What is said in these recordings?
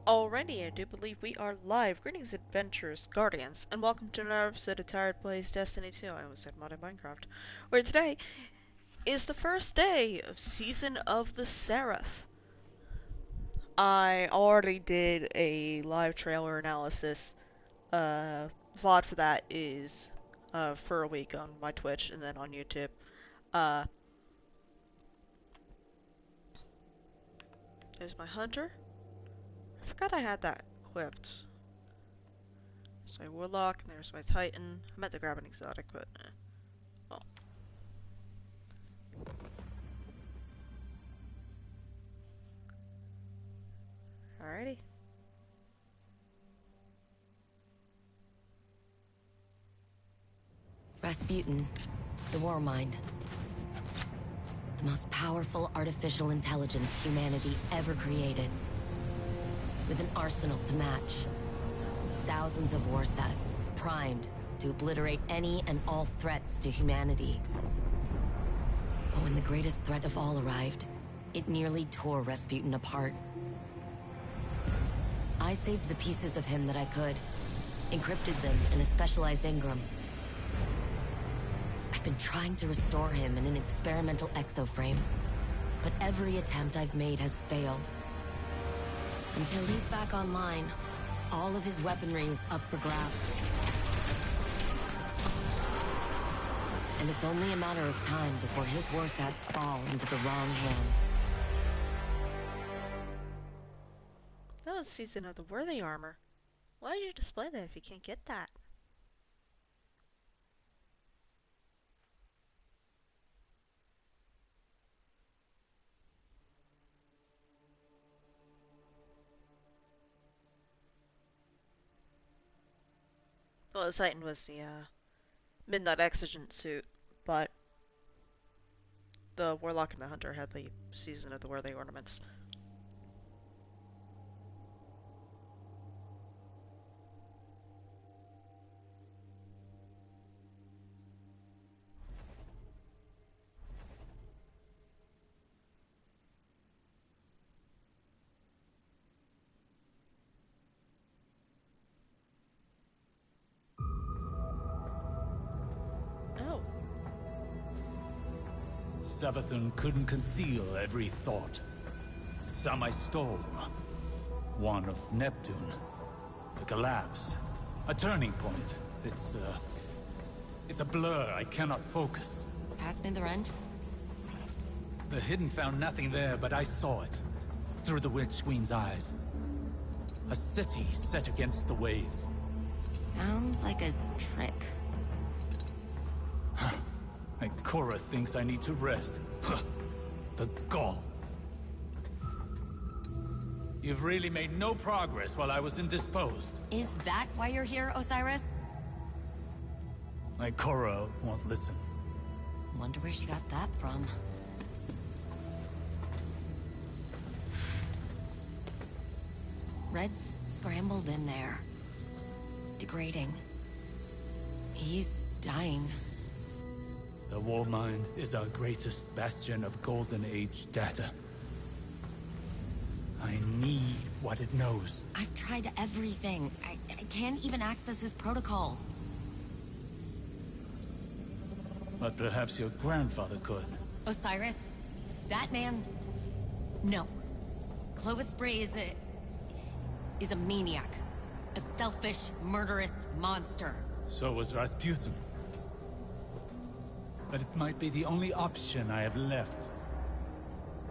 Alrighty, I do believe we are live. Greetings, adventurous guardians, and welcome to another episode of Tired Plays Destiny 2. I almost said Modern Minecraft. Where today is the first day of Season of the Seraph. I already did a live trailer analysis. VOD for that is for a week on my Twitch and then on YouTube. Uh, there's my hunter. I forgot I had that equipped. There's my warlock, and there's my titan. I meant to grab an exotic, but well. Alrighty. Rasputin, the War Mind. The most powerful artificial intelligence humanity ever created. With an arsenal to match. Thousands of war sets, primed to obliterate any and all threats to humanity. But when the greatest threat of all arrived, it nearly tore Rasputin apart. I saved the pieces of him that I could, encrypted them in a specialized engram. I've been trying to restore him in an experimental exoframe, but every attempt I've made has failed. Until he's back online, all of his weaponry is up for grabs. And it's only a matter of time before his warsats fall into the wrong hands. That was Season of the Worthy armor. Why did you display that if you can't get that? Well, the Titan was the Midnight Exigent suit, but the Warlock and the Hunter had the Season of the Worthy ornaments. Oh. Savathun couldn't conceal every thought. Some I stole. One of Neptune. The collapse. A turning point. It's a blur. I cannot focus. Pass me the wrench? The Hidden found nothing there, but I saw it. Through the Witch Queen's eyes. A city set against the waves. Sounds like a trick. Cora thinks I need to rest. The gall. You've really made no progress while I was indisposed. Is that why you're here, Osiris? Cora won't listen. Wonder where she got that from. Red's scrambled in there. Degrading. He's dying. The War Mind is our greatest bastion of Golden Age data. I need what it knows. I've tried everything. I can't even access his protocols. But perhaps your grandfather could. Osiris? That man? No. Clovis Bray is a maniac. A selfish, murderous monster. So was Rasputin. But it might be the only option I have left.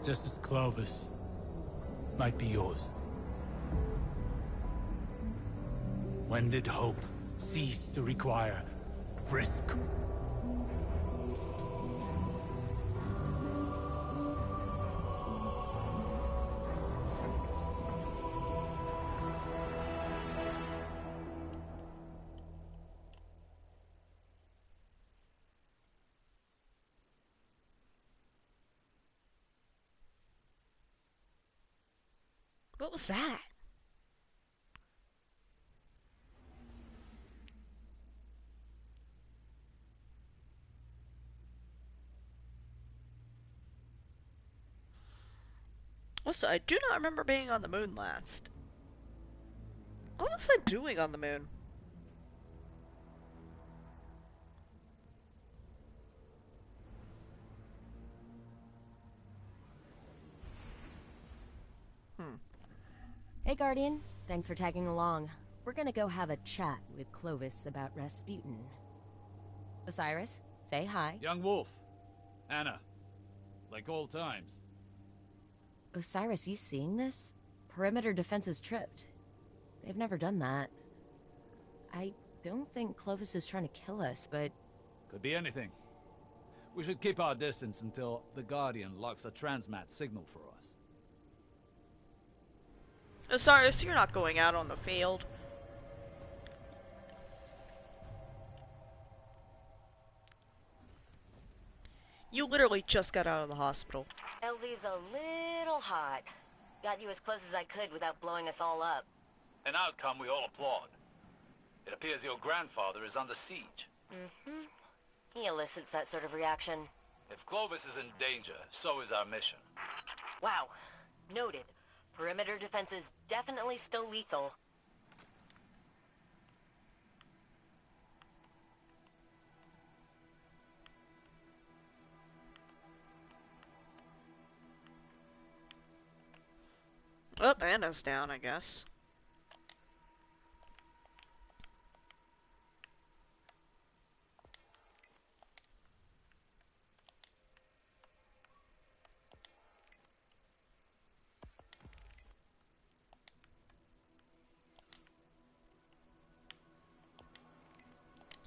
Just as Clovis might be yours. When did hope cease to require risk? What was that? Also, I do not remember being on the moon last. What was I doing on the moon? Hey, Guardian. Thanks for tagging along. We're gonna go have a chat with Clovis about Rasputin. Osiris, say hi. Young Wolf. Anna. Like old times. Osiris, you seeing this? Perimeter defense is tripped. They've never done that. I don't think Clovis is trying to kill us, but... Could be anything. We should keep our distance until the Guardian locks a transmat signal for us. Osiris, you're not going out on the field. You literally just got out of the hospital. LZ's a little hot. Got you as close as I could without blowing us all up. An outcome we all applaud. It appears your grandfather is under siege. Mm-hmm. He elicits that sort of reaction. If Clovis is in danger, so is our mission. Wow. Noted. Perimeter defense is definitely still lethal. Oh, Anna's down, I guess.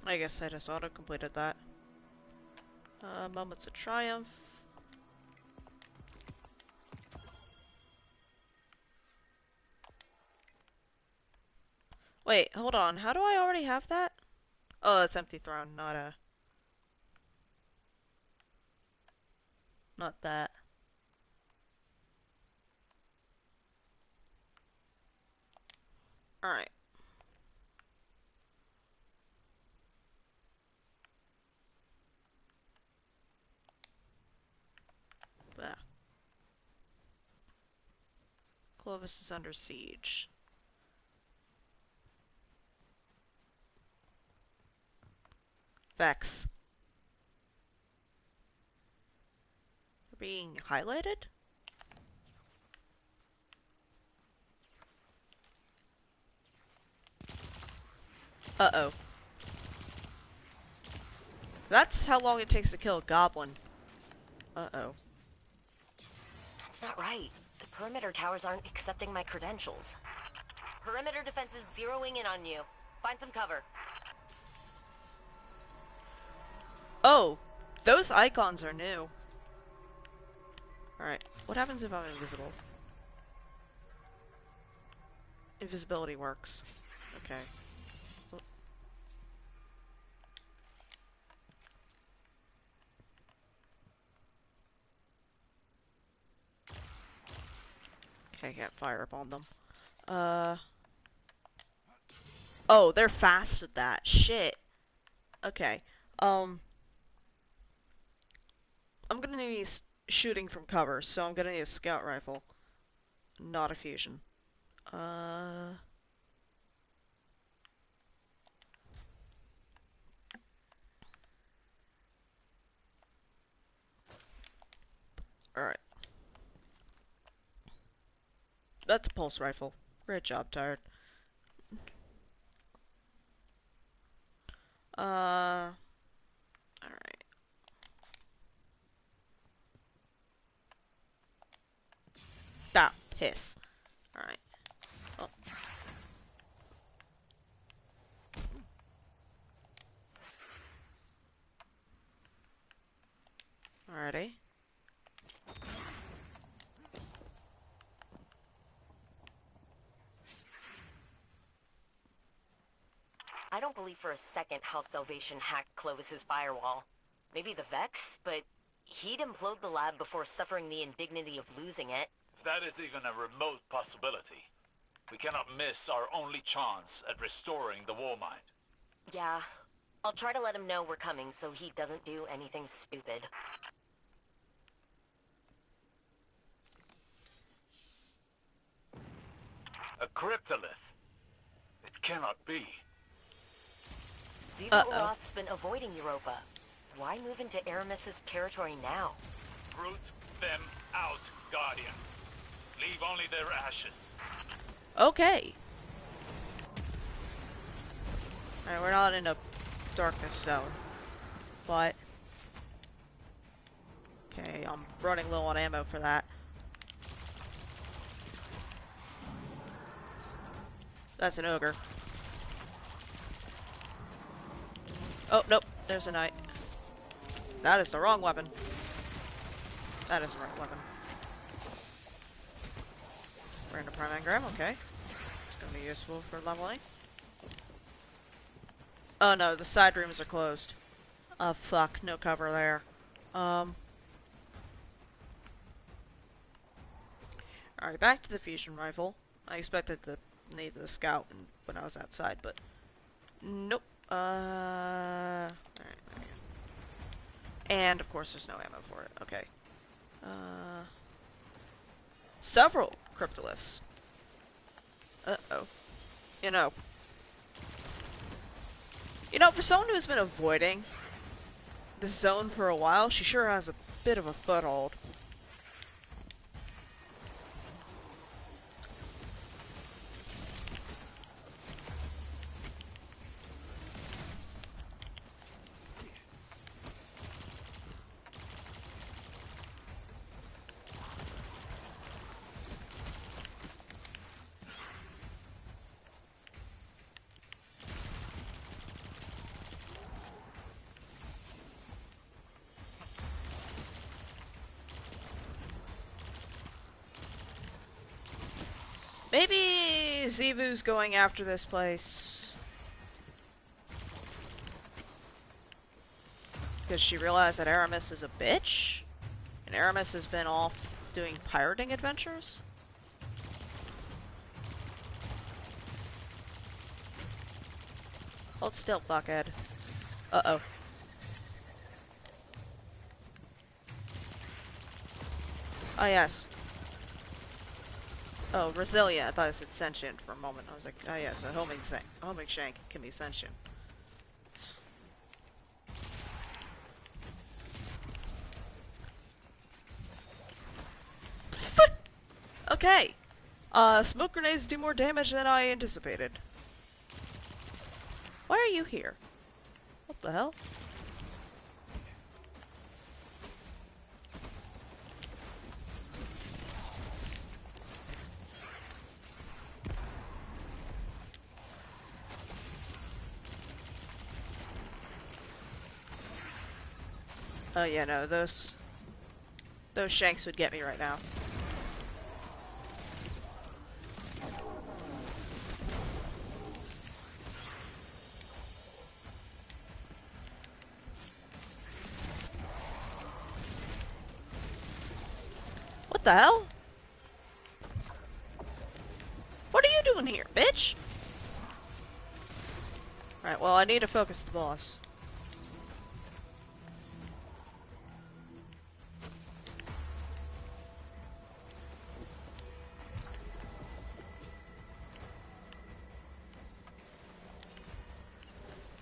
I guess I just auto-completed that. Moments of Triumph. Wait, hold on. How do I already have that? Oh, it's Empty Throne, not a... Not that. Alright. Bah. Clovis is under siege. Vex. They're being highlighted? Uh-oh. That's how long it takes to kill a goblin. Uh-oh. That's not right. The perimeter towers aren't accepting my credentials. Perimeter defense is zeroing in on you. Find some cover. Oh! Those icons are new. Alright. What happens if I'm invisible? Invisibility works. Okay. Okay, I can't firebomb them. Oh, they're fast with that. Shit. Okay. I'm gonna need shooting from cover, so I'm gonna need a scout rifle. Not a fusion. Alright. That's a pulse rifle. Great job, Tired. Alright. Ah, piss. Alright. Oh. Alrighty. I don't believe for a second House Salvation hacked Clovis's firewall. Maybe the Vex, but he'd implode the lab before suffering the indignity of losing it. If that is even a remote possibility, we cannot miss our only chance at restoring the war mind. Yeah. I'll try to let him know we're coming so he doesn't do anything stupid. A cryptolith. cannot be. Zevul-Roth's been avoiding Europa. Why move into Aramis's territory now? Root them out, Guardian. Leave only their ashes. Okay. Alright, we're not in a darkness zone. But... okay, I'm running low on ammo for that. That's an ogre. Oh, nope. There's a knight. That is the wrong weapon. That is the right weapon. Random prime engram, okay. It's gonna be useful for leveling. Oh no, the side rooms are closed. Oh fuck, no cover there. Alright, back to the fusion rifle. I expected to need the scout when I was outside, but... nope. Alright, there. And, of course, there's no ammo for it. Okay. Several cryptoliths. Uh-oh. You know, for someone who's been avoiding this zone for a while, she sure has a bit of a foothold. Maybe Zevu's going after this place because she realized that Aramis is a bitch, and Aramis has been off doing pirating adventures. Hold still, fuckhead. Uh-oh. Oh, yes. Oh, resilient. I thought it said sentient for a moment. I was like, oh yes, a homing shank can be sentient. Okay. Smoke grenades do more damage than I anticipated. Why are you here? What the hell? Oh yeah, no, those shanks would get me right now. What the hell? What are you doing here, bitch? Right, well, I need to focus the boss.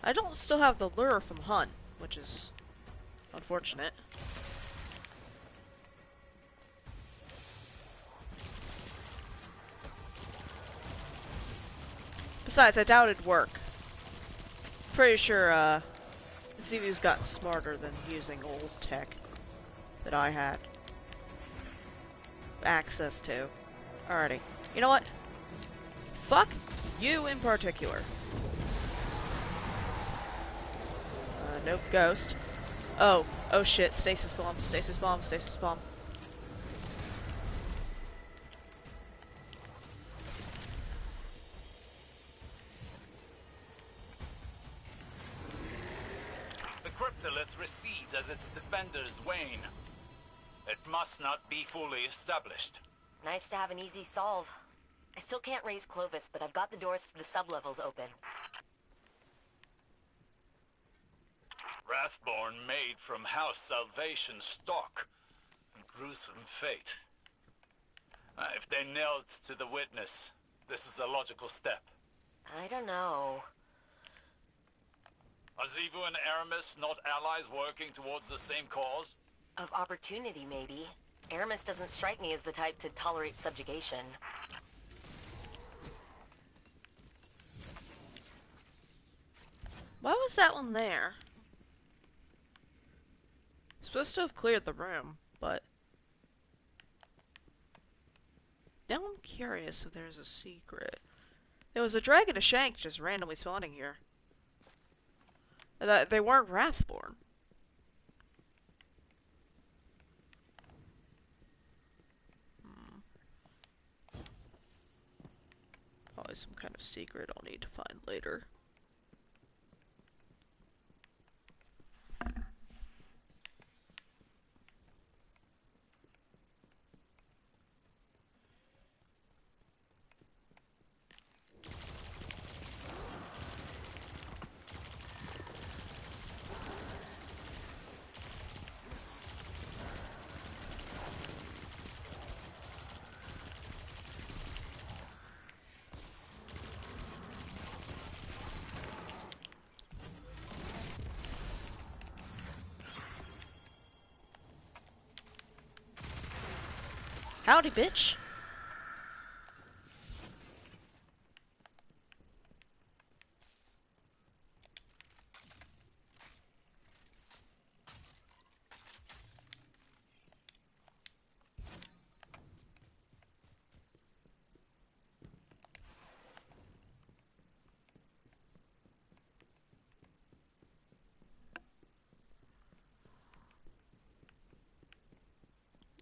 I don't still have the lure from Hunt, which is unfortunate. Besides, I doubt it'd work. Pretty sure, Zevu's gotten smarter than using old tech that I had access to. Alrighty. You know what? Fuck you in particular. Nope, ghost. Oh shit, stasis bomb, stasis bomb, stasis bomb. The cryptolith recedes as its defenders wane. It must not be fully established. Nice to have an easy solve. I still can't raise Clovis, but I've got the doors to the sublevels open. Wrathborn made from House Salvation stock. Gruesome fate. If they're nailed to the witness, this is a logical step. I don't know. Are Xivu and Aramis not allies working towards the same cause? Of opportunity, maybe. Aramis doesn't strike me as the type to tolerate subjugation. Why was that one there? Supposed to have cleared the room, but now I'm curious if there's a secret. There was a dragon of Shank just randomly spawning here. They weren't Wrathborn. Probably some kind of secret I'll need to find later. Howdy, bitch.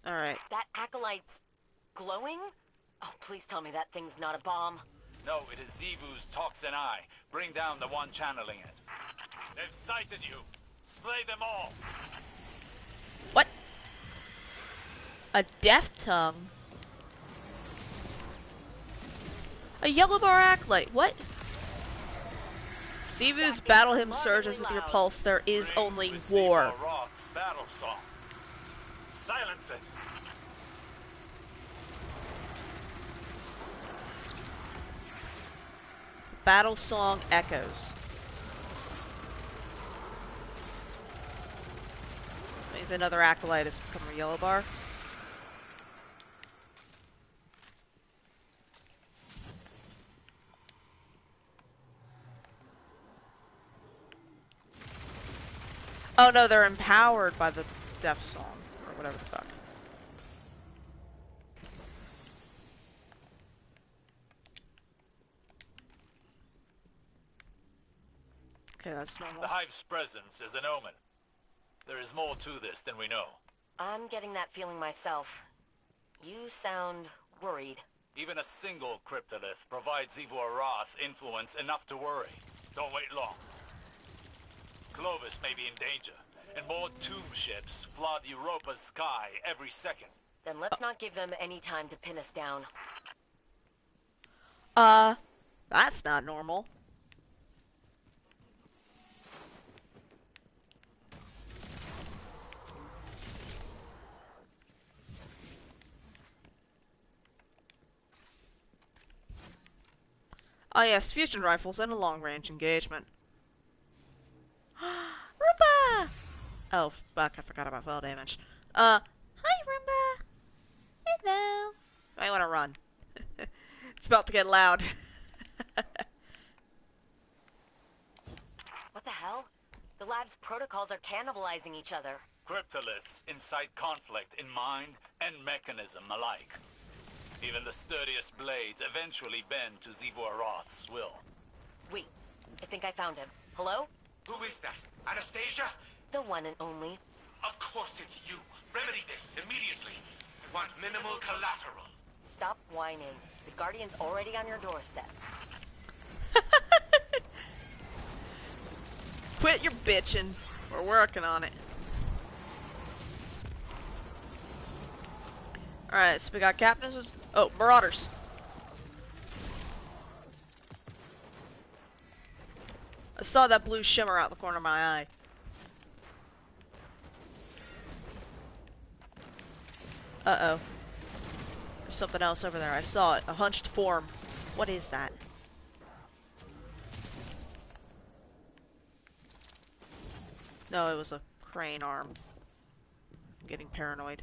Alright. That acolyte's glowing? Oh, please tell me that thing's not a bomb. No, it is Xivu's toxin eye. Bring down the one channeling it. They've sighted you. Slay them all. What? A death tongue? A yellow bar acolyte? What? Xivu's battle hymn surges with your pulse. There is only war. Roth's battle song. Silence it. Battle song echoes. Means another acolyte has become a yellow bar. Oh no, they're empowered by the death song, or whatever the fuck. Okay, that's normal. The Hive's presence is an omen. There is more to this than we know. I'm getting that feeling myself. You sound worried. Even a single cryptolith provides Xivu Arath influence enough to worry. Don't wait long. Clovis may be in danger, and more tomb ships flood Europa's sky every second. Then let's not give them any time to pin us down. That's not normal. Oh yes, fusion rifles and a long-range engagement. Roomba! Oh, fuck, I forgot about fall damage. Hi, Roomba! Hello! I want to run. It's about to get loud. What the hell? The lab's protocols are cannibalizing each other. Cryptoliths incite conflict in mind and mechanism alike. Even the sturdiest blades eventually bend to Xivu Arath's will. Wait, I think I found him. Hello? Who is that? Anastasia? The one and only. Of course it's you. Remedy this immediately. I want minimal collateral. Stop whining. The Guardian's already on your doorstep. Quit your bitching. We're working on it. Alright, so we got captains. Oh, marauders. I saw that blue shimmer out the corner of my eye. Uh-oh. There's something else over there. I saw it. A hunched form. What is that? No, it was a crane arm. I'm getting paranoid.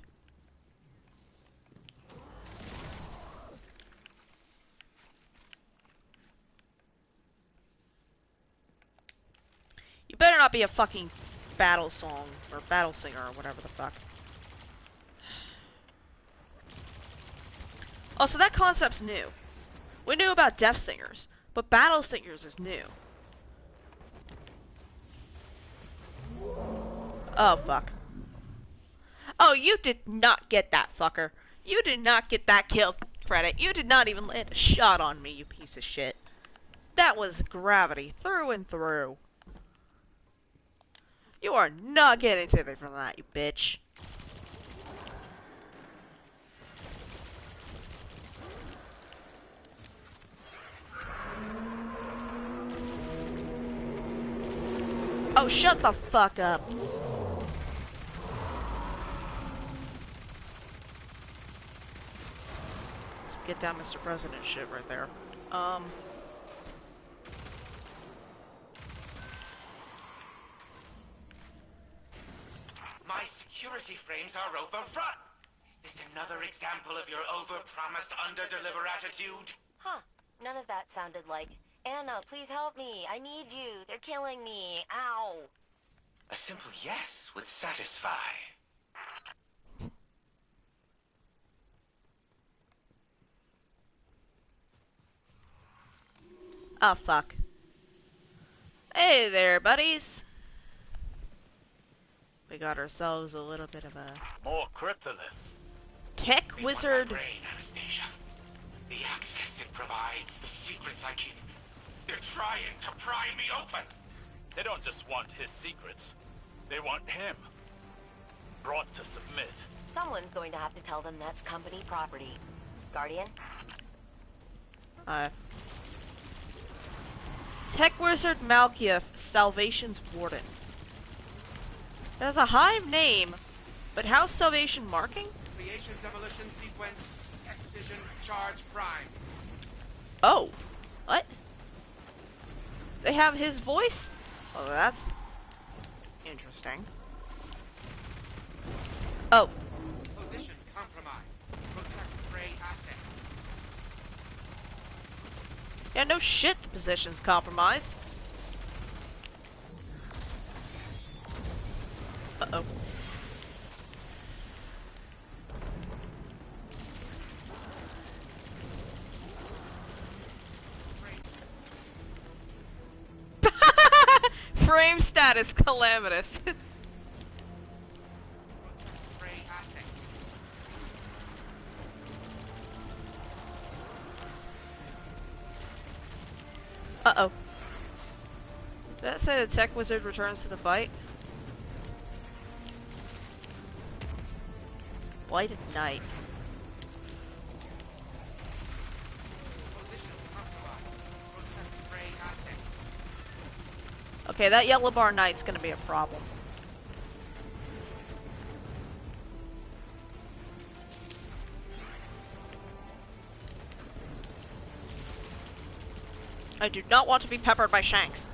You better not be a fucking battle song, or battle singer, or whatever the fuck. Also, that concept's new. We knew about death singers, but battle singers is new. Oh, fuck. Oh, you did not get that, fucker. You did not get that kill credit. You did not even land a shot on me, you piece of shit. That was gravity, through and through. You are not getting anything from that, you bitch. Oh, shut the fuck up. Let's get down Mr. President shit right there. My security frames are overrun. Is this another example of your over-promise, under-deliver attitude? Huh. None of that sounded like, Anna, please help me. I need you. They're killing me. Ow. A simple yes would satisfy. Oh, fuck. Hey there, buddies. We got ourselves a little bit of a More cryptoliths. tech They wizard. want my brain, Anastasia. The access it provides, the secrets I keep. They're trying to pry me open. They don't just want his secrets. They want him. Brought to submit. Someone's going to have to tell them that's company property. Guardian? Tech wizard Malkia, Salvation's warden. That's a hive name, but how's Salvation marking? Creation demolition sequence, excision, charge prime. Oh, what? They have his voice? Oh, that's interesting. Oh, Position compromised. Protect prey asset. yeah, no shit, the position's compromised. Uh-oh. Frame status calamitous. Prey asset. Uh-oh. Does that say the tech wizard returns to the fight? Blighted Knight. Position compromised. Protect prey asset. Okay, that yellow bar knight's gonna be a problem. I do not want to be peppered by Shanks.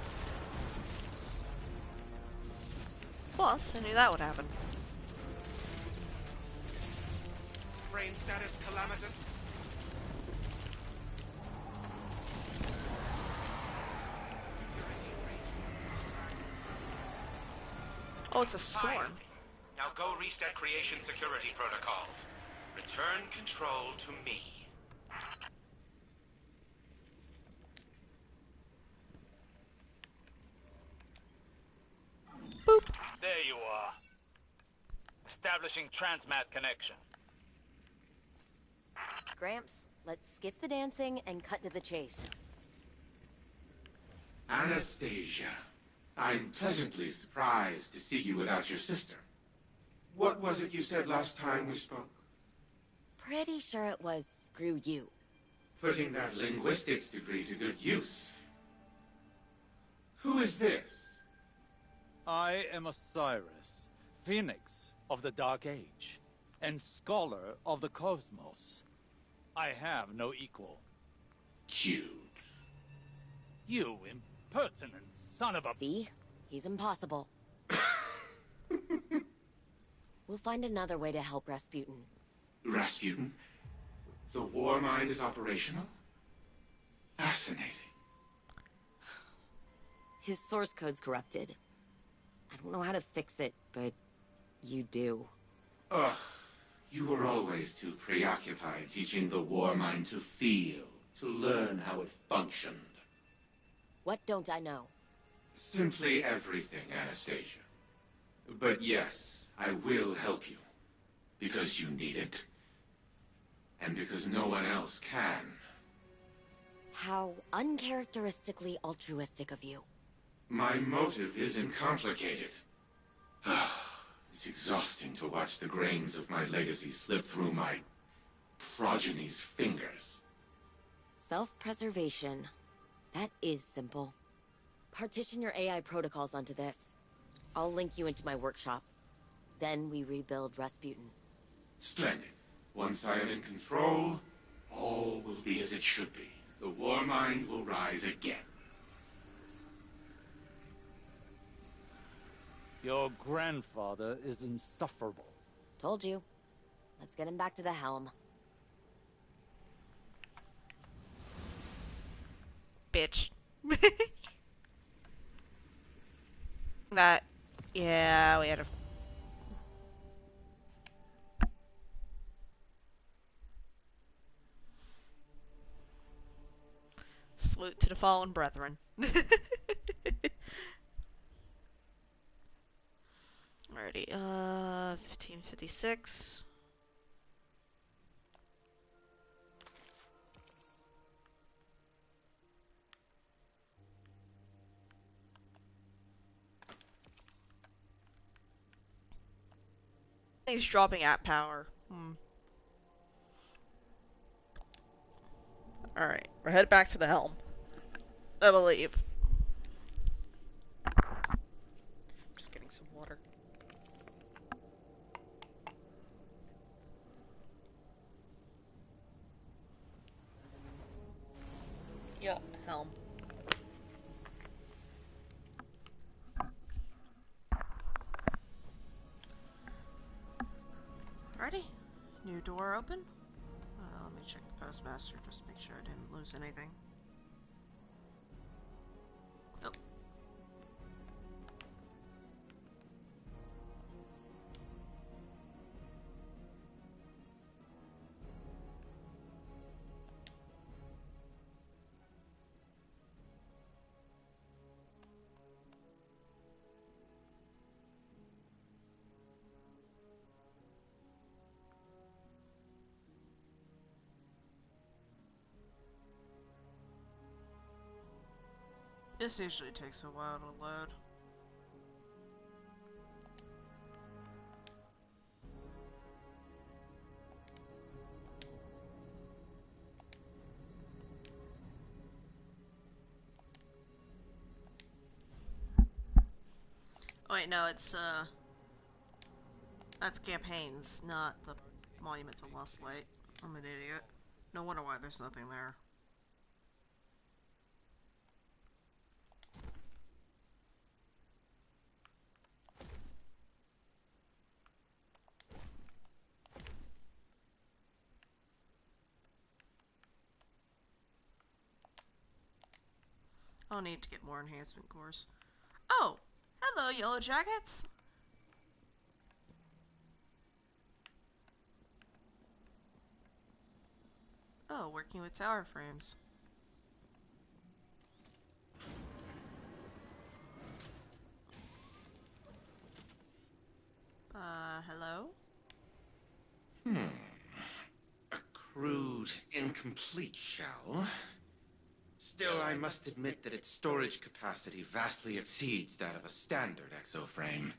Plus, I knew that would happen. Frame status calamitous. Oh, it's a scorn. Finally. Now go reset creation security protocols. Return control to me. Boop. There you are. Establishing transmat connection. Gramps, let's skip the dancing and cut to the chase. Anastasia, I'm pleasantly surprised to see you without your sister. What was it you said last time we spoke? Pretty sure it was screw you. Putting that linguistics degree to good use. Who is this? I am Osiris, Phoenix of the Dark Age, and Scholar of the Cosmos. I have no equal. Cute. You impertinent son of a... See? He's impossible. We'll find another way to help Rasputin. Rasputin? The war mind is operational? Fascinating. His source code's corrupted. I don't know how to fix it, but you do. Ugh. You were always too preoccupied teaching the war mind to feel, to learn how it functioned. What don't I know? Simply everything, Anastasia. But yes, I will help you. Because you need it. And because no one else can. How uncharacteristically altruistic of you. My motive isn't complicated. It's exhausting to watch the grains of my legacy slip through my progeny's fingers. Self-preservation. That is simple. Partition your AI protocols onto this. I'll link you into my workshop. Then we rebuild Rasputin. Splendid. Once I am in control, all will be as it should be. The war mind will rise again. Your grandfather is insufferable. Told you. Let's get him back to the helm. Bitch. That... Yeah, we had a... Salute to the fallen brethren. Alrighty, 1556. He's dropping at power. Alright, we're headed back to the helm. I believe. Just getting some water. Yup, helm. Alrighty. New door open. Let me check the postmaster just to make sure I didn't lose anything. Nope. This usually takes a while to load. Oh wait, no, it's that's campaigns, not the Monument to Lost Light. I'm an idiot. No wonder why there's nothing there. I'll need to get more enhancement cores. Oh! Hello, Yellow Jackets! Oh, working with tower frames. Hello? A crude, incomplete shell. Still, I must admit that its storage capacity vastly exceeds that of a standard exoframe.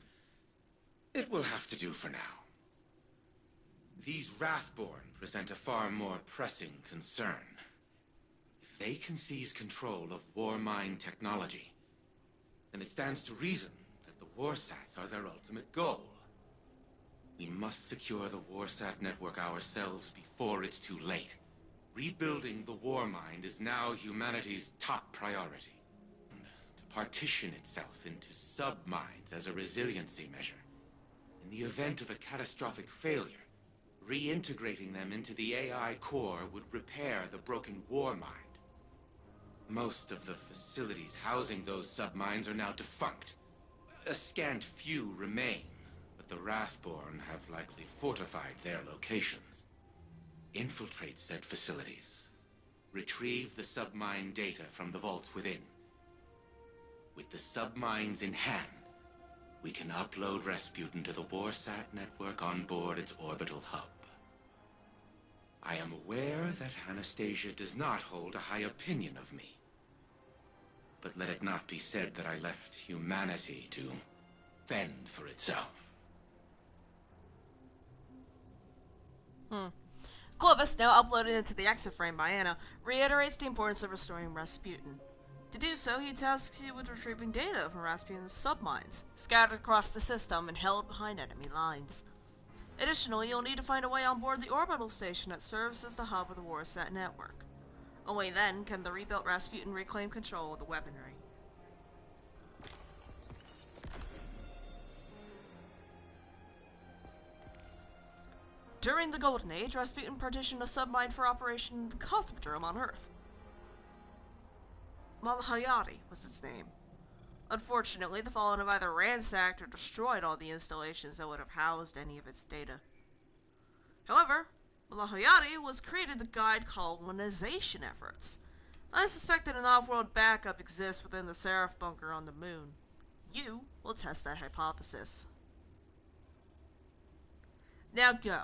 It will have to do for now. These Wrathborn present a far more pressing concern. If they can seize control of war mind technology, then it stands to reason that the Warsats are their ultimate goal. We must secure the Warsat network ourselves before it's too late. Rebuilding the war mind is now humanity's top priority. To partition itself into sub-minds as a resiliency measure In the event of a catastrophic failure, reintegrating them into the AI core would repair the broken war mind. Most of the facilities housing those submines are now defunct. A scant few remain, but the Wrathborn have likely fortified their locations. Infiltrate said facilities. Retrieve the submine data from the vaults within. With the submines in hand, we can upload Rasputin to the Warsat network on board its orbital hub. I am aware that Anastasia does not hold a high opinion of me. But let it not be said that I left humanity to fend for itself. Clovis, now uploaded into the exoframe by Anna, reiterates the importance of restoring Rasputin. To do so, he tasks you with retrieving data from Rasputin's submines, scattered across the system and held behind enemy lines. Additionally, you'll need to find a way on board the orbital station that serves as the hub of the Warsat network. Only then can the rebuilt Rasputin reclaim control of the weaponry. During the Golden Age, Rasputin partitioned a submine for Operation the Cosmodrome on Earth. Malahayati was its name. Unfortunately, the Fallen have either ransacked or destroyed all the installations that would have housed any of its data. However, Malahayati was created to guide colonization efforts. I suspect that an off-world backup exists within the Seraph bunker on the moon. You will test that hypothesis. Now go.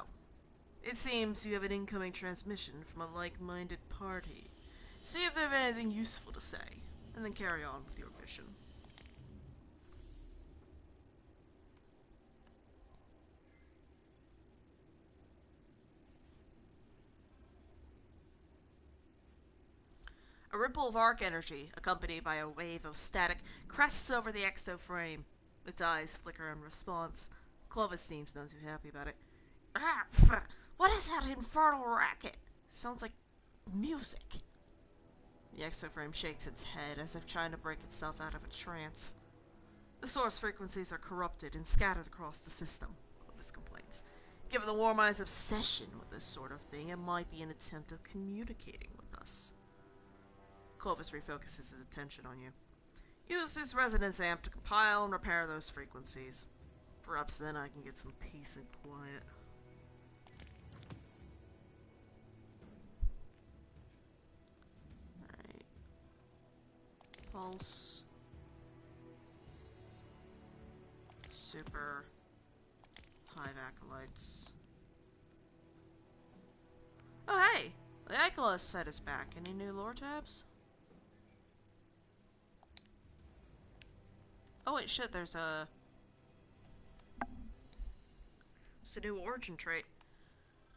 It seems you have an incoming transmission from a like-minded party. See if they have anything useful to say, and then carry on with your mission. A ripple of arc energy, accompanied by a wave of static, crests over the exoframe. Its eyes flicker in response. Clovis seems none too happy about it. Ah, what is that infernal racket? Sounds like music. The exoframe shakes its head as if trying to break itself out of a trance. The source frequencies are corrupted and scattered across the system, Clovis complains. Given the Warmind's obsession with this sort of thing, it might be an attempt of communicating with us. Clovis refocuses his attention on you. Use this resonance amp to compile and repair those frequencies. Perhaps then I can get some peace and quiet. Alright. Pulse. Super. Hive acolytes. Oh hey! The acolyte set is back. Any new lore tabs? Oh wait, shit, there's a new origin trait.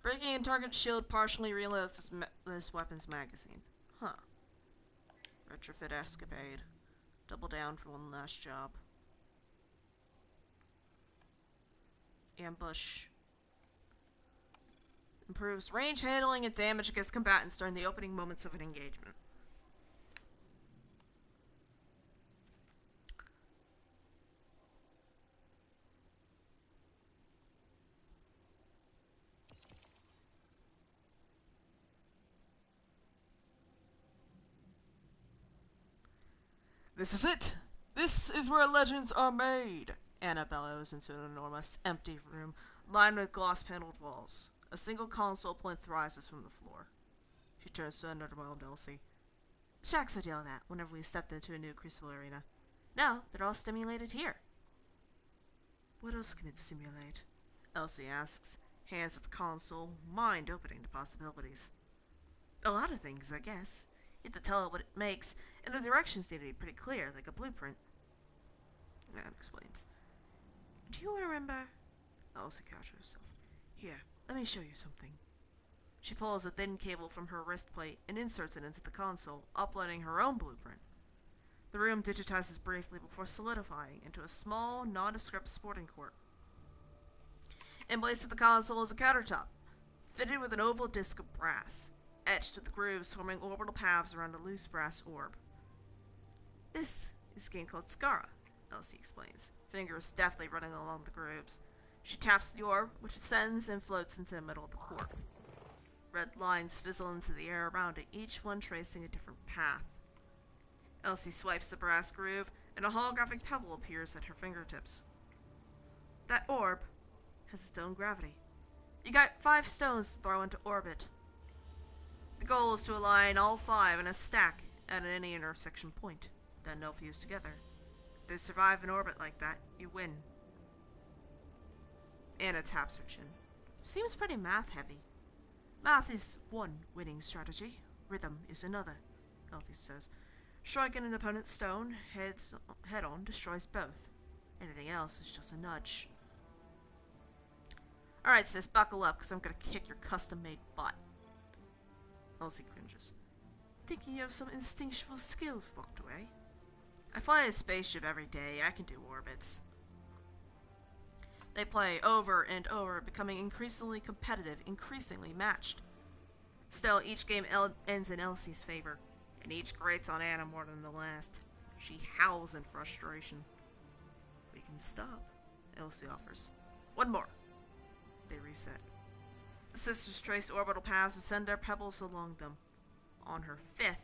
Breaking and target shield partially reloads this weapon's magazine. Huh. Retrofit escapade. Double down for one last job. Ambush. Improves range handling and damage against combatants during the opening moments of an engagement. This is it! This is where legends are made! Anna bellows into an enormous, empty room lined with glass-paneled walls. A single console plinth rises from the floor. She turns to an underwhelmed Elsie. Shax would yell that whenever we stepped into a new Crucible arena. Now, they're all stimulated here. What else can it simulate? Elsie asks, hands at the console, mind opening to possibilities. A lot of things, I guess. You have to tell it what it makes, and the directions need to be pretty clear, like a blueprint. Anne explains. Do you remember? Elsie catches herself. Here, let me show you something. She pulls a thin cable from her wrist plate and inserts it into the console, uploading her own blueprint. The room digitizes briefly before solidifying into a small, nondescript sporting court. Emplaced at the console is a countertop, fitted with an oval disc of brass, etched with grooves forming orbital paths around a loose brass orb. This is a game called Skara, Elsie explains, fingers deftly running along the grooves. She taps the orb, which ascends and floats into the middle of the court. Red lines fizzle into the air around it, each one tracing a different path. Elsie swipes the brass groove, and a holographic pebble appears at her fingertips. That orb has its own gravity. You got 5 stones to throw into orbit. The goal is to align all 5 in a stack at any intersection point, then they'll fuse together. If they survive an orbit like that, you win. Anna taps her chin. Seems pretty math-heavy. Math is one winning strategy. Rhythm is another, Elsie says. Striking an opponent's stone head-on destroys both. Anything else is just a nudge. Alright, sis, buckle up, because I'm gonna kick your custom-made butt. Elsie cringes. Thinking you have some instinctual skills locked away? I fly a spaceship every day. I can do orbits. They play over and over, becoming increasingly competitive, increasingly matched. Still, each game ends in Elsie's favor, and each grates on Anna more than the last. She howls in frustration. We can stop, Elsie offers. One more. They reset. The sisters trace orbital paths and send their pebbles along them. On her 5th,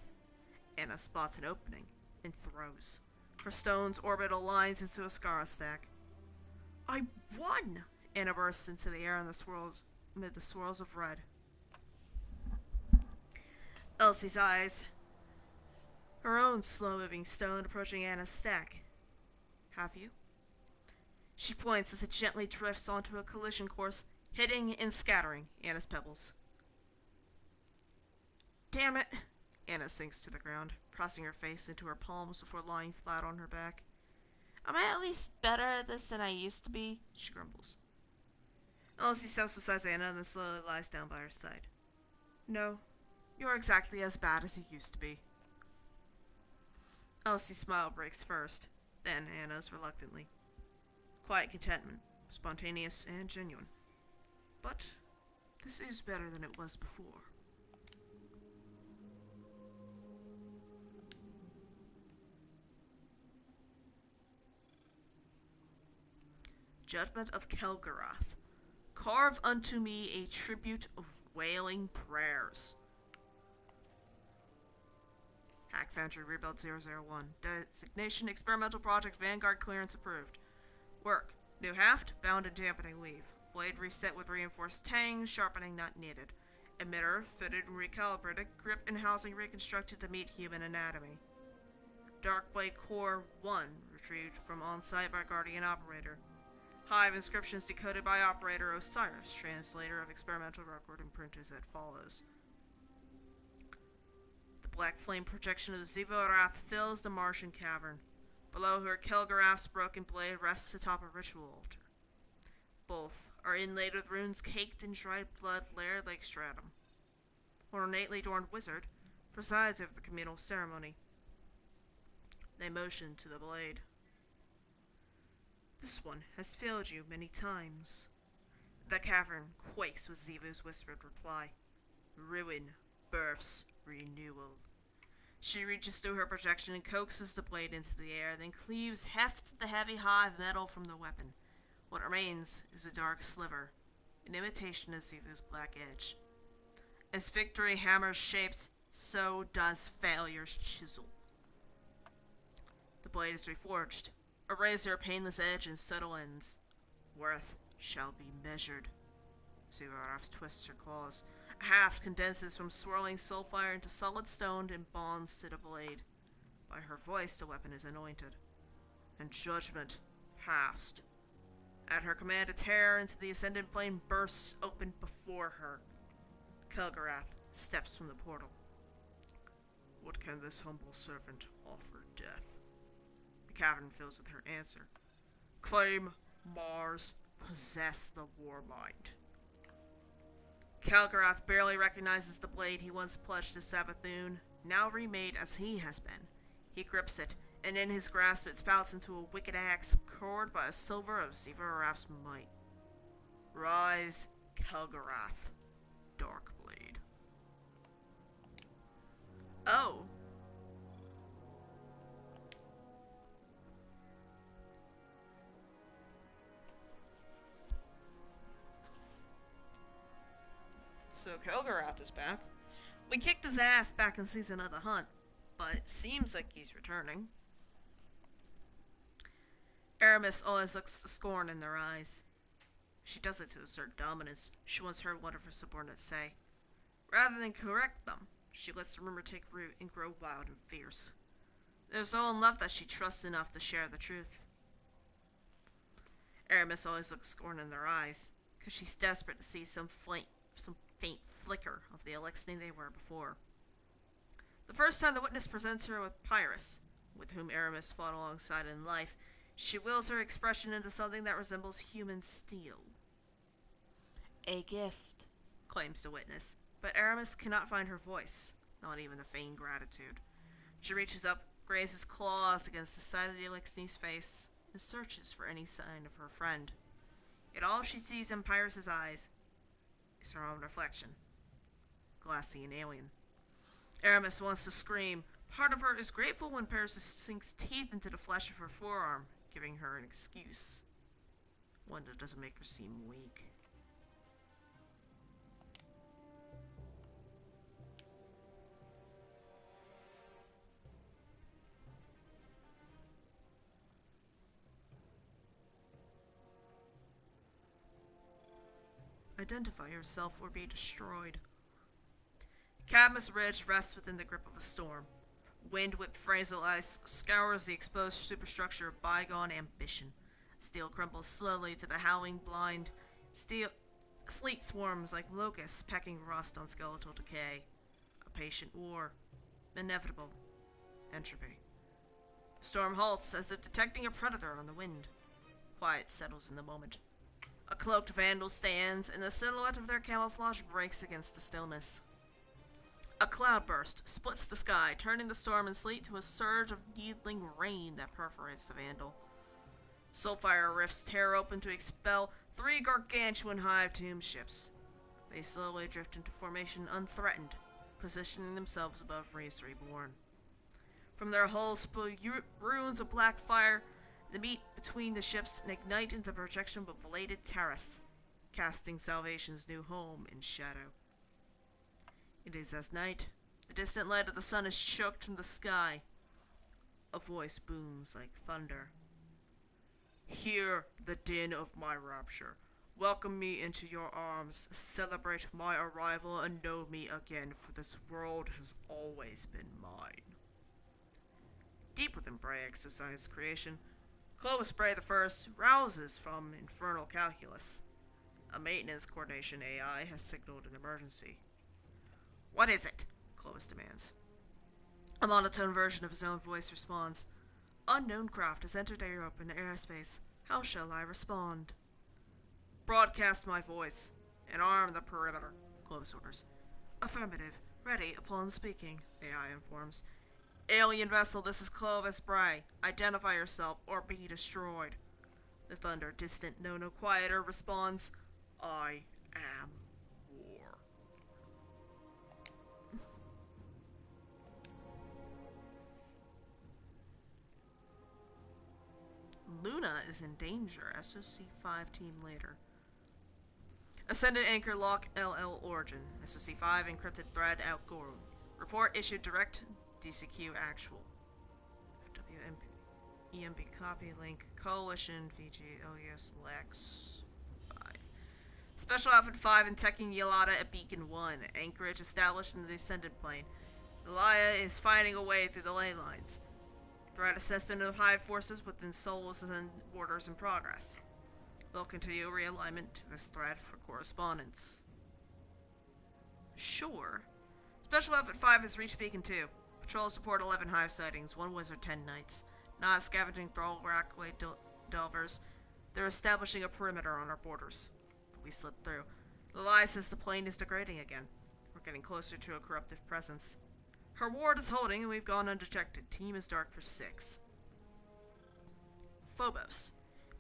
Anna spots an opening and throws. Her stone's orbital lines into a Skara stack. I won! Anna bursts into the air amid the swirls of red. Elsie's eyes. Her own slow-moving stone approaching Anna's stack. Have you? She points as it gently drifts onto a collision course, hitting and scattering Anna's pebbles. Damn it! Anna sinks to the ground, pressing her face into her palms before lying flat on her back. Am I at least better at this than I used to be? She grumbles. Elsie steps beside Anna and then slowly lies down by her side. No, you're exactly as bad as you used to be. Elsie's smile breaks first, then Anna's reluctantly. Quiet contentment, spontaneous and genuine. But this is better than it was before. Judgment of Kelgarath. Carve unto me a tribute of wailing prayers. Hack Foundry Rebuild 001. Designation Experimental Project Vanguard clearance approved. Work. New haft, bound and dampening weave. Blade reset with reinforced tang, sharpening not needed. Emitter fitted and recalibrated, grip and housing reconstructed to meet human anatomy. Dark Blade Core 1 retrieved from on-site by Guardian Operator. Hive inscriptions decoded by Operator Osiris, translator of experimental record and print as follows. The black flame projection of Zivorath fills the Martian cavern. Below her, Kelgarath's broken blade rests atop a ritual altar. Both are inlaid with runes caked in dried blood layered like stratum. An ornately adorned wizard presides over the communal ceremony. They motion to the blade. This one has failed you many times. The cavern quakes with Ziva's whispered reply. Ruin births renewal. She reaches through her projection and coaxes the blade into the air, then cleaves heft the heavy hive metal from the weapon. What remains is a dark sliver, an imitation of Ziva's black edge. As victory hammers shapes, so does failure's chisel. The blade is reforged, a razor, painless edge, and subtle ends. Worth shall be measured. Zivaraf twists her claws. A haft condenses from swirling sulfire into solid stone and bonds to the blade. By her voice, the weapon is anointed. And judgment passed. At her command, a tear into the ascendant plane bursts open before her. Kelgarath steps from the portal. What can this humble servant offer death? The cavern fills with her answer. Claim Mars, possess the Warmind. Kelgarath barely recognizes the blade he once pledged to Savathun, now remade as he has been. He grips it, and in his grasp it spouts into a wicked axe, cored by a silver of Zivaraf's might. Rise, Kelgarath, Darkblade. Oh. So Kilgarath is back. We kicked his ass back in season of the hunt, but it seems like he's returning. Aramis always looks scorn in their eyes. She does it to assert dominance, she once heard one of her subordinates say. Rather than correct them, she lets the rumor take root and grow wild and fierce. There's no one left that she trusts enough to share the truth. Aramis always looks scorn in their eyes, because she's desperate to see some faint flicker of the Alexei they were before. The first time the witness presents her with Pyrrhus, with whom Aramis fought alongside in life, she wills her expression into something that resembles human steel. A gift, claims the witness, but Aramis cannot find her voice, not even a feigned gratitude. She reaches up, grazes claws against the side of the Alexei's face, and searches for any sign of her friend. Yet all she sees in Pyrrhus's eyes is her own reflection, glassy and alien. Aramis wants to scream. Part of her is grateful when Pyrrhus sinks teeth into the flesh of her forearm, giving her an excuse. One that doesn't make her seem weak. Identify yourself or be destroyed. Cadmus Ridge rests within the grip of a storm. Wind-whipped frazzle ice scours the exposed superstructure of bygone ambition. Steel crumbles slowly to the howling blind. Sleet swarms like locusts pecking rust on skeletal decay. A patient war. Inevitable. Entropy. Storm halts as if detecting a predator on the wind. Quiet settles in the moment. A cloaked vandal stands, and the silhouette of their camouflage breaks against the stillness. A cloudburst splits the sky, turning the storm and sleet to a surge of needling rain that perforates the vandal. Soulfire rifts tear open to expel 3 gargantuan hive tomb ships. They slowly drift into formation unthreatened, positioning themselves above Race Reborn. From their hulls spill ruins of black fire that meet between the ships and ignite into the projection of a bladed terrace, casting Salvation's new home in shadow. It is as night. The distant light of the sun is choked from the sky. A voice booms like thunder. Hear the din of my rapture. Welcome me into your arms. Celebrate my arrival and know me again, for this world has always been mine. Deep within Bray exercise creation, Clovis Bray I rouses from infernal calculus. A maintenance coordination AI has signaled an emergency. What is it? Clovis demands. A monotone version of his own voice responds. Unknown craft has entered Europe in airspace. How shall I respond? Broadcast my voice and arm the perimeter, Clovis orders. Affirmative. Ready upon speaking, AI informs. Alien vessel, this is Clovis Bray. Identify yourself or be destroyed. The thunder, distant, no quieter, responds, I am war. Luna is in danger, SOC-5 team later. Ascendant anchor lock LL origin, SOC-5 encrypted thread outgoing. Report issued direct, DCQ actual. EMP copy link, coalition, VG, OES, Lex, 5. Special Outfit 5 and teching YAAAA at Beacon 1, anchorage established in the descendant plane. The YAAAA is fighting a way through the ley lines. Threat assessment of hive forces within Solus and borders in progress. They'll continue realignment to this threat for correspondence. Sure. Special Outfit 5 has reached Beacon 2. Patrol support 11 hive sightings, 1 wizard, 10 knights. Not scavenging thrall rackway delvers. They're establishing a perimeter on our borders. But we slipped through. The lie says the plane is degrading again. We're getting closer to a corruptive presence. Her ward is holding and we've gone undetected. Team is dark for 6. Phobos.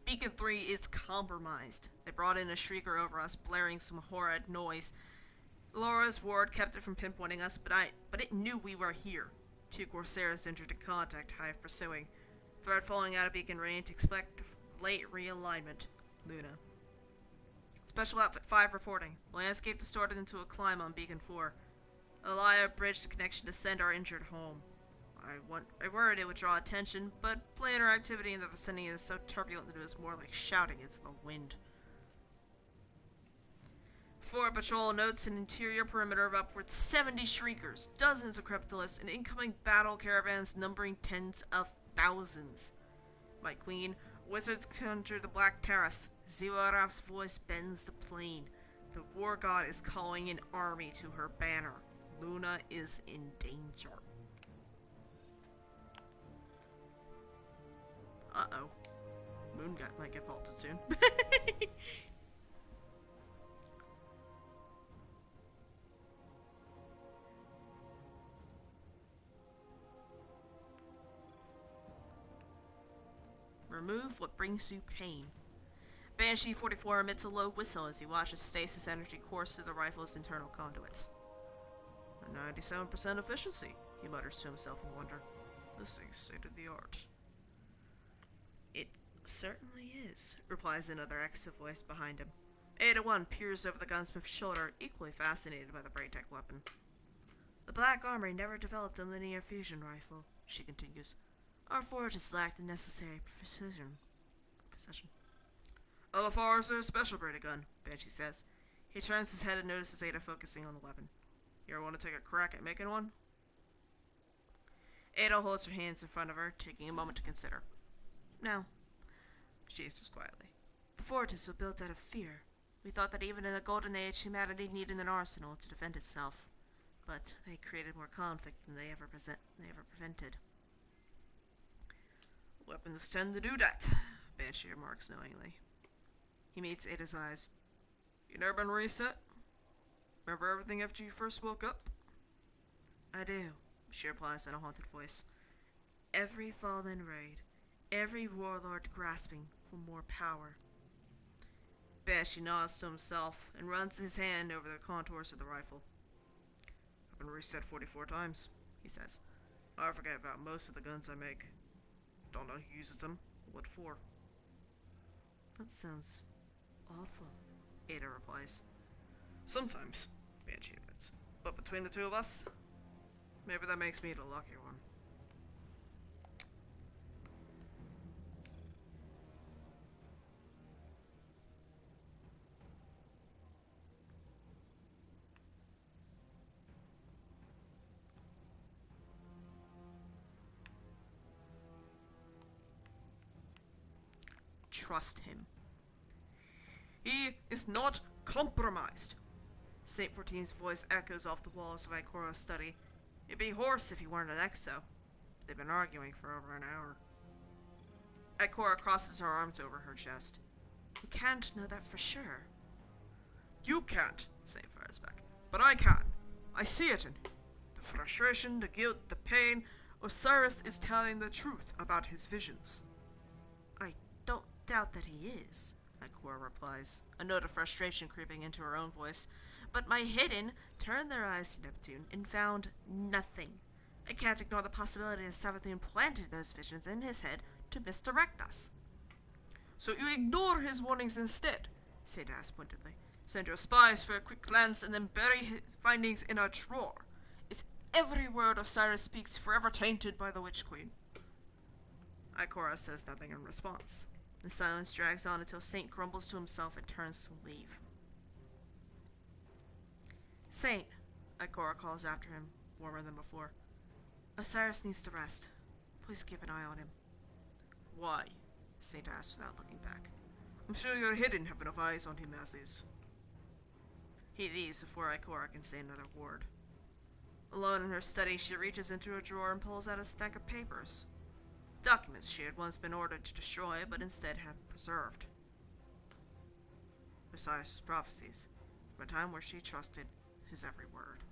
Beacon 3 is compromised. They brought in a shrieker over us, blaring some horrid noise. Laura's ward kept it from pinpointing us, but it knew we were here. 2 Corsairs entered in contact, hive pursuing. Threat falling out of beacon range, expect late realignment. Luna. Special Outfit 5 reporting. Landscape distorted into a climb on Beacon 4. YAAAA bridged the connection to send our injured home. I worried it would draw attention, but planar activity in the vicinity is so turbulent that it was more like shouting into the wind. 4 patrol notes an interior perimeter of upwards 70 shriekers, dozens of cryptoliths, and incoming battle caravans numbering tens of thousands. My queen, wizards conjure the Black Terrace. Seraph's voice bends the plain. The war god is calling an army to her banner. Luna is in danger. Uh-oh. Moon might get faulted soon. Remove what brings you pain. Banshee 44 emits a low whistle as he watches stasis energy course through the rifle's internal conduits. A 97% efficiency, he mutters to himself in wonder. This thing's state-of-the-art. It certainly is, replies another extra voice behind him. YAAAA peers over the gunsmith's shoulder, equally fascinated by the Braytech weapon. The Black Armory never developed a linear fusion rifle, she continues. Our forges lacked the necessary precision. LFR is a special breed of gun, Banshee says. He turns his head and notices Ada focusing on the weapon. You ever want to take a crack at making one? Ada holds her hands in front of her, taking a moment to consider. No, she answers quietly. The forges were built out of fear. We thought that even in the Golden Age, humanity needed an arsenal to defend itself. But they created more conflict than they ever prevented. Weapons tend to do that, Banshee remarks knowingly. He meets Ada's eyes. You never been reset? Remember everything after you first woke up? I do, she replies in a haunted voice. Every fallen raid, every warlord grasping for more power. Banshee nods to himself and runs his hand over the contours of the rifle. I've been reset 44 times, he says. I forget about most of the guns I make. Don't know who uses them, or what for. That sounds awful, Ada replies. Sometimes, Banshee admits. But between the two of us, maybe that makes me the luckier one. Trust him. He is not compromised. St. 14's voice echoes off the walls of Ikora's study. He'd be hoarse if he weren't an exo. They've been arguing for over an hour. Ikora crosses her arms over her chest. You can't know that for sure. You can't, St. fires back. But I can. I see it in him. The frustration, the guilt, the pain. Osiris is telling the truth about his visions. I don't doubt that he is, Ikora replies, a note of frustration creeping into her own voice. But my hidden turned their eyes to Neptune and found nothing. I can't ignore the possibility that Savathun planted those visions in his head to misdirect us. So you ignore his warnings instead, Seda asked pointedly. Send your spies for a quick glance and then bury his findings in a drawer. Is every word Osiris speaks forever tainted by the Witch Queen? Ikora says nothing in response. The silence drags on until Saint grumbles to himself and turns to leave. Saint, Ikora calls after him, warmer than before. Osiris needs to rest. Please keep an eye on him. Why? Saint asks without looking back. I'm sure your hidden have enough eyes on him as is. He leaves before Ikora can say another word. Alone in her study, she reaches into a drawer and pulls out a stack of papers. Documents she had once been ordered to destroy, but instead had preserved. Osiris' prophecies, from a time where she trusted his every word.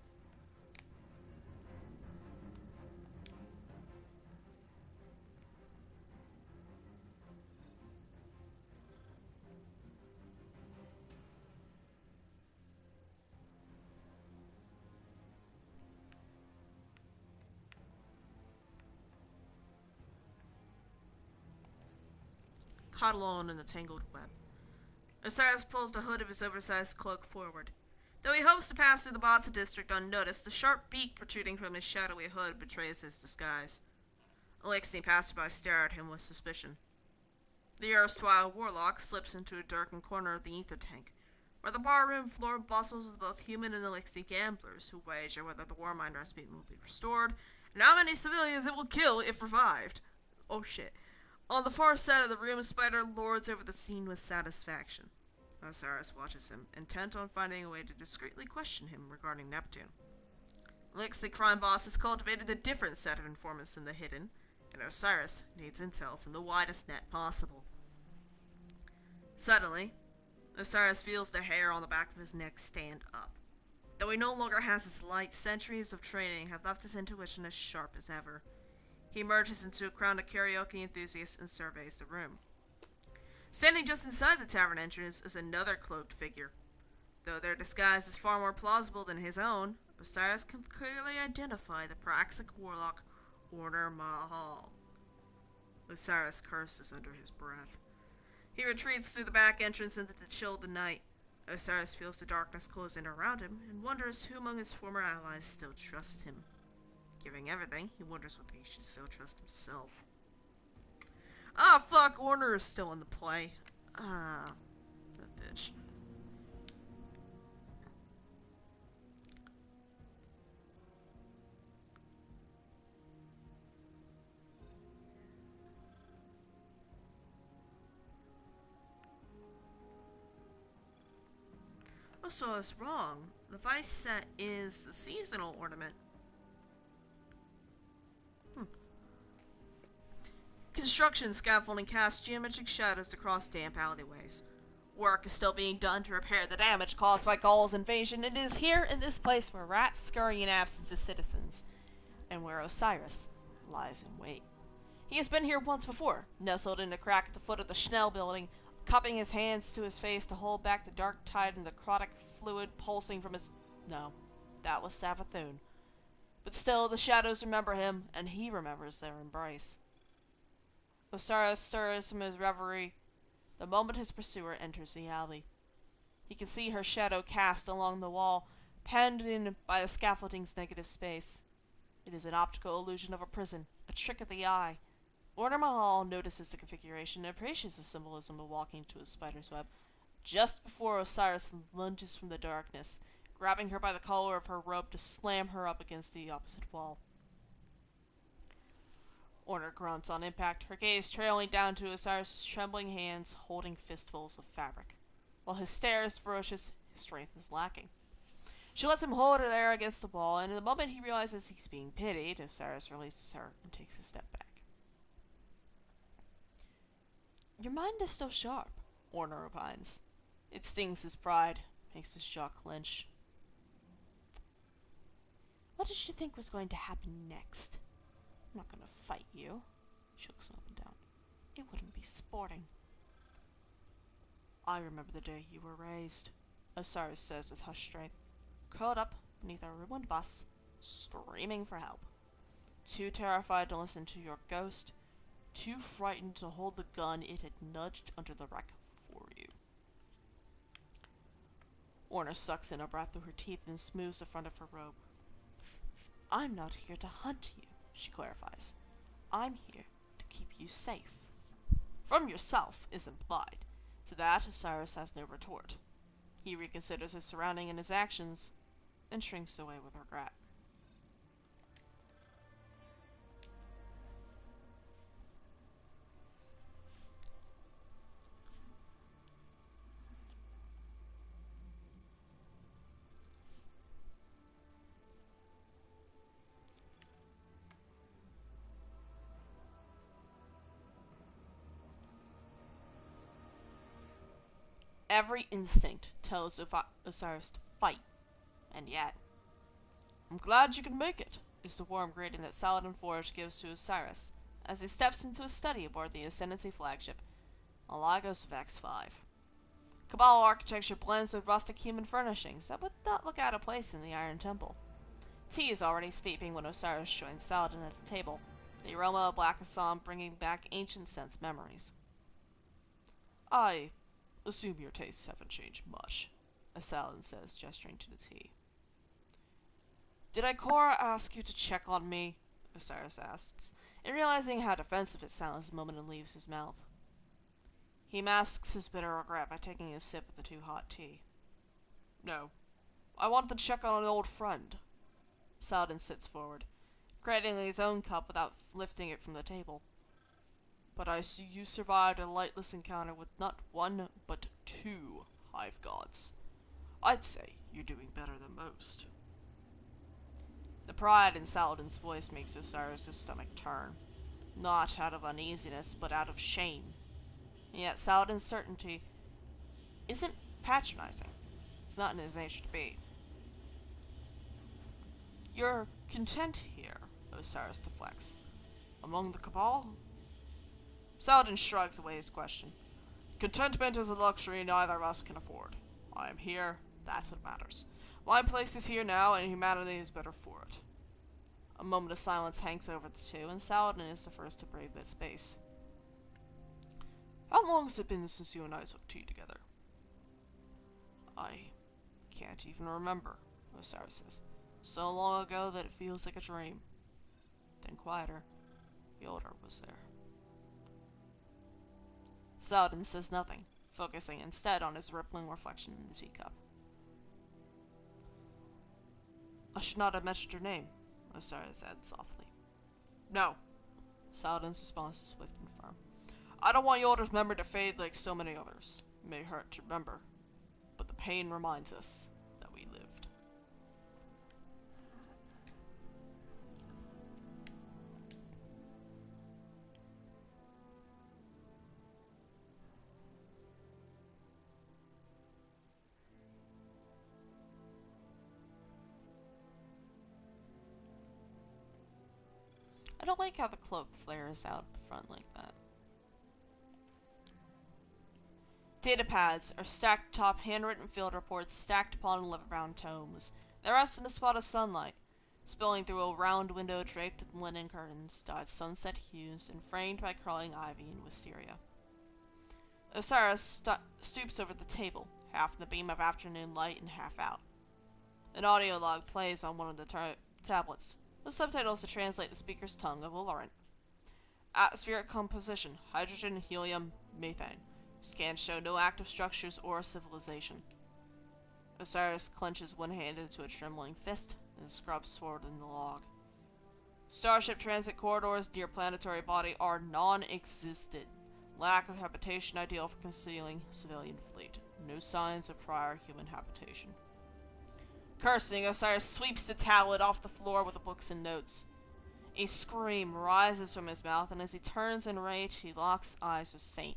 Caught alone in the tangled web. Osiris pulls the hood of his oversized cloak forward. Though he hopes to pass through the Bata district unnoticed, the sharp beak protruding from his shadowy hood betrays his disguise. Elixir passerby stare at him with suspicion. The erstwhile warlock slips into a darkened corner of the ether tank, where the barroom floor bustles with both human and Elixir gamblers who wager whether the Warmind Rasputin will be restored, and how many civilians it will kill if revived. Oh shit. On the far side of the room, Spider lords over the scene with satisfaction. Osiris watches him, intent on finding a way to discreetly question him regarding Neptune. Elixir crime boss has cultivated a different set of informants than the hidden, and Osiris needs intel from the widest net possible. Suddenly, Osiris feels the hair on the back of his neck stand up. Though he no longer has his light, centuries of training have left his intuition as sharp as ever. He emerges into a crowd of karaoke enthusiasts and surveys the room. Standing just inside the tavern entrance is another cloaked figure. Though their disguise is far more plausible than his own, Osiris can clearly identify the Praxic warlock Order Mahal. Osiris curses under his breath. He retreats through the back entrance into the chill of the night. Osiris feels the darkness close in around him and wonders who among his former allies still trusts him. Given everything, he wonders whether he should still trust himself. Ah, fuck, Order is still in the play. Ah, that bitch. Oh, so I was wrong. The Vice set is the seasonal ornament. Construction scaffolding casts geometric shadows across damp alleyways. Work is still being done to repair the damage caused by Gaul's invasion, and it is here in this place where rats scurry in absence of citizens, and where Osiris lies in wait. He has been here once before, nestled in a crack at the foot of the Schnell building, cupping his hands to his face to hold back the dark tide and necrotic fluid pulsing from his... No, that was Savathun. But still, the shadows remember him, and he remembers their embrace. Osiris stirs from his reverie the moment his pursuer enters the alley. He can see her shadow cast along the wall, penned in by the scaffolding's negative space. It is an optical illusion of a prison, a trick of the eye. Order Mahal notices the configuration and appreciates the symbolism of walking to a spider's web, just before Osiris lunges from the darkness, grabbing her by the collar of her robe to slam her up against the opposite wall. Order grunts on impact, her gaze trailing down to Osiris' trembling hands holding fistfuls of fabric. While his stare is ferocious, his strength is lacking. She lets him hold her there against the wall, and in the moment he realizes he's being pitied, Osiris releases her and takes a step back. Your mind is still sharp, Order opines. It stings his pride, makes his jaw clench. What did you think was going to happen next? I'm not going to fight you. She looks up and down. It wouldn't be sporting. I remember the day you were raised, Osiris says with hushed strength, curled up beneath a ruined bus, screaming for help. Too terrified to listen to your ghost, too frightened to hold the gun it had nudged under the wreck for you. Orna sucks in a breath through her teeth and smooths the front of her robe. I'm not here to hunt you, she clarifies. I'm here to keep you safe. From yourself is implied. To that, Osiris has no retort. He reconsiders his surrounding and his actions, and shrinks away with regret. Every instinct tells Osiris to fight, and yet... I'm glad you can make it, is the warm greeting that Saladin Forge gives to Osiris, as he steps into his study aboard the Ascendancy flagship, Malagos of X5. Cabal architecture blends with rustic human furnishings that would not look out of place in the Iron Temple. Tea is already steeping when Osiris joins Saladin at the table, the aroma of black Assam bringing back ancient sense memories. I assume your tastes haven't changed much, Saladin says, gesturing to the tea. Did Ikora ask you to check on me? Osiris asks, and realizing how defensive it sounds the moment it leaves his mouth. He masks his bitter regret by taking a sip of the too hot tea. No. I wanted to check on an old friend. Saladin sits forward, creating his own cup without lifting it from the table. But I see you survived a lightless encounter with not one, but two hive gods. I'd say you're doing better than most. The pride in Saladin's voice makes Osiris' stomach turn. Not out of uneasiness, but out of shame. And yet Saladin's certainty isn't patronizing. It's not in his nature to be. You're content here, Osiris deflects. Among the Cabal? Saladin shrugs away his question. Contentment is a luxury neither of us can afford. I am here, that's what matters. My place is here now, and humanity is better for it. A moment of silence hangs over the two, and Saladin is the first to brave that space. How long has it been since you and I took tea together? I can't even remember, Osiris says. So long ago that it feels like a dream. Then quieter, Yoder was there. Saladin says nothing, focusing instead on his rippling reflection in the teacup. I should not have mentioned your name, Osiris said softly. No. Saladin's response is swift and firm. I don't want Yoder's memory to fade like so many others. It may hurt to remember, but the pain reminds us that we lived. I don't like how the cloak flares out the front like that. Datapads are stacked atop handwritten field reports stacked upon liver-bound tomes. They rest in a spot of sunlight, spilling through a round window draped with linen curtains, dyed sunset hues, and framed by crawling ivy and wisteria. Osiris stoops over the table, half in the beam of afternoon light and half out. An audio log plays on one of the tablets, with subtitles to translate the speaker's tongue of Valorant. Atmospheric composition: hydrogen, helium, methane. Scans show no active structures or civilization. Osiris clenches one hand into a trembling fist and scrubs forward in the log. Starship transit corridors near planetary body are non-existent. Lack of habitation ideal for concealing civilian fleet. No signs of prior human habitation. Cursing, Osiris sweeps the tablet off the floor with the books and notes. A scream rises from his mouth, and as he turns in rage, he locks eyes with Saint.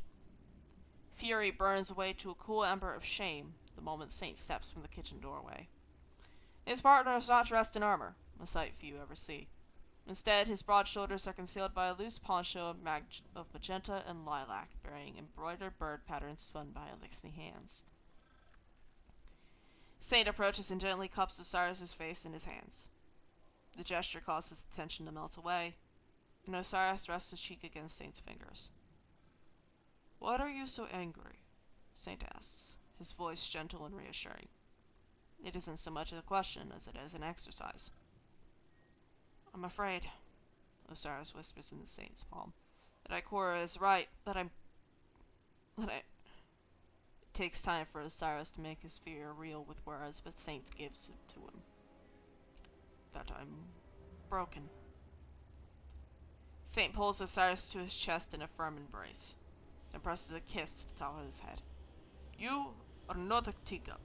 Fury burns away to a cool ember of shame the moment Saint steps from the kitchen doorway. His partner is not dressed in armor, a sight few ever see. Instead, his broad shoulders are concealed by a loose poncho of magenta and lilac, bearing embroidered bird patterns spun by elixir hands. Saint approaches and gently cups Osiris' face in his hands. The gesture causes the tension to melt away, and Osiris rests his cheek against Saint's fingers. Why are you so angry? Saint asks, his voice gentle and reassuring. It isn't so much a question as it is an exercise. I'm afraid, Osiris whispers into Saint's palm, that Ikora is right, It takes time for Osiris to make his fear real with words, but Saint gives it to him. That I'm broken. Saint pulls Osiris to his chest in a firm embrace, then presses a kiss to the top of his head. You are not a teacup,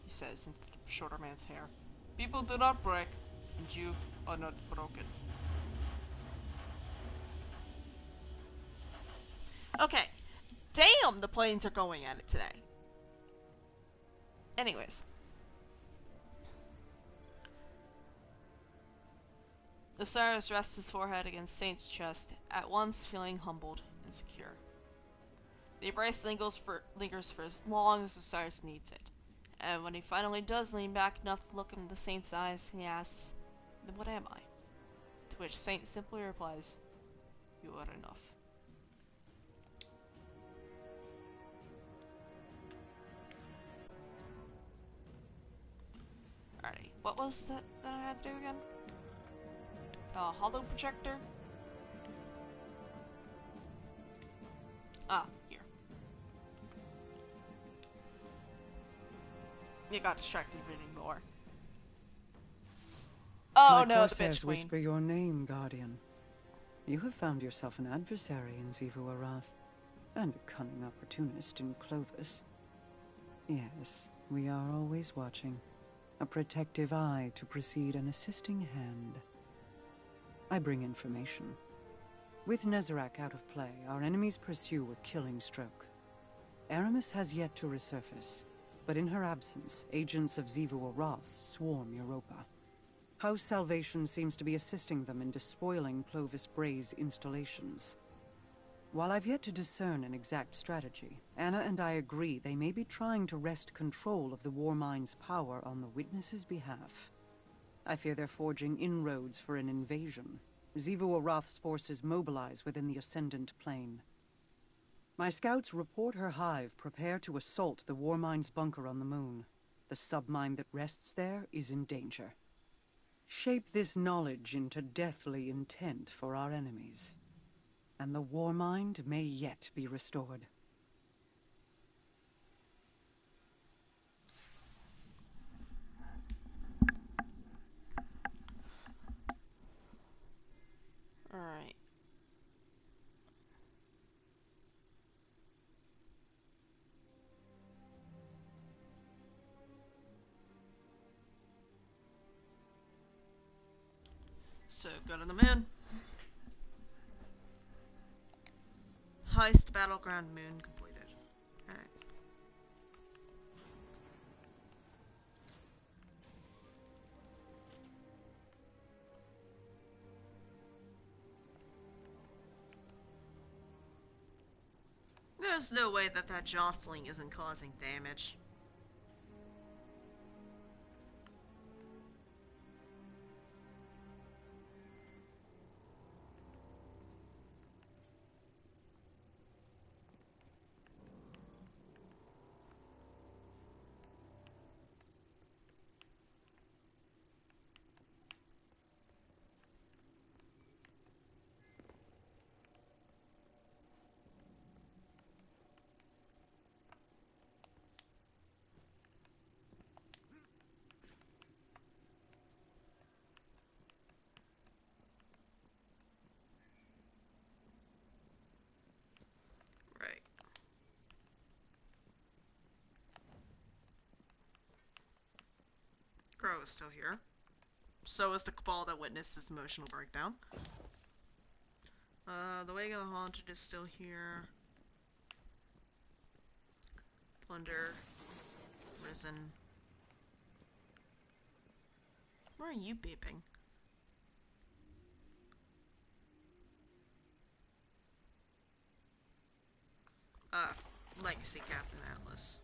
he says into the shorter man's hair. People do not break, and you are not broken. Okay. Damn, the planes are going at it today. Anyways. Osiris rests his forehead against Saint's chest, at once feeling humbled and secure. The embrace lingers for as long as Osiris needs it, and when he finally does lean back enough to look into Saint's eyes, he asks, "Then what am I?" To which Saint simply replies, "You are enough." What was that I had to do again? Hollow projector? Ah, here. You got distracted reading more. Oh My no, the bitch crosshairs queen. whisper your name, Guardian. You have found yourself an adversary in YAAAA, and a cunning opportunist in Clovis. Yes, we are always watching. A protective eye to precede an assisting hand. I bring information. With Nezarec out of play, our enemies pursue a killing stroke. Aramis has yet to resurface, but in her absence, agents of YAAAA swarm Europa. House Salvation seems to be assisting them in despoiling Clovis Bray's installations. While I've yet to discern an exact strategy, Anna and I agree they may be trying to wrest control of the Warmind's power on the Witness's behalf. I fear they're forging inroads for an invasion. YAAAA's forces mobilize within the Ascendant Plane. My scouts report her hive prepare to assault the Warmind's bunker on the moon. The submine that rests there is in danger. Shape this knowledge into deathly intent for our enemies, and the Warmind may yet be restored. Alright. So, go to the moon. Heist Battleground Moon completed. Alright. There's no way that jostling isn't causing damage. Right. Crow is still here. So is the Cabal that witnessed his emotional breakdown. The Wake of the Haunted is still here. Plunder. Risen. Where are you beeping? Legacy Captain Atlas.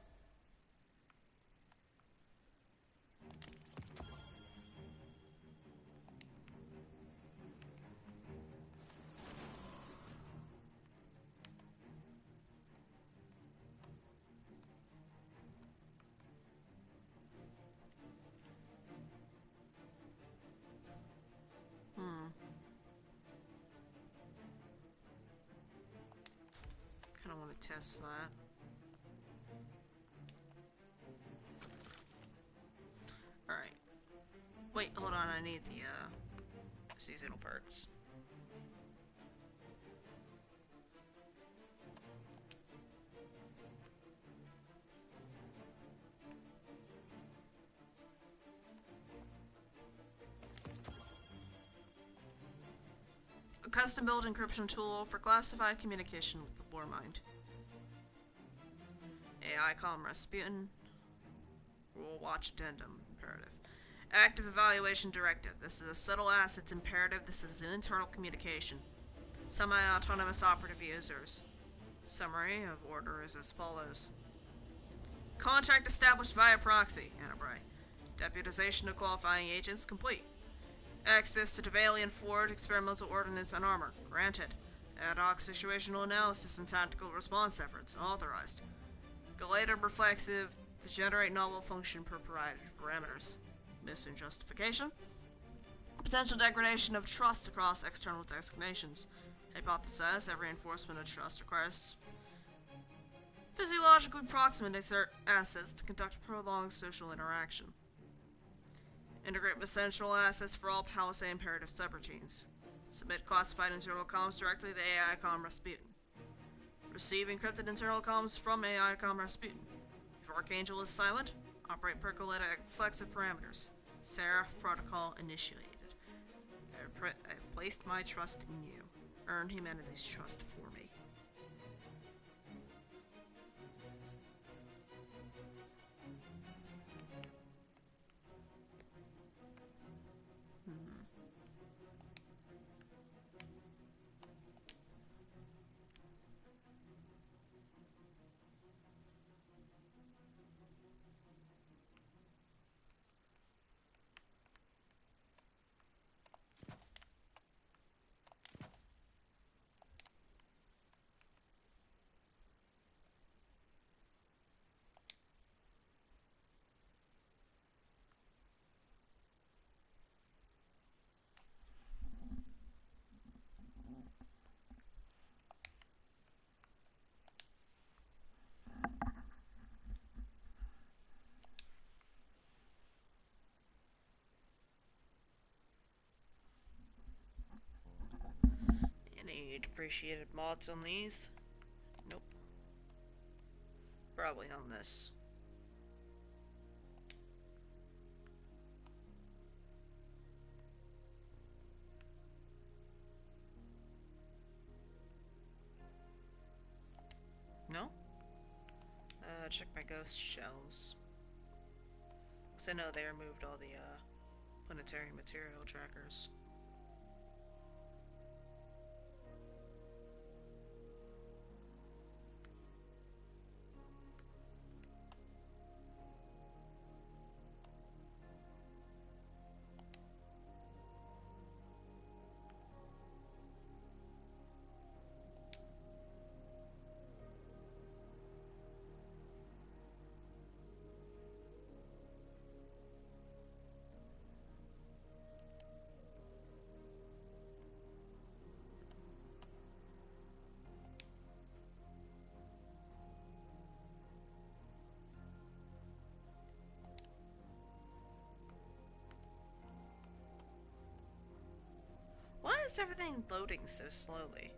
Kinda wanna test that. Alright. Wait, hold on, I need the, seasonal perks. A custom-built encryption tool for classified communication with the Warmind. AI column RASPOOTIN. Rule watch addendum. Imperative. Active evaluation directive. This is a subtle assets imperative. This is an internal communication. Semi-autonomous operative users. Summary of order is as follows. Contract established via proxy. Anabrai. Deputization of qualifying agents complete. Access to Devalian Ford, experimental ordnance and armor. Granted. Ad hoc situational analysis and tactical response efforts. Authorized. Gelator reflexive to generate novel function per provided parameters. Missing justification. Potential degradation of trust across external designations. Hypothesize that reinforcement of trust requires physiologically proximate assets to conduct prolonged social interaction. Integrate with central assets for all PALISA imperative subroutines. Submit classified internal comms directly to AI-Com Rasputin. Receive encrypted internal comms from AI-Com Rasputin. If Archangel is silent, operate per Coletta at flexive parameters. Seraph protocol initiated. I placed my trust in you. Earn humanity's trust for me. Any depreciated mods on these? Nope. Probably on this. No? Check my ghost shells. Because I know they removed all the, planetary material trackers. Why is everything loading so slowly?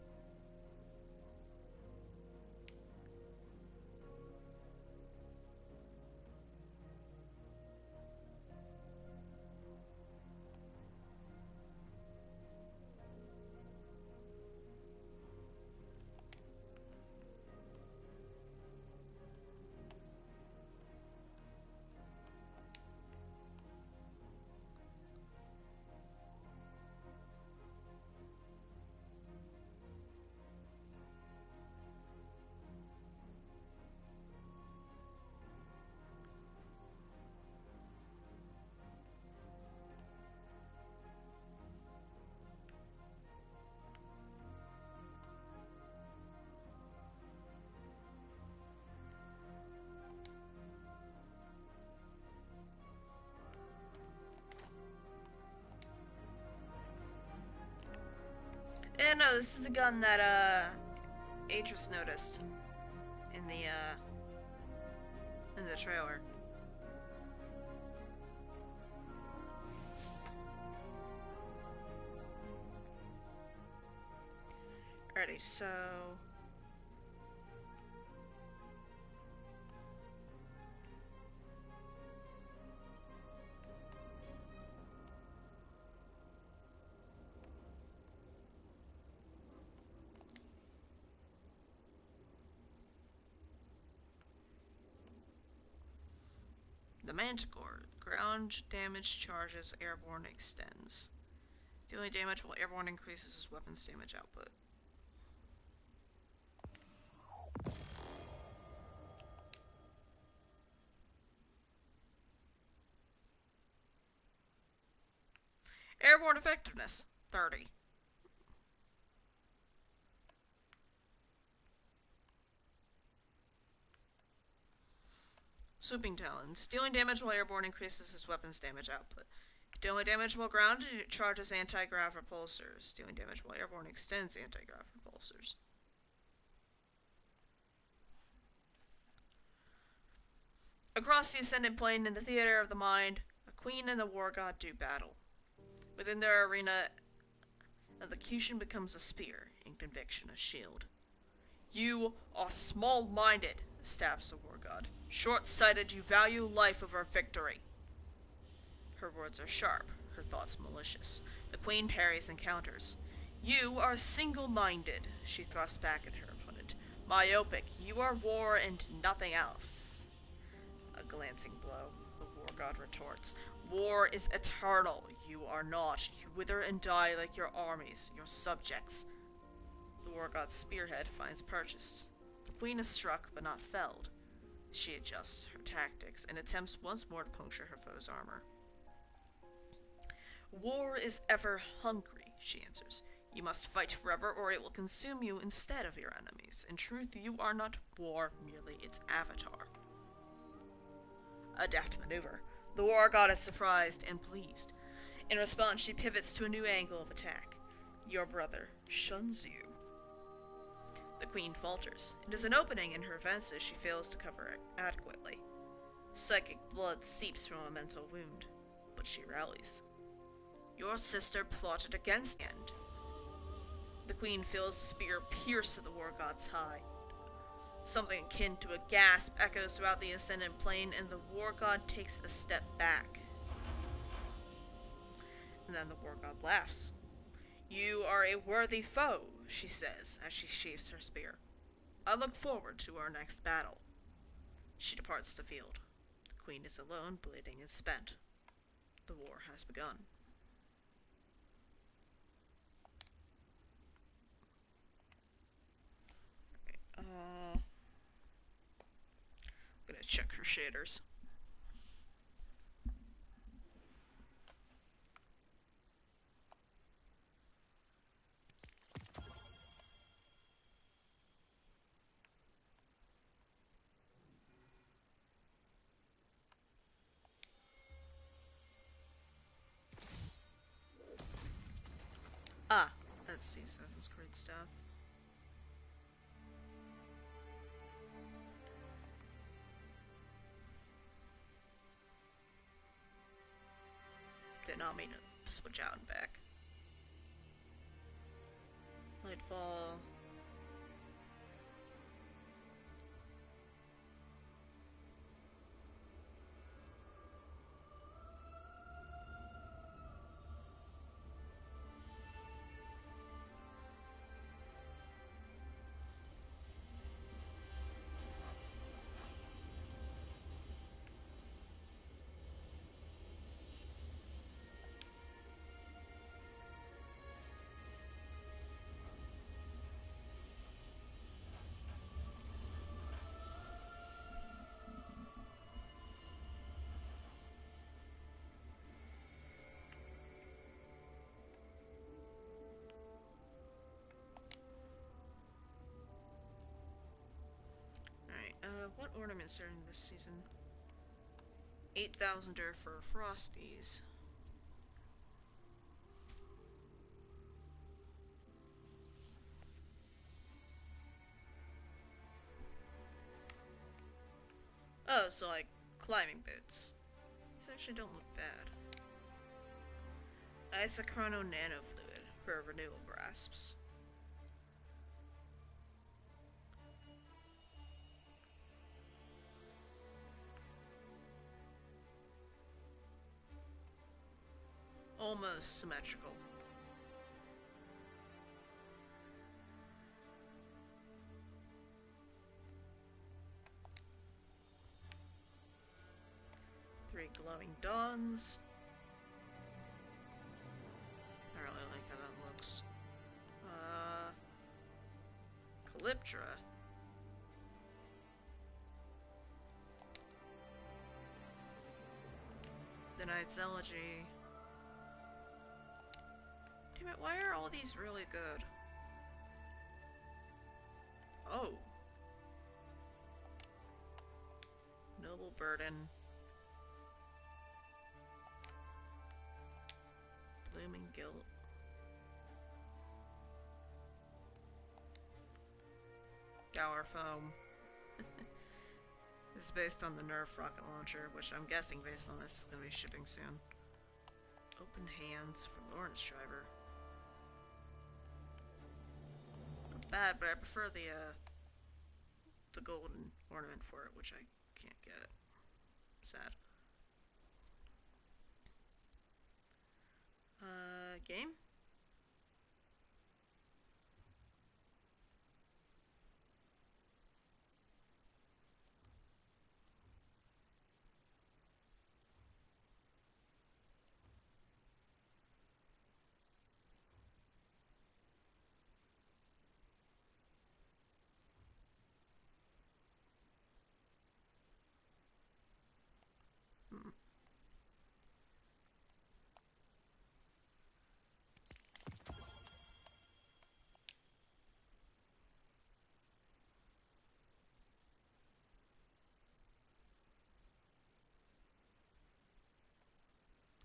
And no, this is the gun that, Atris noticed in the trailer. Alrighty, so... The Manticore. Ground damage charges, airborne extends. Dealing damage while airborne increases his weapon's damage output. Airborne effectiveness, 30. Swooping Talons. Dealing damage while airborne increases his weapon's damage output. Dealing damage while grounded, it charges anti-grav repulsors. Dealing damage while airborne extends anti-grav repulsors. Across the Ascendant Plane in the Theater of the Mind, a queen and the war god do battle. Within their arena, elocution becomes a spear, in conviction a shield. You are small-minded, stabs the war god. Short-sighted, you value life over victory. Her words are sharp, her thoughts malicious. The queen parries and counters. You are single-minded, she thrusts back at her opponent. Myopic, you are war and nothing else. A glancing blow, the war god retorts. War is eternal, you are not. You wither and die like your armies, your subjects. The war god's spearhead finds purchase. The queen is struck, but not felled. She adjusts her tactics and attempts once more to puncture her foe's armor. War is ever hungry, she answers. You must fight forever, or it will consume you instead of your enemies. In truth, you are not war, merely its avatar. A deft maneuver. The war god is surprised and pleased. In response, she pivots to a new angle of attack. Your brother shuns you. The queen falters. It is an opening in her fences she fails to cover it adequately. Psychic blood seeps from a mental wound, but she rallies. Your sister plotted against the end. The queen feels the spear pierce at the war god's hide. Something akin to a gasp echoes throughout the Ascendant Plane, and the war god takes a step back. And then the war god laughs. You are a worthy foe, she says, as she sheaths her spear. I look forward to our next battle. She departs the field. The queen is alone, bleeding and spent. The war has begun. I'm gonna check her shaders. Ah, that's the Assassin's Creed stuff. Did not mean to switch out and back. Lightfall. What ornaments are in this season? 8,000er for Frosties. Oh, so like climbing boots. These actually don't look bad. Isochrono Nano Fluid for renewal grasps. Almost symmetrical. Three glowing dawns. I really like how that looks. Calyptra. The Knight's Elegy. Damn it, why are all these really good? Oh. No Double burden. Blooming guilt. Gower foam. This is based on the Nerf rocket launcher, which I'm guessing based on this is going to be shipping soon. Open hands for Lawrence Driver. Not bad, but I prefer the golden ornament for it, which I can't get. Sad. Game?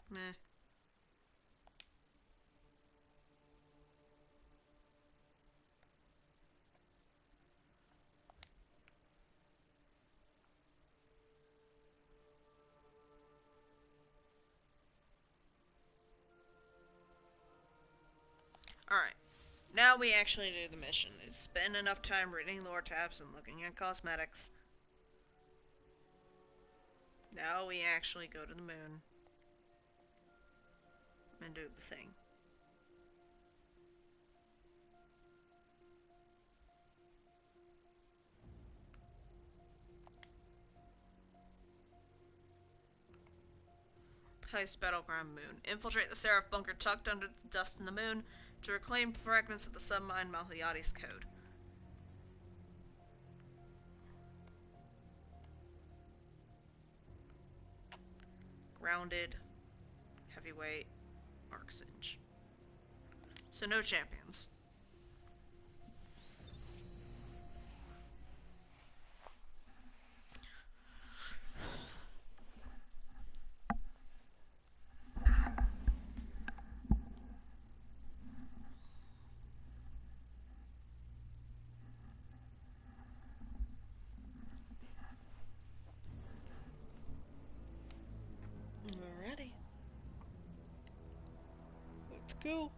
Meh. Alright. Now we actually do the mission. It's spend enough time reading lore tabs and looking at cosmetics. Now we actually go to the moon. And do the thing. Heist battleground moon. Infiltrate the Seraph bunker tucked under the dust in the moon to reclaim fragments of the submine Malhyadi's code. Grounded. Heavyweight. Arc Singe. So no champions. Alrighty. Let's go.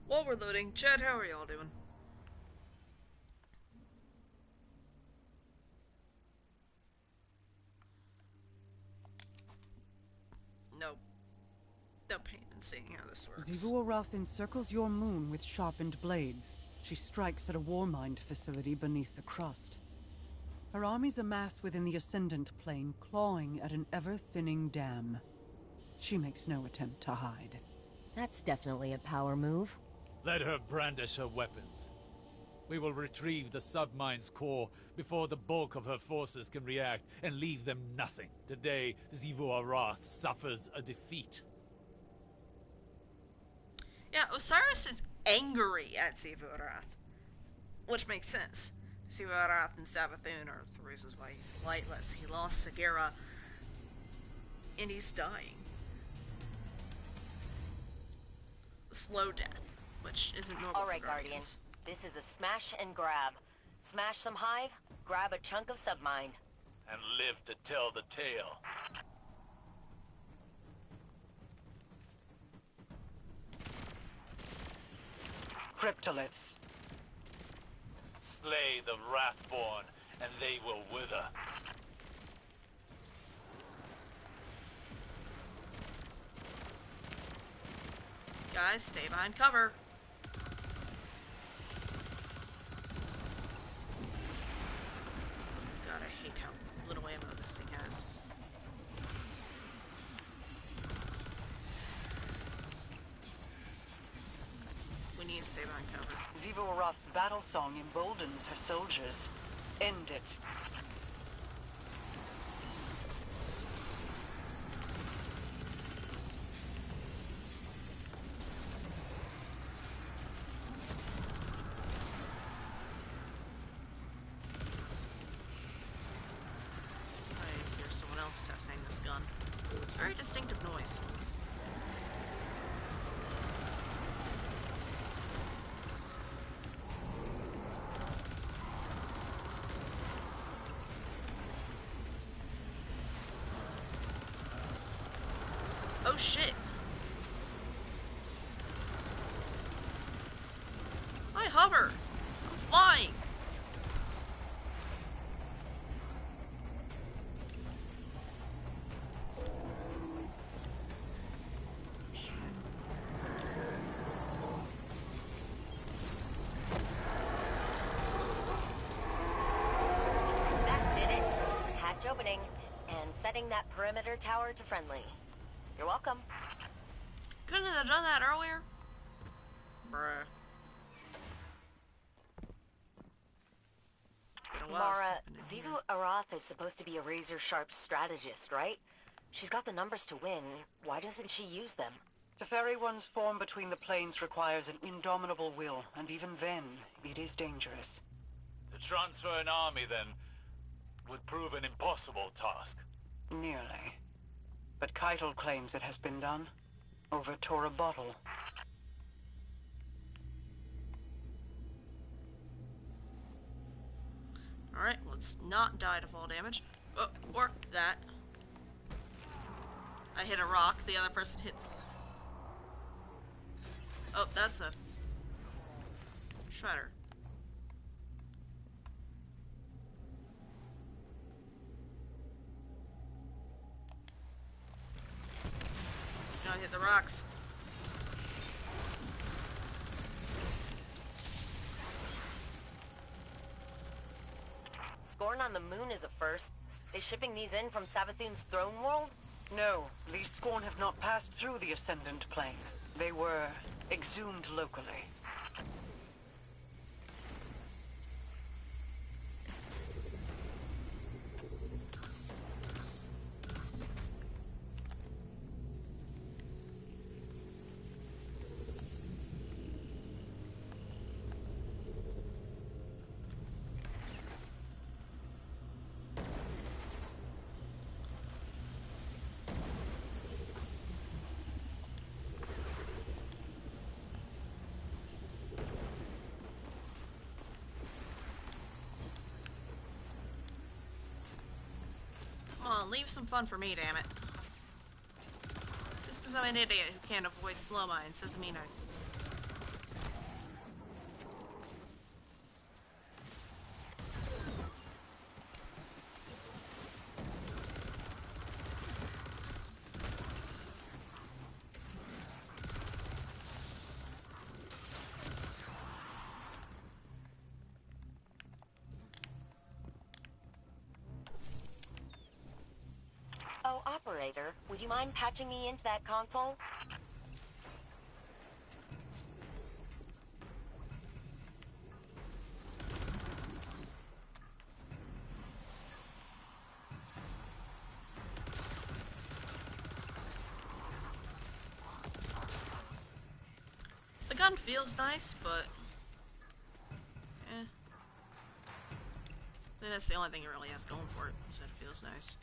While we're loading, Chad, how are y'all doing? Nope. No pain in seeing how this works. Xivu Arath encircles your moon with sharpened blades. She strikes at a war mind facility beneath the crust. Her armies amass within the Ascendant Plane, clawing at an ever-thinning dam. She makes no attempt to hide. That's definitely a power move. Let her brandish her weapons. We will retrieve the submine's core before the bulk of her forces can react and leave them nothing. Today, Xivu Arath suffers a defeat. Yeah, Osiris is angry at Xivu Arath, which makes sense. Xivu Arath and Savathun are the reasons why he's lightless. He lost Sagera, and he's dying. Slow death, which isn't normal. Alright, Guardian. This is a smash and grab. Smash some hive, grab a chunk of submine. And live to tell the tale. Cryptoliths. Slay the Wrathborn, and they will wither. Guys, stay behind cover. God, I hate how little ammo this thing has. We need to stay behind cover. Xivu Arath's battle song emboldens her soldiers. End it. shit. I hover. I'm flying. That did it. Hatch opening and setting that perimeter tower to friendly. You're welcome. Couldn't have done that earlier? Bruh. Mara, Xivu Arath is supposed to be a razor-sharp strategist, right? She's got the numbers to win. Why doesn't she use them? The fairy one's form between the planes requires an indomitable will, and even then, it is dangerous. To transfer an army, then, would prove an impossible task. Nearly. But Keitel claims it has been done. Over Tora Bottle. Alright, let's not die to fall damage. Oh, or that. I hit a rock, the other person hit... Oh, that's a... shredder. Now I hit the rocks. Scorn on the moon is a first. They shipping these in from Savathun's throne world? No, these Scorn have not passed through the Ascendant Plane. They were exhumed locally. Come on, leave some fun for me, damn it. Just because I'm an idiot who can't avoid slow mines doesn't mean I... Oh, operator, would you mind patching me into that console? The gun feels nice, but... eh. I think that's the only thing it really has going for it, is that it feels nice.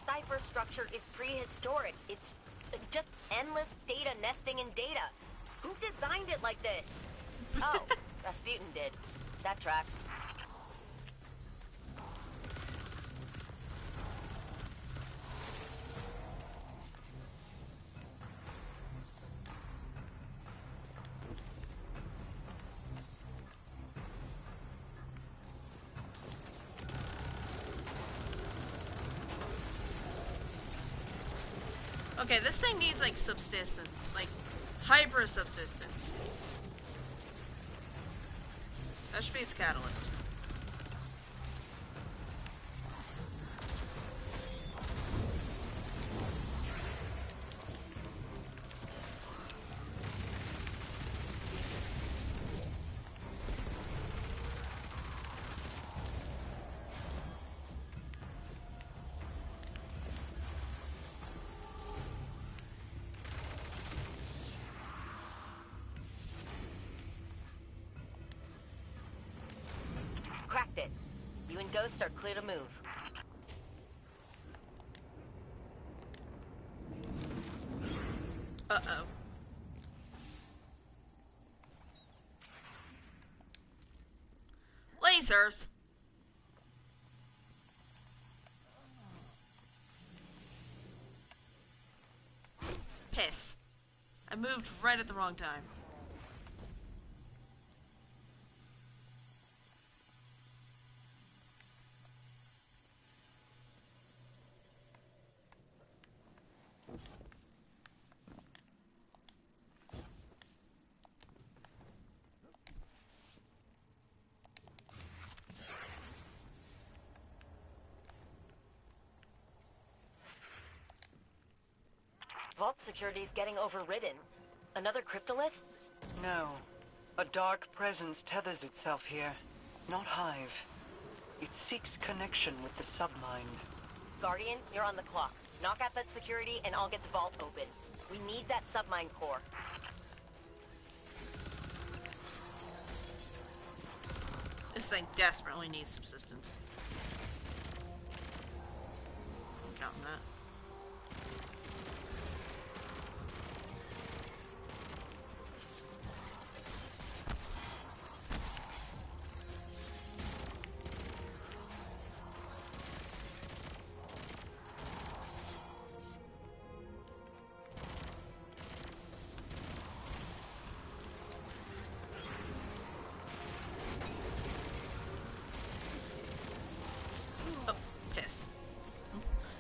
Cipher structure is prehistoric. It's just endless data nesting in data. Who designed it like this? Oh, Rasputin did. That tracks. Okay, this thing needs, like, subsistence. Like, hyper-subsistence. That should be its catalyst. Ghosts are clear to move. Uh-oh. Lasers! Piss. I moved right at the wrong time. Vault security's getting overridden. Another cryptolith? No. A dark presence tethers itself here. Not Hive. It seeks connection with the submind. Guardian, you're on the clock. Knock out that security and I'll get the vault open. We need that submind core. This thing desperately needs subsistence. I'm counting that.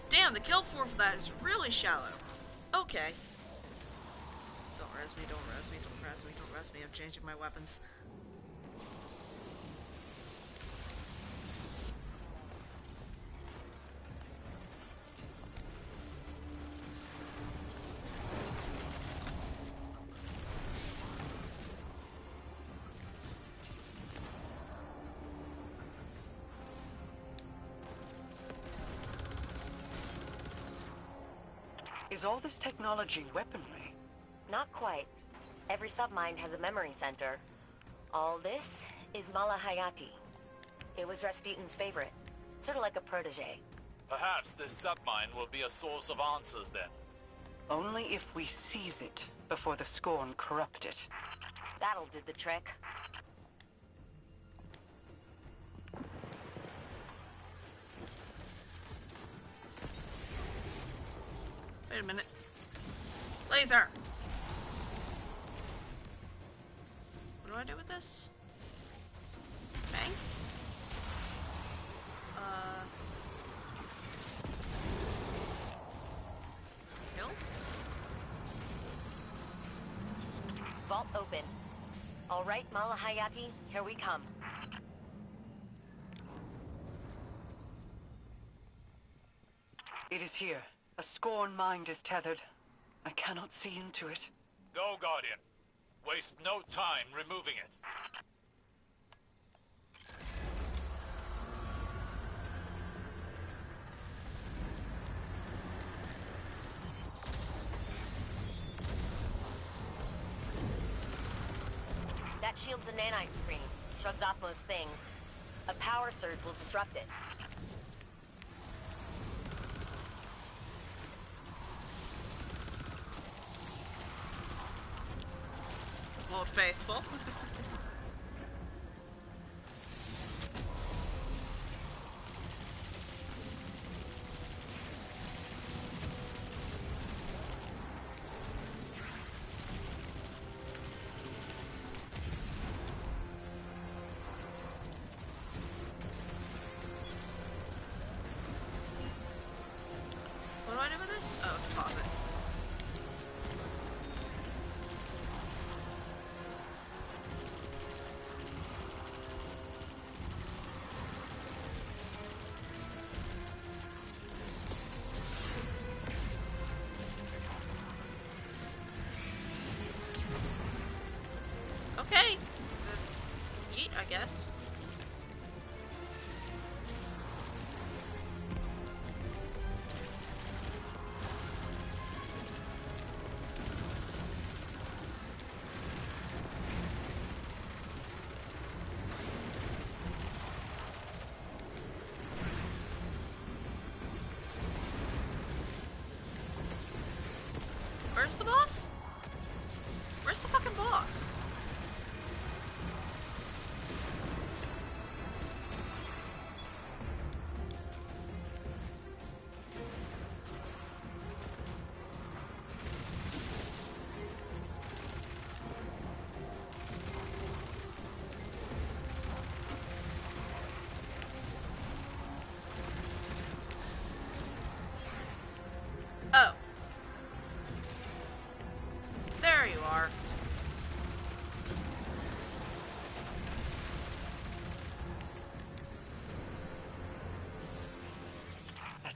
Damn, the kill for that is really shallow. Okay. Don't res me, don't res me, don't res me, don't res me. I'm changing my weapons. Is all this technology weaponry? Not quite. Every submind has a memory center. All this is Mala Hayati. It was Rasputin's favorite. Sort of like a protege. Perhaps this submine will be a source of answers then. Only if we seize it before the Scorn corrupt it. That'll do the trick. Wait a minute. Laser! What do I do with this? Okay. Kill? Vault open. All right, Mala Hayati, here we come. It is here. A Scorn mind is tethered. I cannot see into it. Go, Guardian. Waste no time removing it. That shield's a nanite screen. Shrugs off most things. A power surge will disrupt it. More faithful. What do I do with this? Oh, deposit. Okay. Yeet, I guess.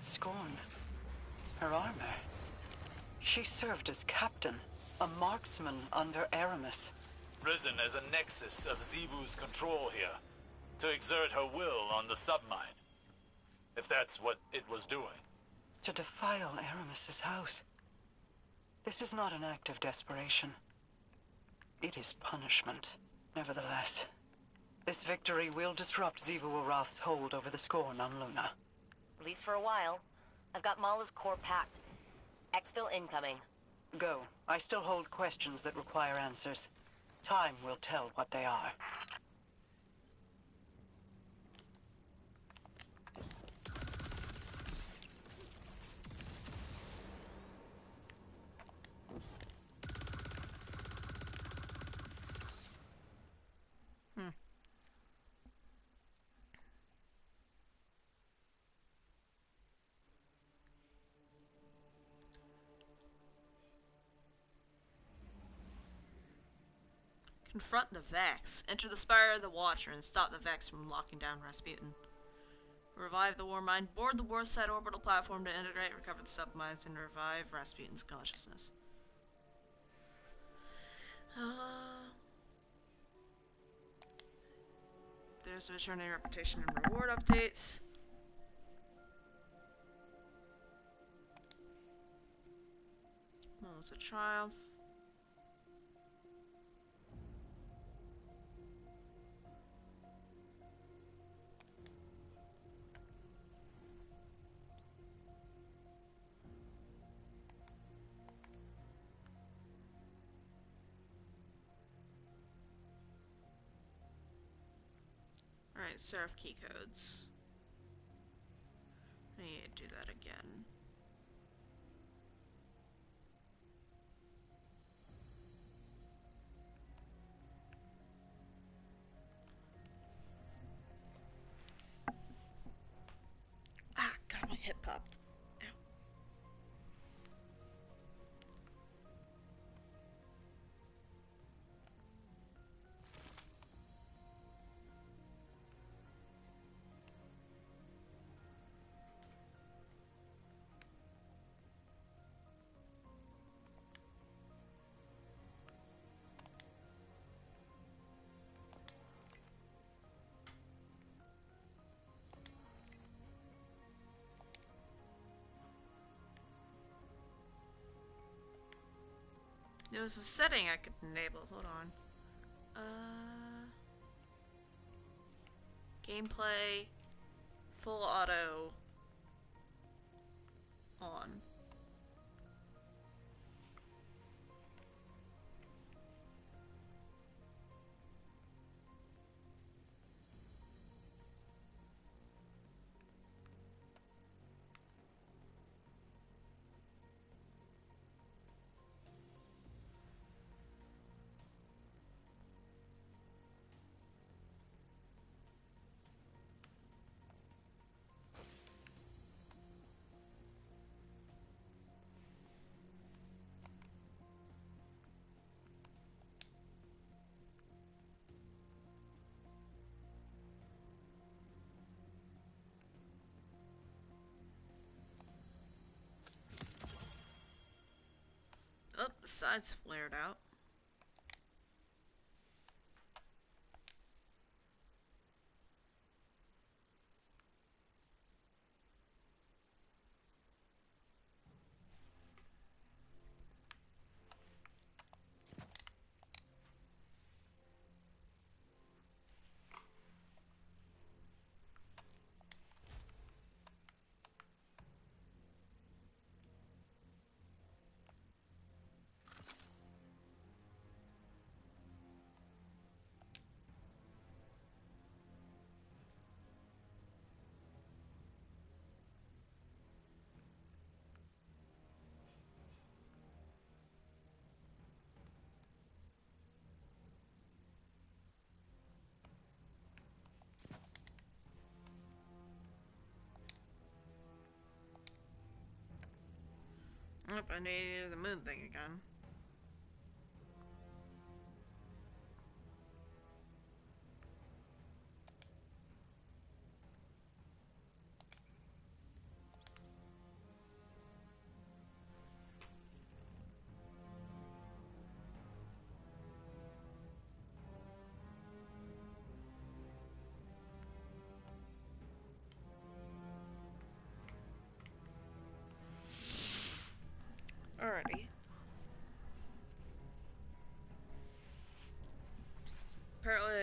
That scorn. Her armor. She served as captain, a marksman under Aramis. Risen as a nexus of Xivu's control here, to exert her will on the submine. If that's what it was doing. To defile Aramis's house. This is not an act of desperation. It is punishment. Nevertheless, this victory will disrupt Xivu Arath's hold over the Scorn on Luna. At least for a while. I've got Mala's core packed. Exfil incoming. Go. I still hold questions that require answers. Time will tell what they are. Confront the Vex. Enter the Spire of the Watcher and stop the Vex from locking down Rasputin. Revive the Warmind. Board the Warside orbital platform to integrate, recover the submines, and revive Rasputin's consciousness. There's the returning reputation and reward updates. Moments of Triumph. Alright, Seraph key codes. I need to do that again. Ah, God, my hip popped. Ow. There was a setting I could enable. Hold on. Gameplay, full auto, on. Oh, the sides flared out. Nope, I need to do the moon thing again.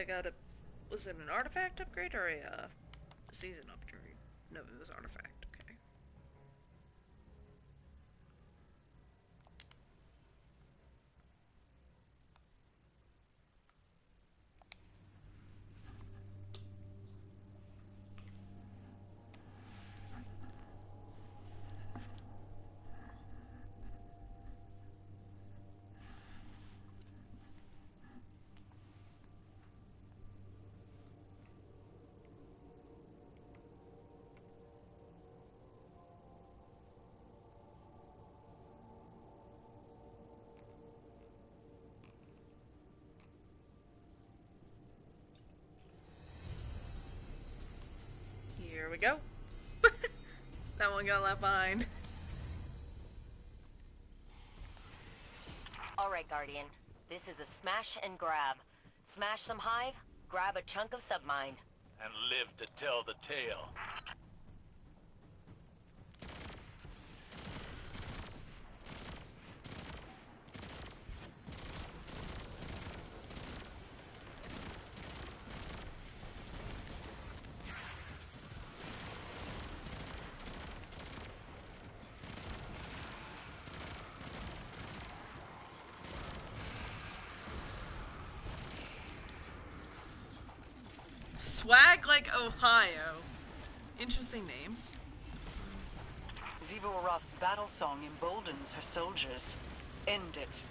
got a... Was it an artifact upgrade or a season upgrade? No, it was artifact. Okay. Here we go. That one got left behind. Alright, Guardian. This is a smash and grab. Smash some hive, grab a chunk of submine. And live to tell the tale. Swag like Ohio. Interesting names. Xivu Arath's battle song emboldens her soldiers. End it.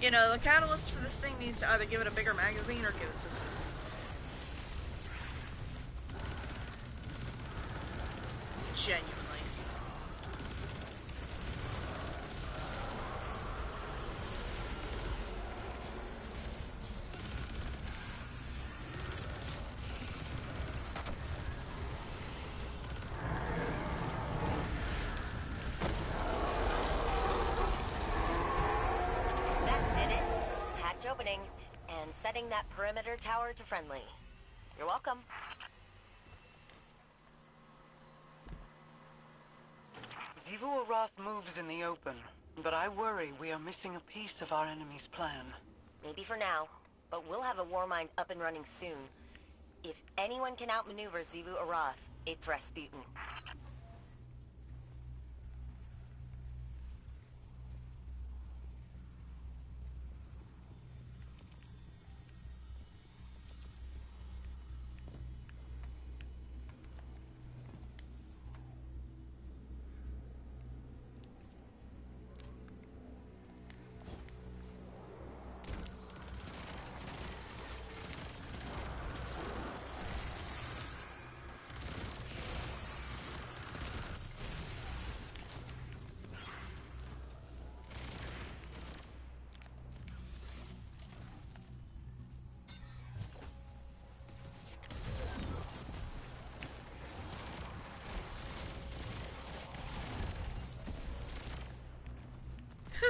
You know, the catalyst for this thing needs to either give it a bigger magazine or give it assistance. Genuinely. Opening and setting that perimeter tower to friendly. You're welcome. Xivu Arath moves in the open, but I worry we are missing a piece of our enemy's plan. Maybe for now, but we'll have a Warmind up and running soon. If anyone can outmaneuver Xivu Arath, it's Rasputin.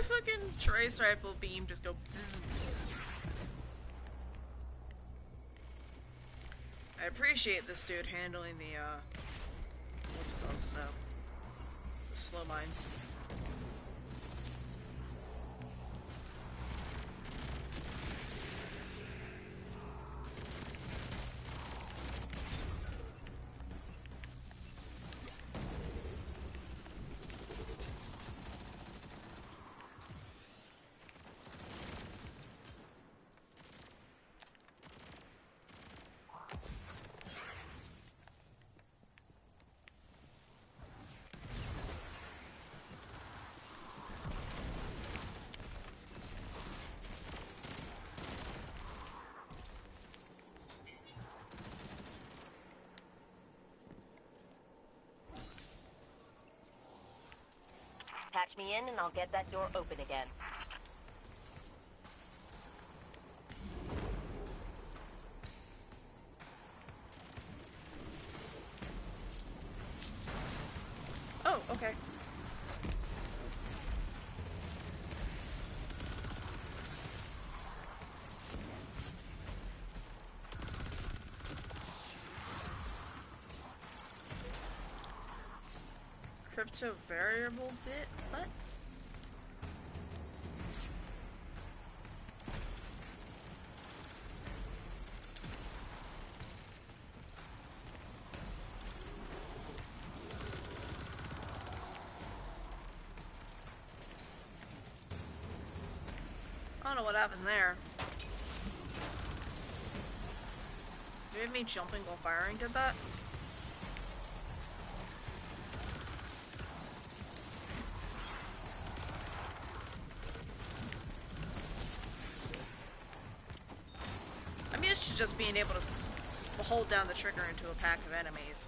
Fucking trace rifle beam just go. I appreciate this dude handling the what's it called stuff? The slow mines. Patch me in and I'll get that door open again. crypto variable bit? What? I don't know what happened there. Maybe me jumping while firing did that? I'm used to just being able to hold down the trigger into a pack of enemies.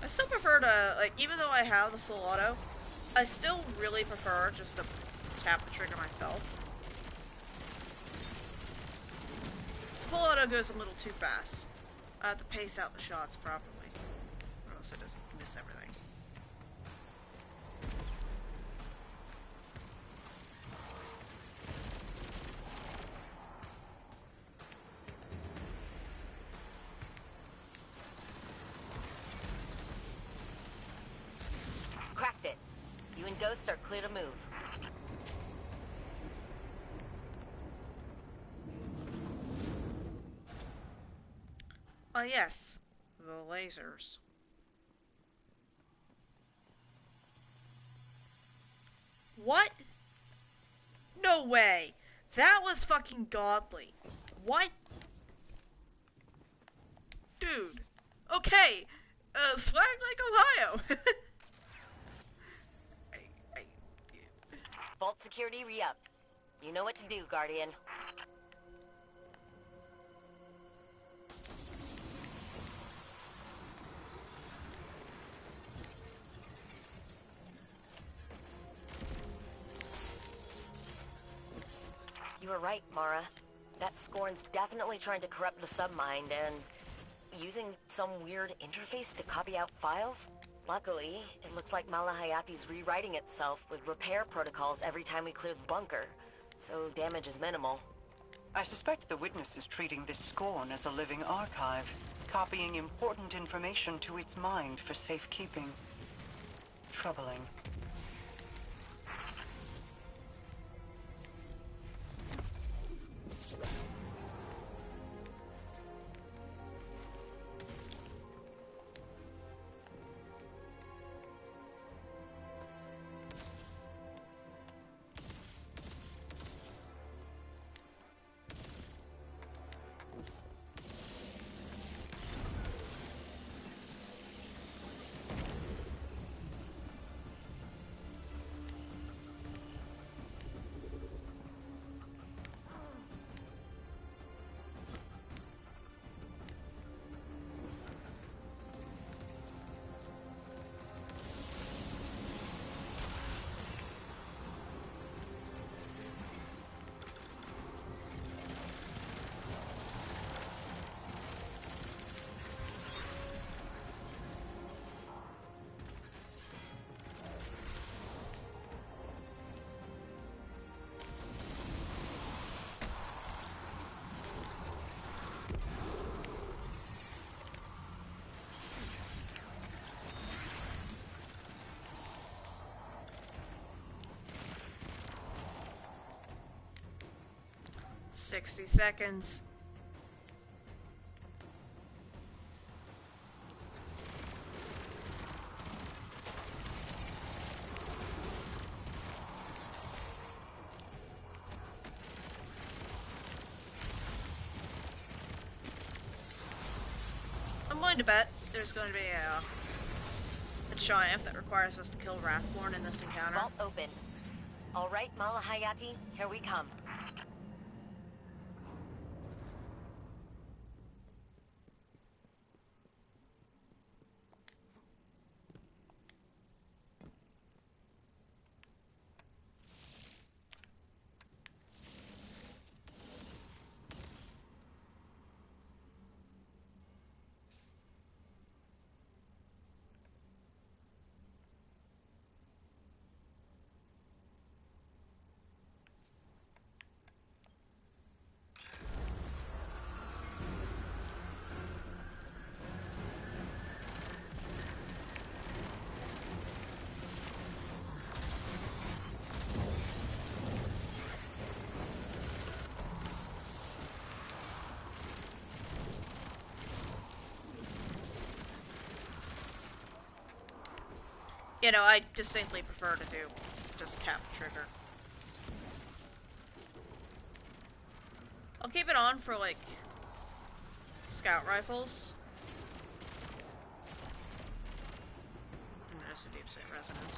I still prefer to, like, even though I have the full auto, I still really prefer just to tap the trigger myself. This full auto goes a little too fast. I have to pace out the shots properly, or else I just miss everything. Cracked it. You and Ghost are clear to move. Ah, yes. The lasers. What? No way! That was fucking godly. What? Dude. Okay. Swag like Ohio. Vault security re-upped. You know what to do, Guardian. You were right, Mara. That Scorn's definitely trying to corrupt the submind and using some weird interface to copy out files. Luckily, it looks like Malahayati's rewriting itself with repair protocols every time we clear the bunker, so damage is minimal. I suspect the witness is treating this Scorn as a living archive, copying important information to its mind for safekeeping. Troubling. $60 seconds. willing to bet there's going to be a triumph that requires us to kill Wrathborn in this encounter. Vault open. All right, Malahayati, here we come. You know, I distinctly prefer to do just tap the trigger. I'll keep it on for, like, scout rifles. And there's a deep state resonance.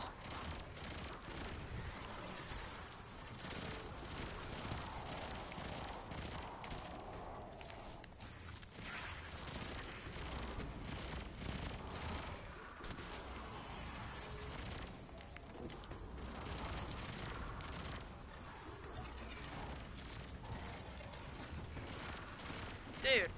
Dude.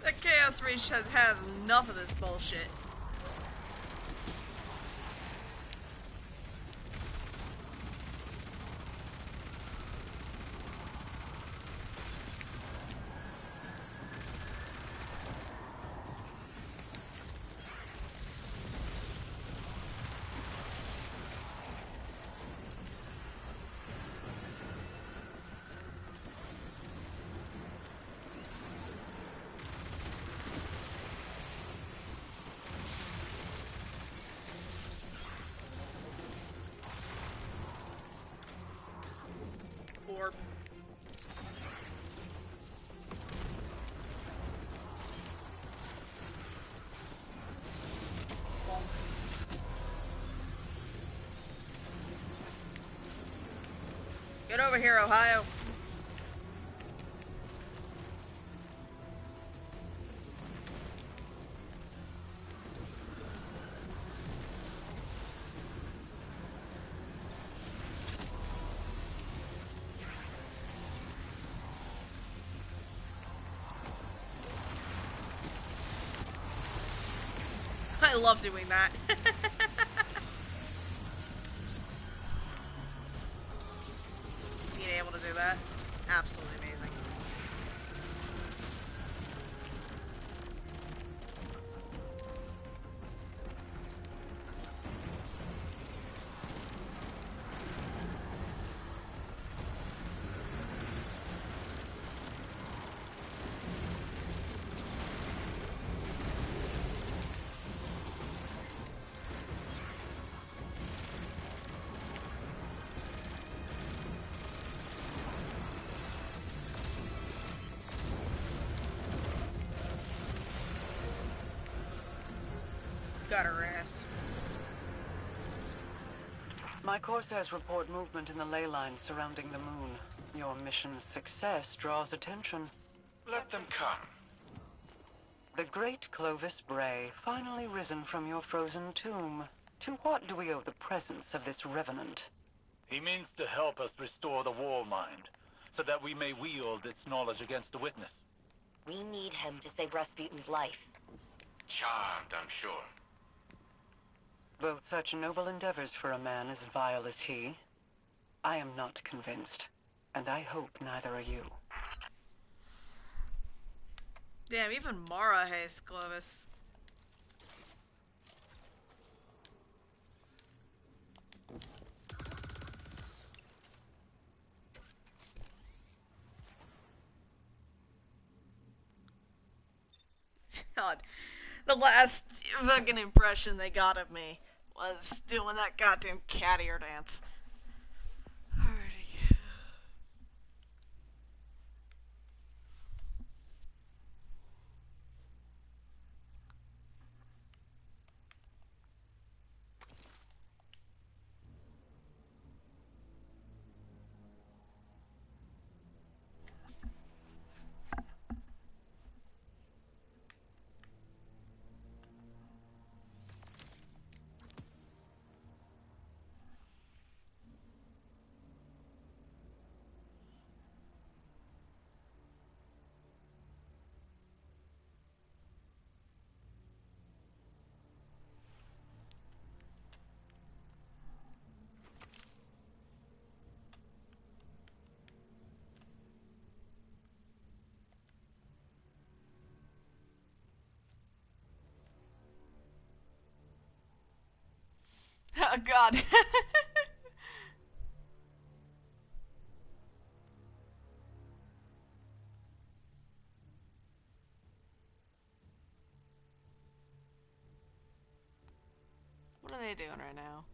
The Chaos Reach has had enough of this bullshit. Orb. Get over here, Ohio. I love doing that. Being able to do that. Absolutely amazing. Gotta rest. My Corsairs report movement in the ley lines surrounding the moon. Your mission's success draws attention. Let them come. The great Clovis Bray, finally risen from your frozen tomb. To what do we owe the presence of this revenant? He means to help us restore the war mind, so that we may wield its knowledge against the witness. We need him to save Rasputin's life. Charmed, I'm sure. Both such noble endeavors for a man as vile as he. I am not convinced, and I hope neither are you. Damn, even Mara hates Clovis. God, the last fucking impression they got of me was doing that goddamn cat ear dance. Alrighty. Oh god. What are they doing right now?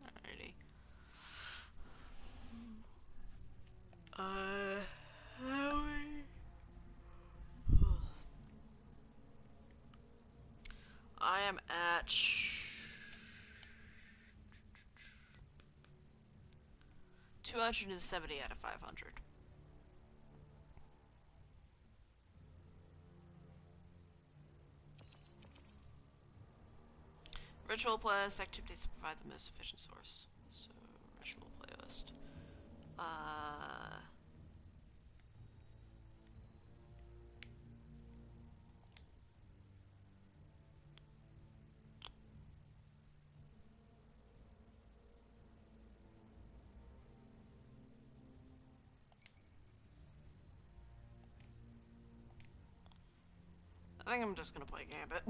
Alrighty. How I am at 270 out of 500. Ritual playlist activities to provide the most efficient source. So, ritual playlist. I think I'm just gonna play Gambit.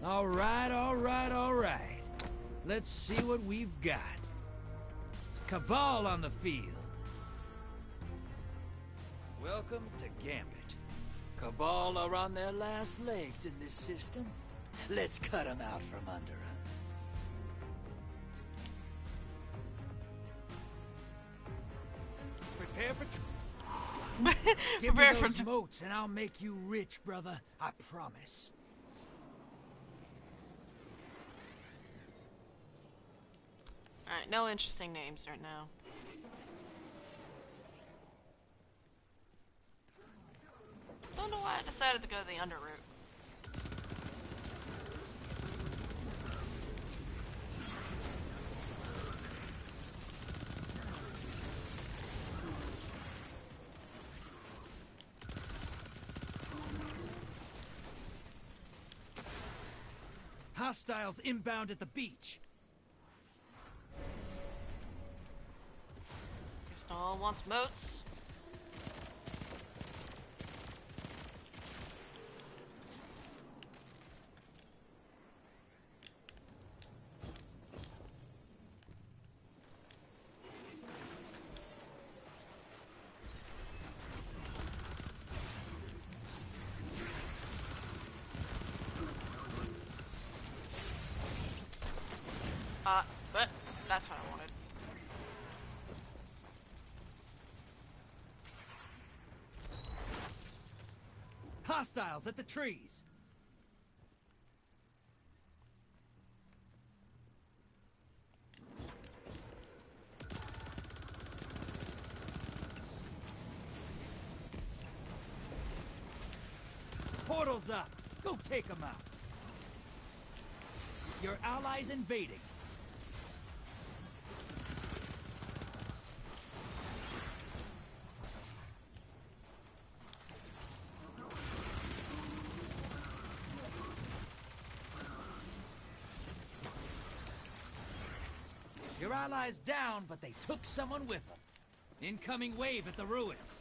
All right, all right, all right. Let's see what we've got. Cabal on the field. Welcome to Gambit. Cabal are on their last legs in this system. Let's cut them out from under 'em. Prepare for... Give me those moats and I'll make you rich, brother. I promise. Alright, no interesting names right now. Don't know why I decided to go the under route. Hostiles inbound at the beach. Guess no one wants moats. But that's what I wanted. Hostiles at the trees. Portal's up. Go take them out. Your allies invading. Your allies down, but they took someone with them. Incoming wave at the ruins.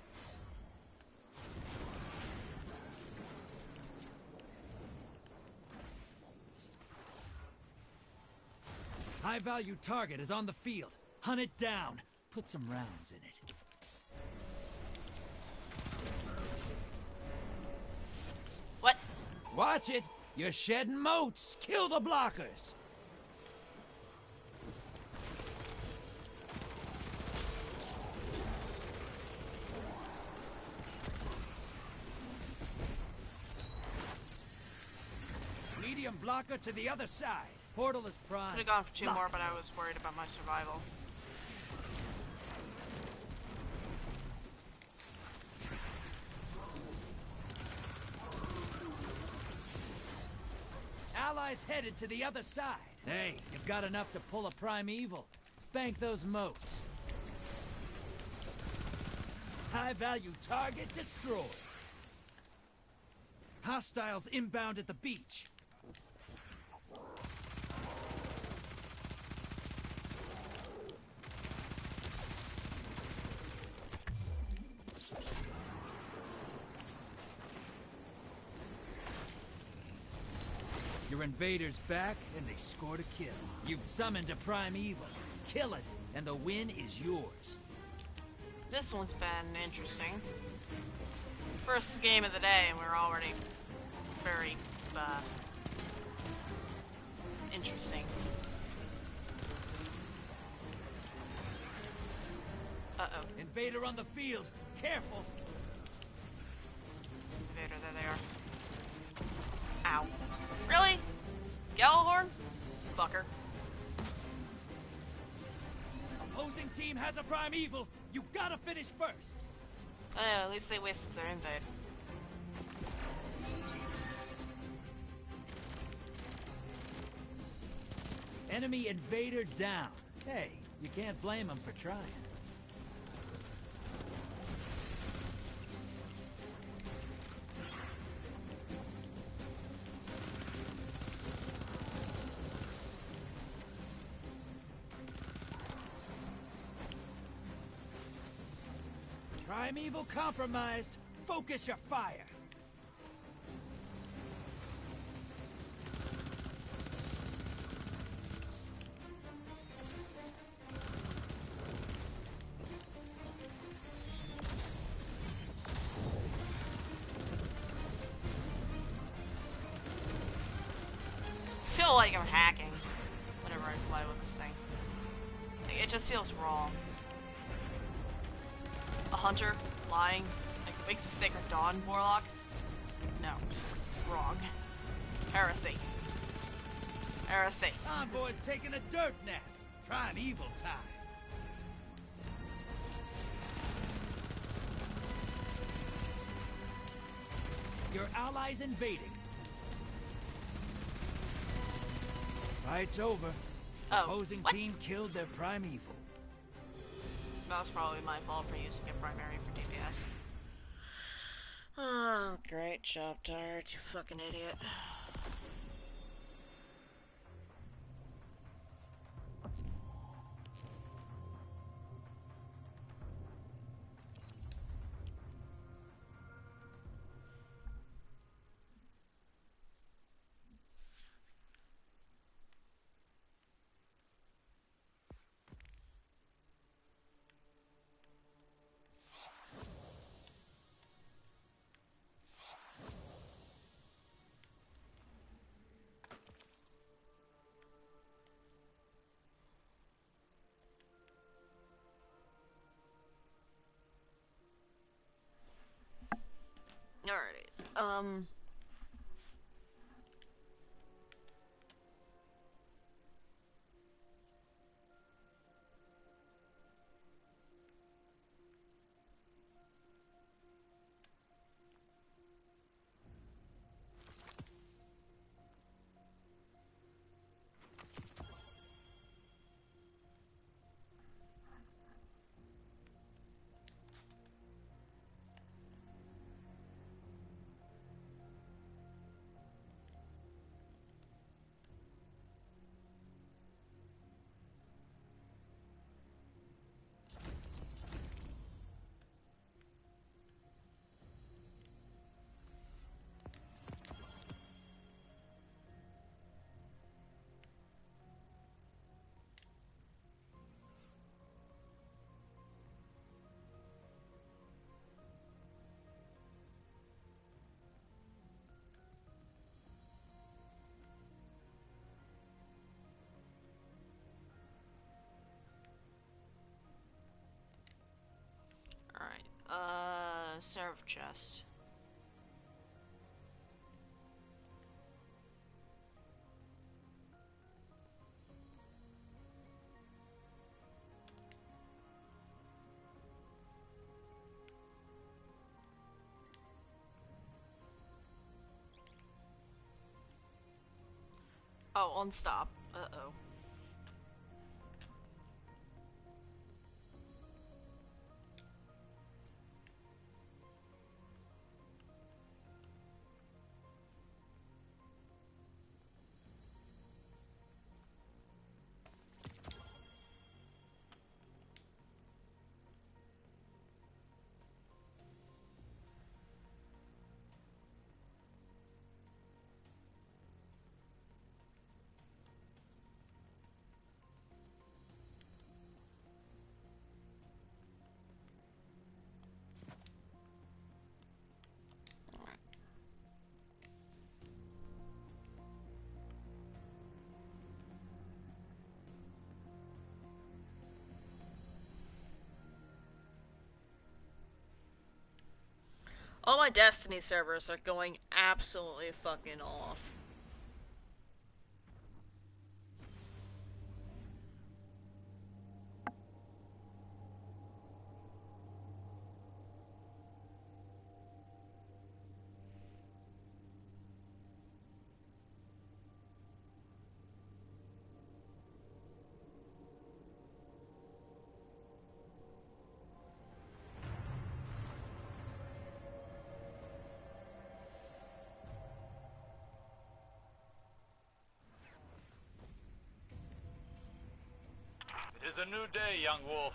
High-value target is on the field. Hunt it down. Put some rounds in it. What? Watch it! You're shedding moats! Kill the blockers! Medium blocker to the other side. Portal is primed. Could have gone for two more, but I was worried about my survival. Allies headed to the other side. Hey, you've got enough to pull a primeval. Bank those moats. High-value target destroyed. Hostiles inbound at the beach. Your invader's back, and they scored a kill. You've summoned a primeval. Kill it, and the win is yours. This one's been interesting. First game of the day, and we're already very, interesting. Uh-oh. Invader on the field. Careful. Invader, there they are. Ow. Really? Gallahorn? Fucker. Opposing team has a primeval. You gotta finish first. Oh, yeah, at least they wasted their invade. Enemy invader down. Hey, you can't blame them for trying. Primeval compromised. Focus your fire. like I'm hacking whenever I play with this thing. Like, it just feels wrong. A hunter lying like wakes the Sacred Dawn Warlock? No. Wrong. Heresy. Heresy. Envoy's taking a dirt nap. Primeval time. Your allies invading. Fight's over. Oh, Opposing what? team killed their primeval. That was probably my fault for using a primary for DPS. Oh, great job, Tired, you fucking idiot. Alrighty, alright, Seraph chest. Oh, on stop. Uh-oh. All my Destiny servers are going absolutely fucking off. It is a new day, young wolf.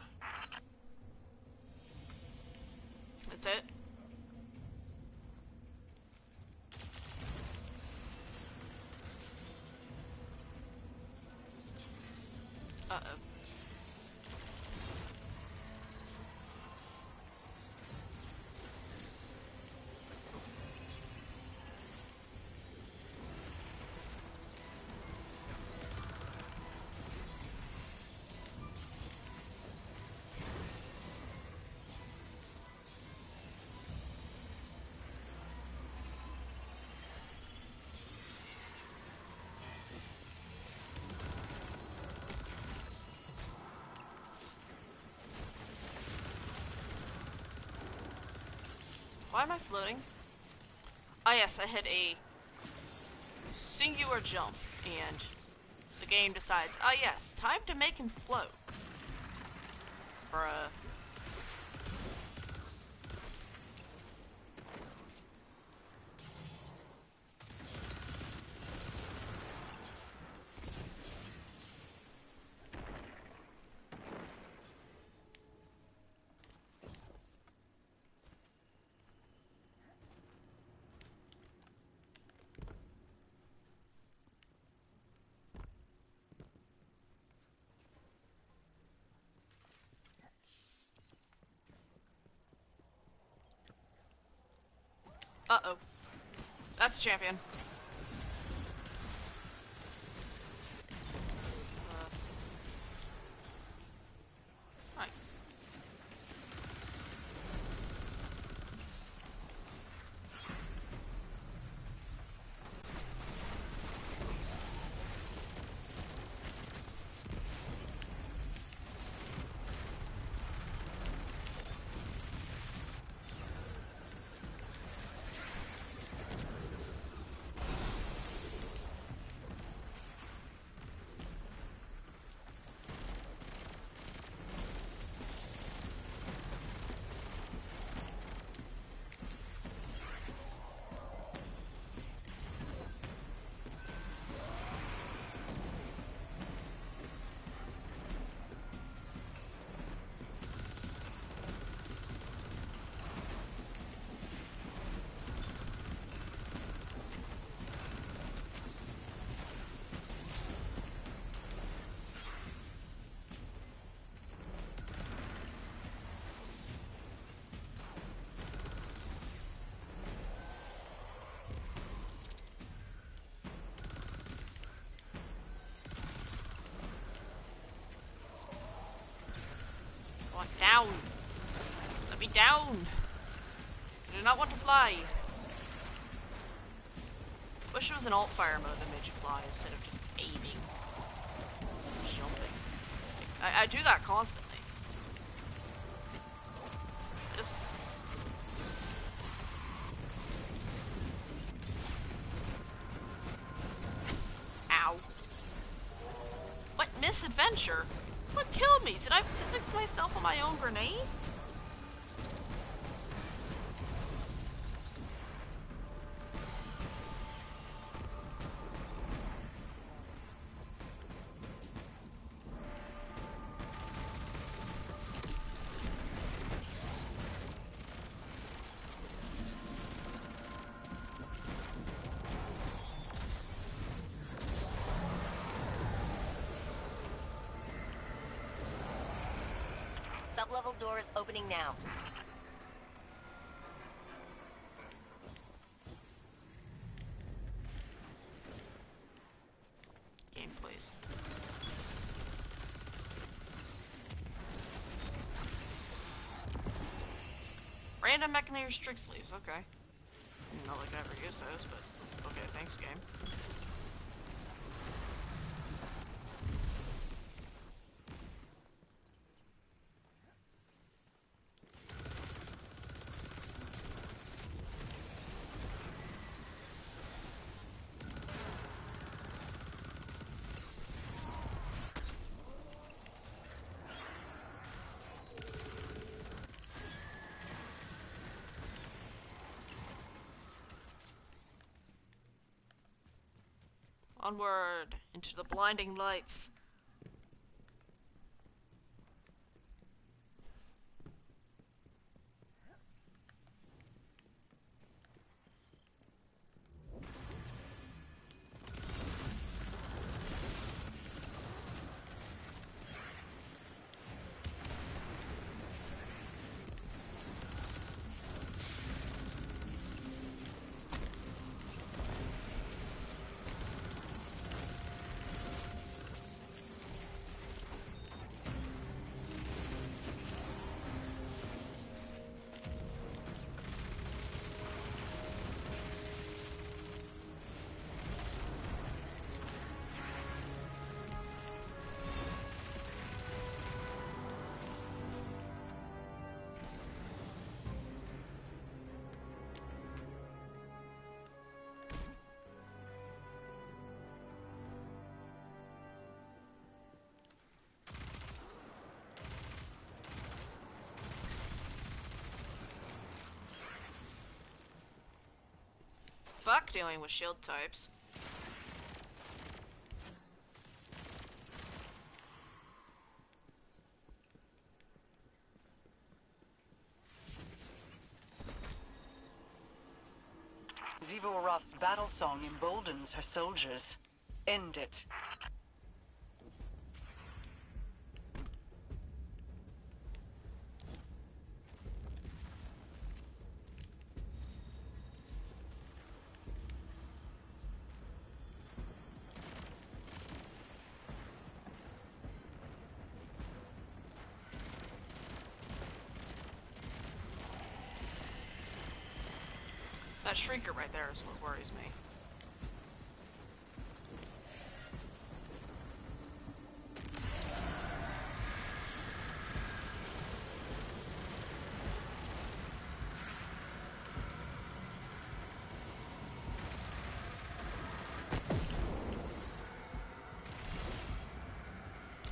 That's it? Uh-oh. Why am I floating? Ah yes, I hit a singular jump, and the game decides, ah yes, time to make him float. Bruh. Uh-oh. That's a champion. Right. Down! Let me down! I do not want to fly! Wish it was an alt-fire mode that made you fly instead of just aiming. Jumping. I do that constantly. Just... Ow. What misadventure? What killed me? Did I physics myself on my own grenade? Sub-level door is opening now. Game, please. Random mechanism strict sleeves, okay. Not like I ever use those, but okay, thanks game. Onward into the blinding lights. dealing with shield types. Xivu Arath's battle song emboldens her soldiers. End it. That shrinker right there is what worries me.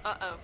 Uh-oh.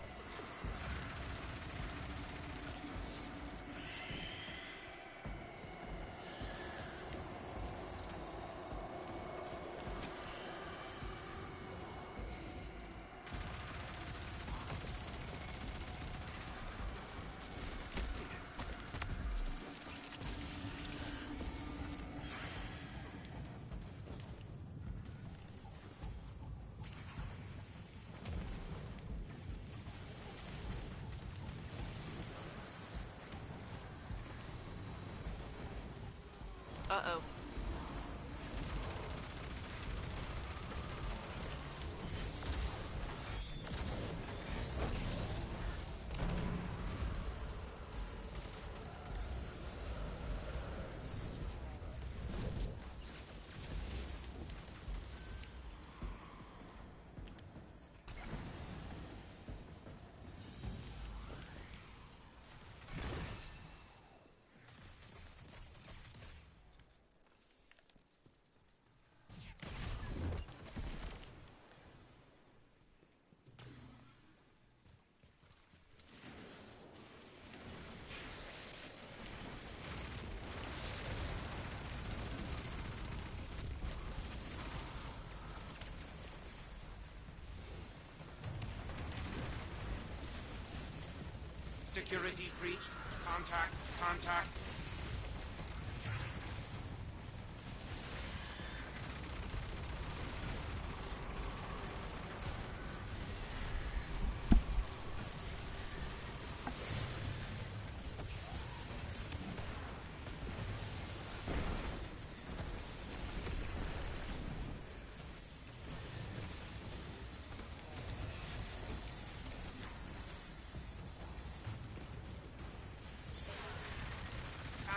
Uh-oh. Security breached. Contact. Contact.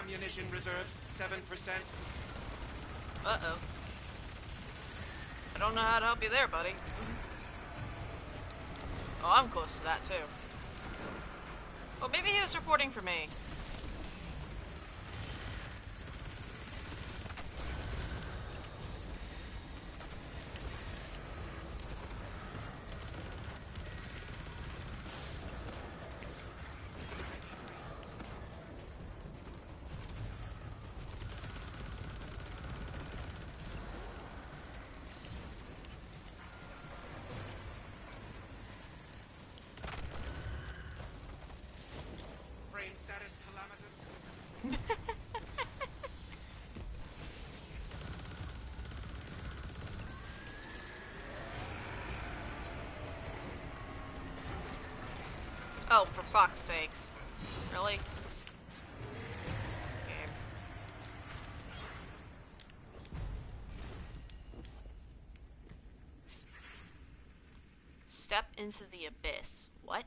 Ammunition reserves, 7%. Uh-oh. I don't know how to help you there, buddy. Oh, I'm close to that, too. Well, maybe he was reporting for me. Brain status calamitous. Oh, for fuck's sakes. Really? Game. Step into the abyss. What?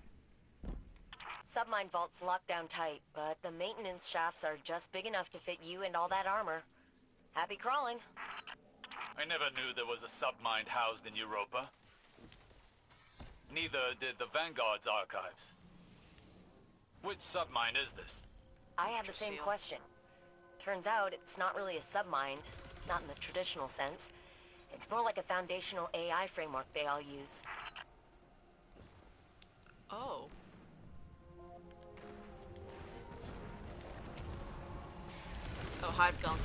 Submine vault's locked down tight, but the maintenance shafts are just big enough to fit you and all that armor. Happy crawling. I never knew there was a submind housed in Europa. Neither did the Vanguard's archives. Which submind is this? I had the same question. Turns out it's not really a submind, not in the traditional sense. It's more like a foundational AI framework they all use. Oh. Oh, hive gunk.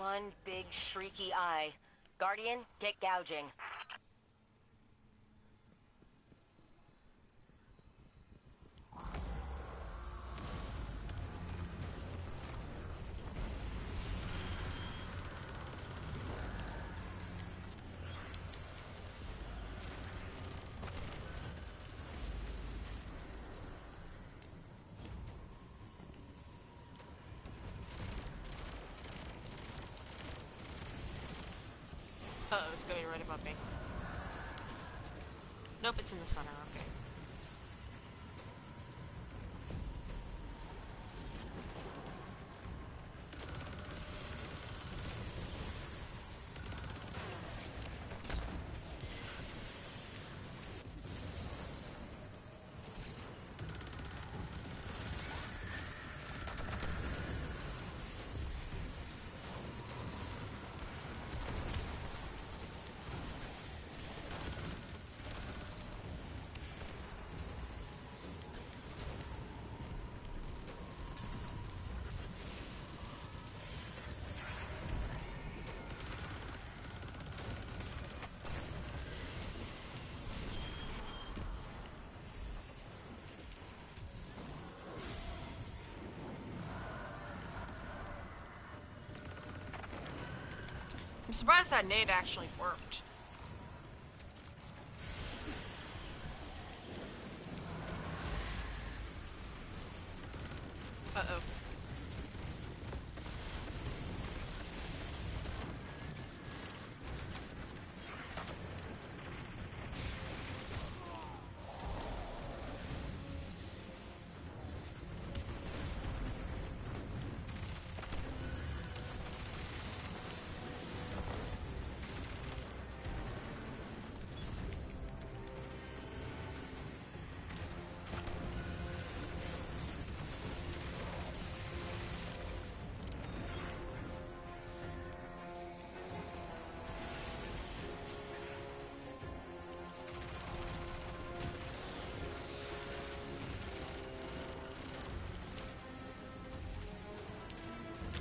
One big shrieky eye. Guardian, get gouging. Uh-oh, it's gonna be right above me. Nope, it's in the center, okay. I'm surprised that nade actually worked. Uh-oh.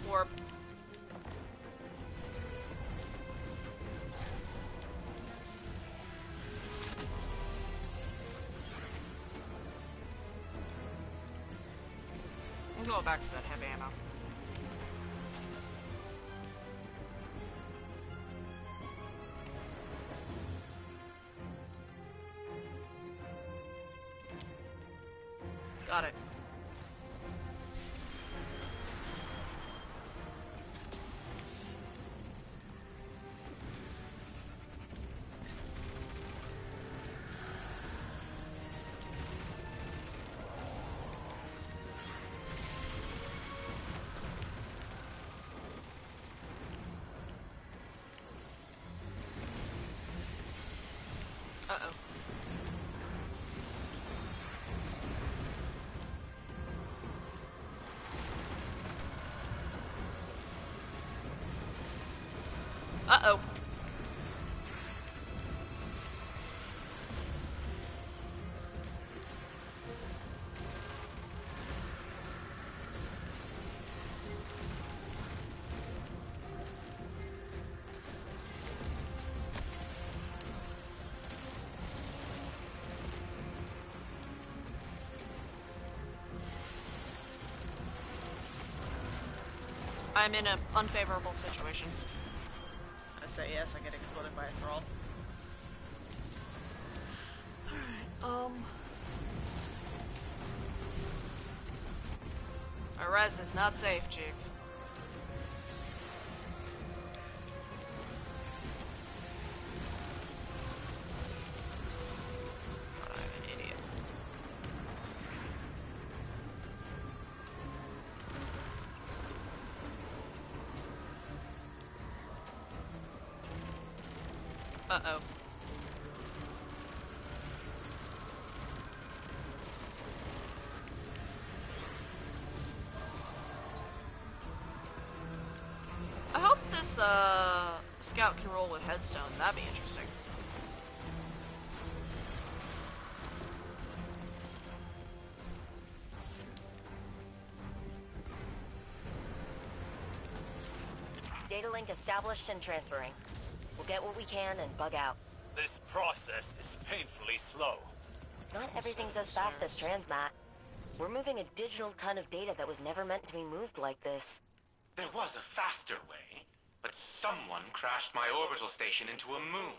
Warp. I'm going back to that heavy ammo. Got it. Uh-oh. Uh-oh. I'm in an unfavorable situation. I say yes, I get exploded by a thrall. Alright, our res is not safe, Chief. I'm an idiot. Uh-oh. I hope this, scout can roll with headstone. That'd be interesting. Data link established and transferring. We'll get what we can and bug out. This process is painfully slow. Not everything's as fast as transmat. We're moving a digital ton of data that was never meant to be moved like this. There was a faster way, but someone crashed my orbital station into a moon.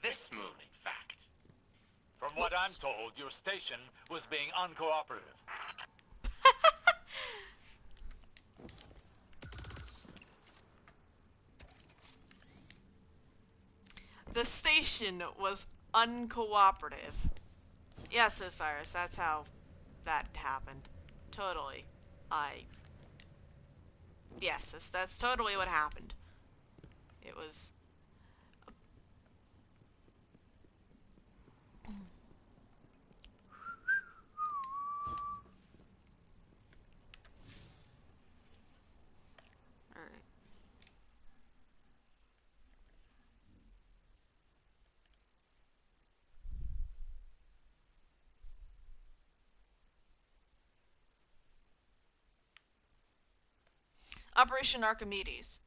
This moon, in fact. From what I'm told, your station was being uncooperative. The station was uncooperative. Yes, Osiris, that's how that happened. Totally. Yes, that's totally what happened. It was... Alright. Operation Archimedes.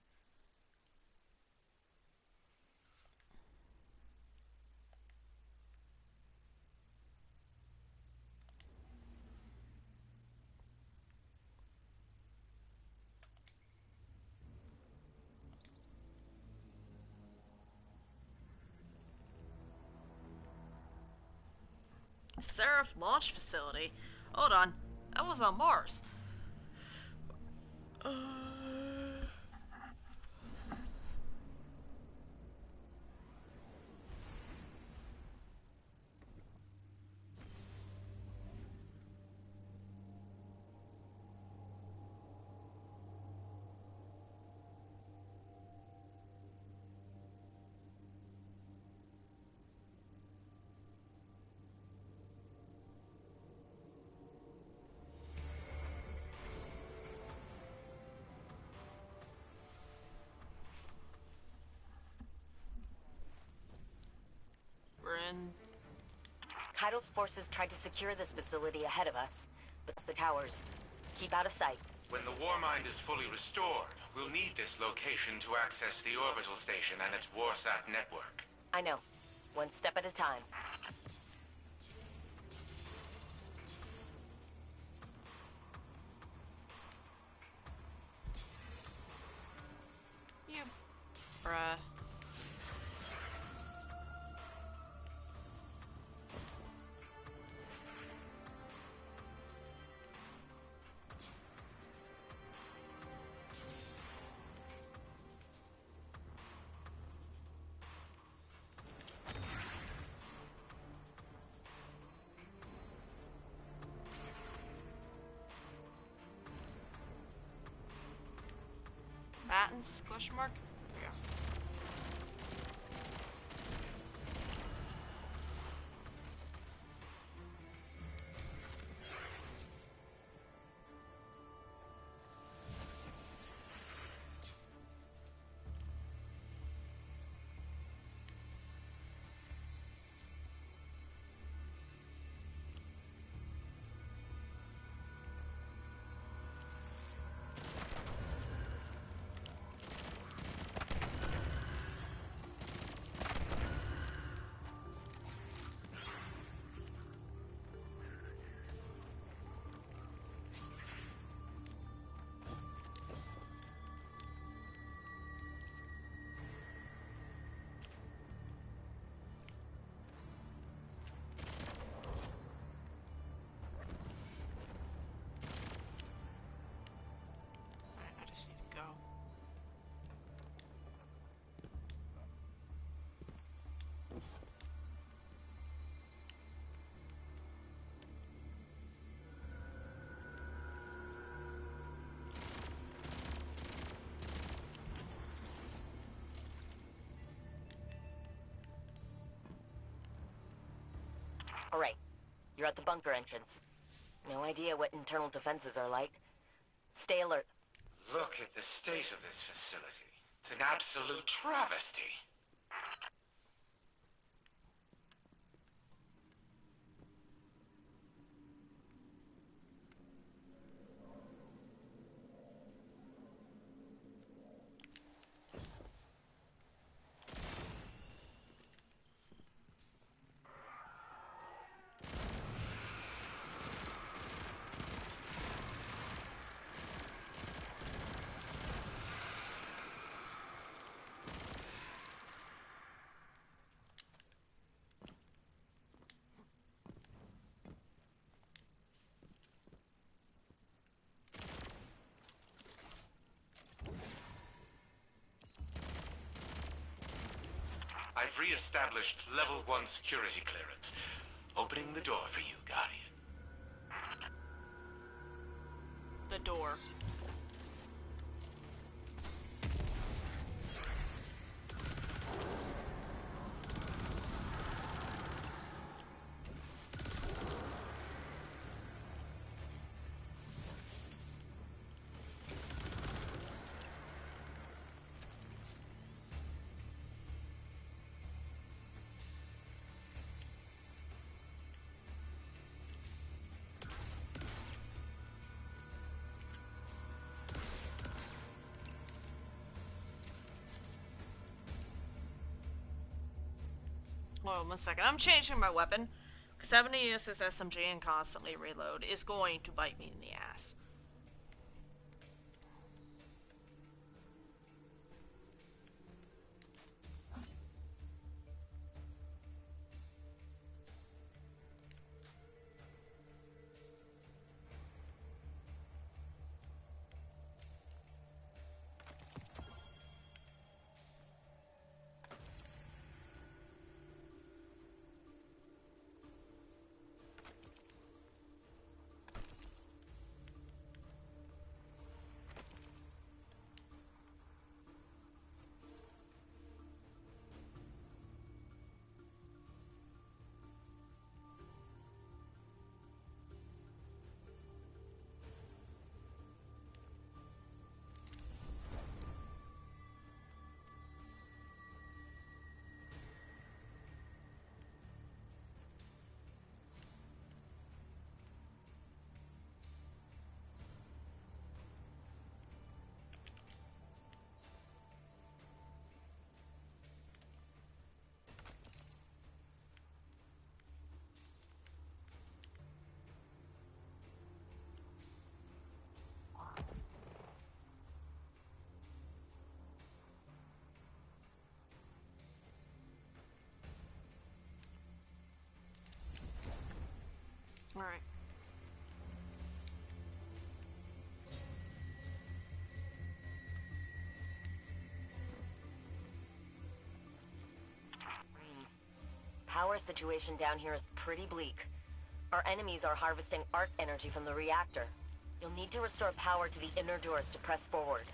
Seraph launch facility? Hold on, that was on Mars. We're in... Kaido's forces tried to secure this facility ahead of us, but it's the towers. Keep out of sight. When the Warmind is fully restored, we'll need this location to access the orbital station and its Warsat network. I know. One step at a time. You... Bruh. Battens? Question mark? Yeah. I just need to go. Alright. You're at the bunker entrance. No idea what internal defenses are like. Stay alert. Look at the state of this facility. It's an absolute travesty. I've re-established level 1 security clearance, opening the door for you, Guardian. The door. Hold on 1 second. I'm changing my weapon. Because having to use this SMG and constantly reload is going to bite me in the ass. Alright. Power situation down here is pretty bleak. Our enemies are harvesting arc energy from the reactor. You'll need to restore power to the inner doors to press forward.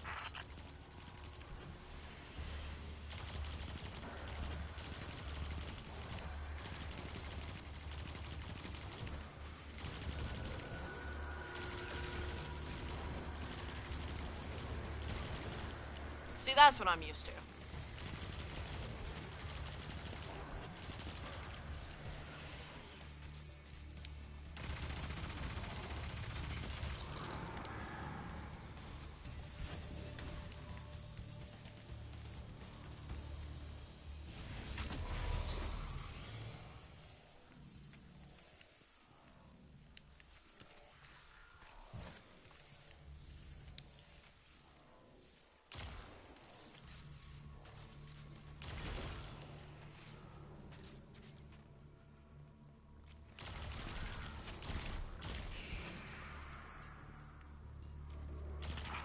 See, that's what I'm used to.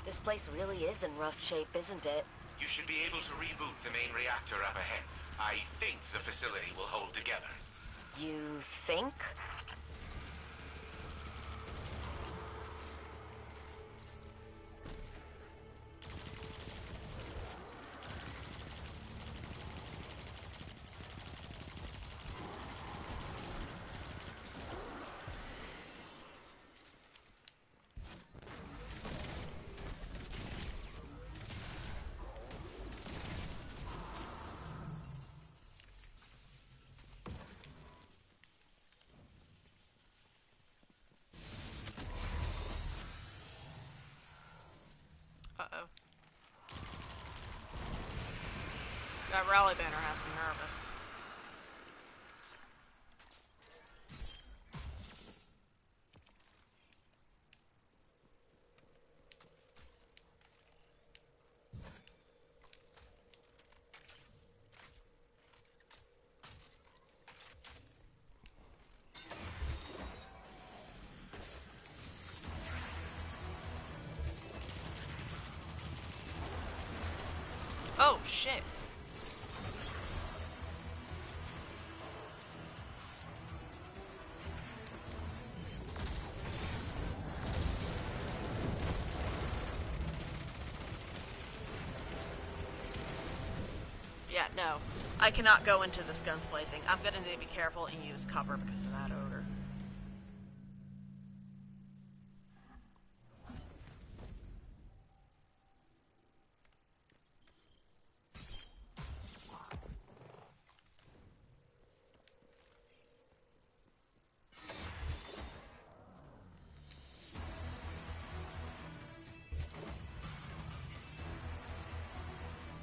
This place really is in rough shape, isn't it? You should be able to reboot the main reactor up ahead. I think the facility will hold together. You think? Uh-oh. That rally banner has me nervous. Oh, shit. No. I cannot go into this guns blazing. I'm gonna need to be careful and use cover because of that odor.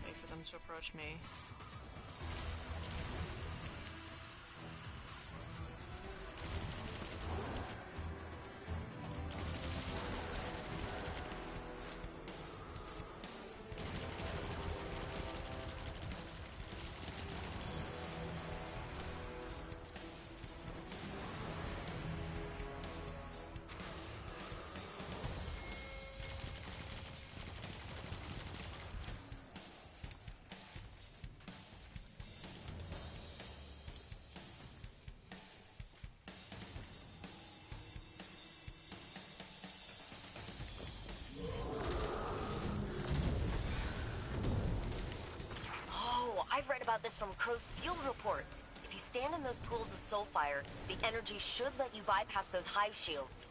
Wait for them to approach me. I've read about this from Crow's field reports. If you stand in those pools of soulfire, the energy should let you bypass those hive shields.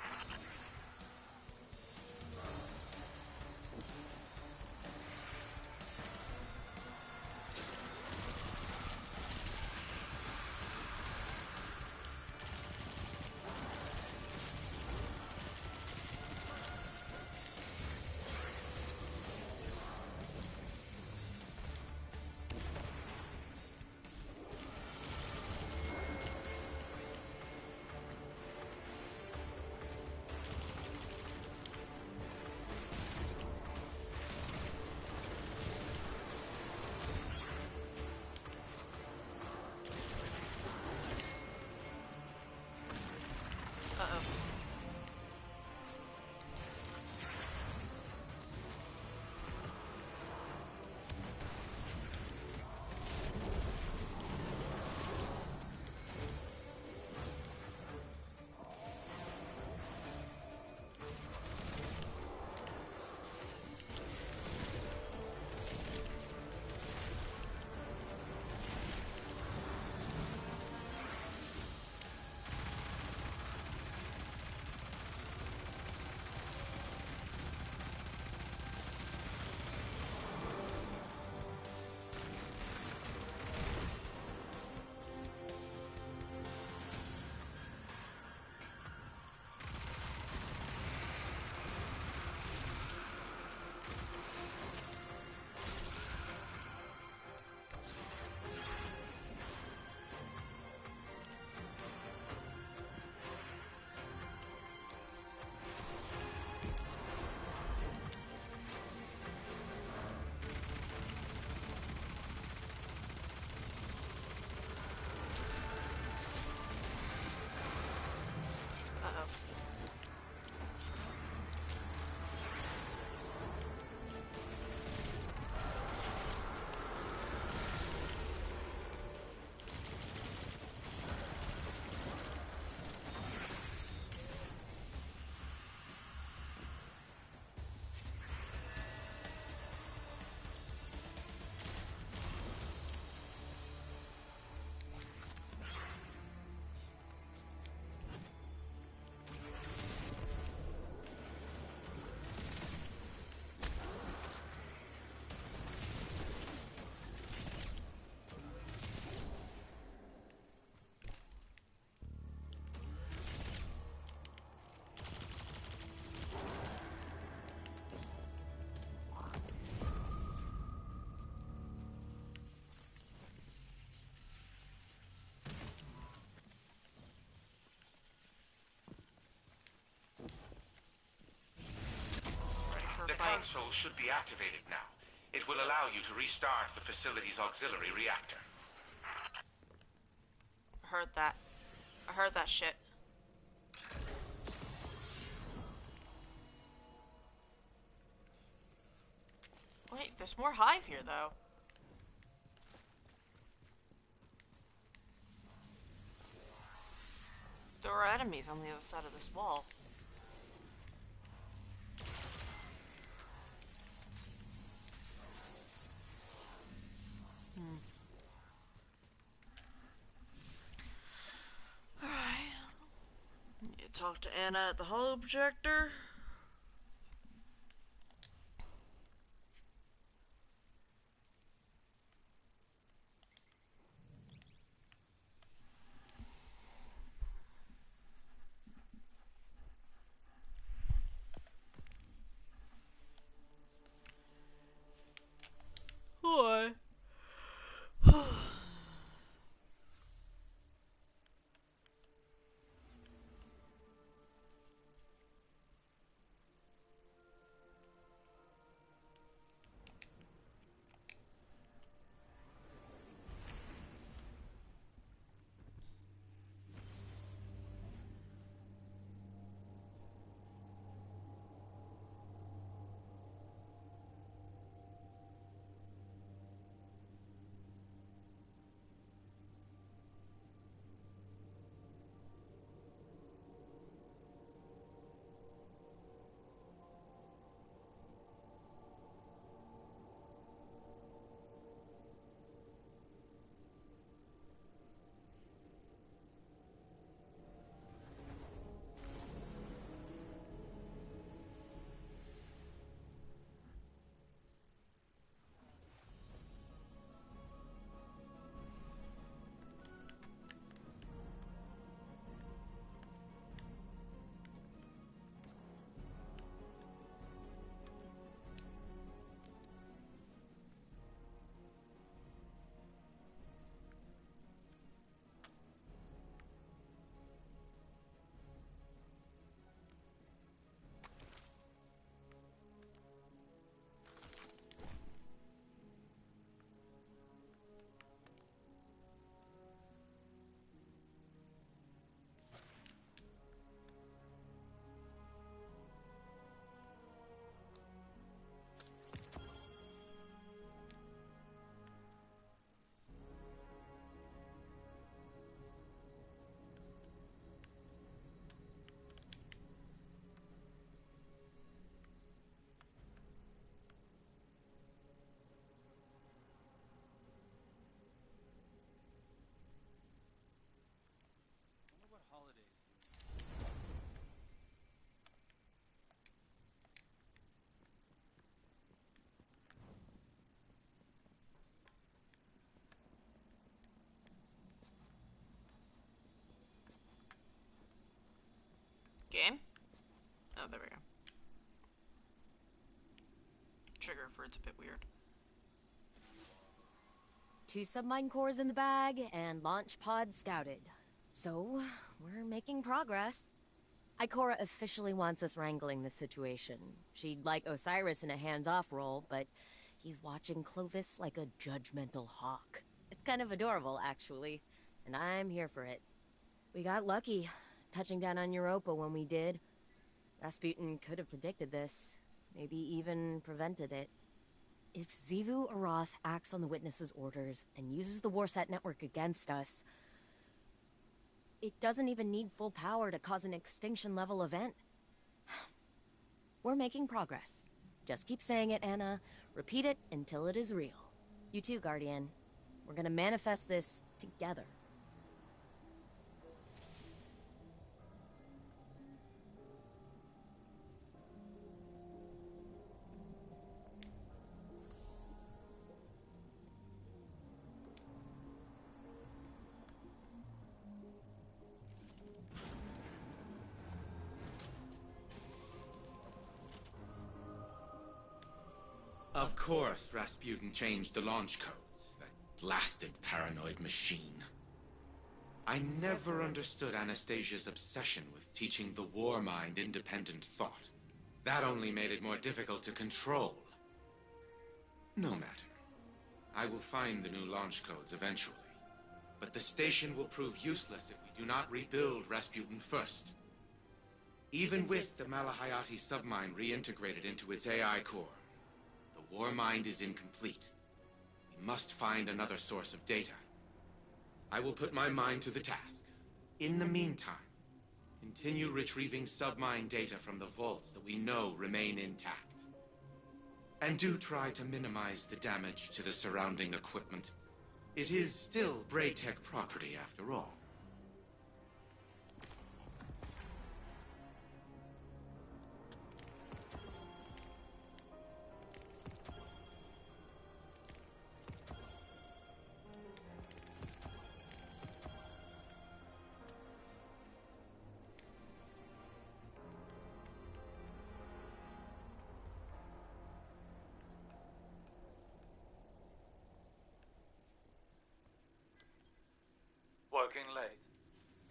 The console should be activated now. It will allow you to restart the facility's auxiliary reactor. I heard that. I heard that shit. Wait, there's more hive here, though. There are enemies on the other side of this wall. off to Anna at the holo projector. Why? Game? Oh, there we go. Trigger for it's a bit weird. 2 submine cores in the bag, and launch pod scouted. So, we're making progress. Ikora officially wants us wrangling this situation. She'd like Osiris in a hands-off role, but he's watching Clovis like a judgmental hawk. It's kind of adorable, actually, and I'm here for it. We got lucky, touching down on Europa when we did. Rasputin could have predicted this, maybe even prevented it. If Xivu Arath acts on the witness's orders and uses the Warsat network against us, it doesn't even need full power to cause an extinction-level event. We're making progress. Just keep saying it, Anna. Repeat it until it is real. You too, Guardian. We're gonna manifest this together. Of course, Rasputin changed the launch codes. That blasted paranoid machine. I never understood Anastasia's obsession with teaching the war mind independent thought. That only made it more difficult to control. No matter. I will find the new launch codes eventually. But the station will prove useless if we do not rebuild Rasputin first. Even with the Malahayati submine reintegrated into its AI core, the war mind is incomplete. We must find another source of data. I will put my mind to the task. In the meantime, continue retrieving submine data from the vaults that we know remain intact. And do try to minimize the damage to the surrounding equipment. It is still Braytech property after all. Working late.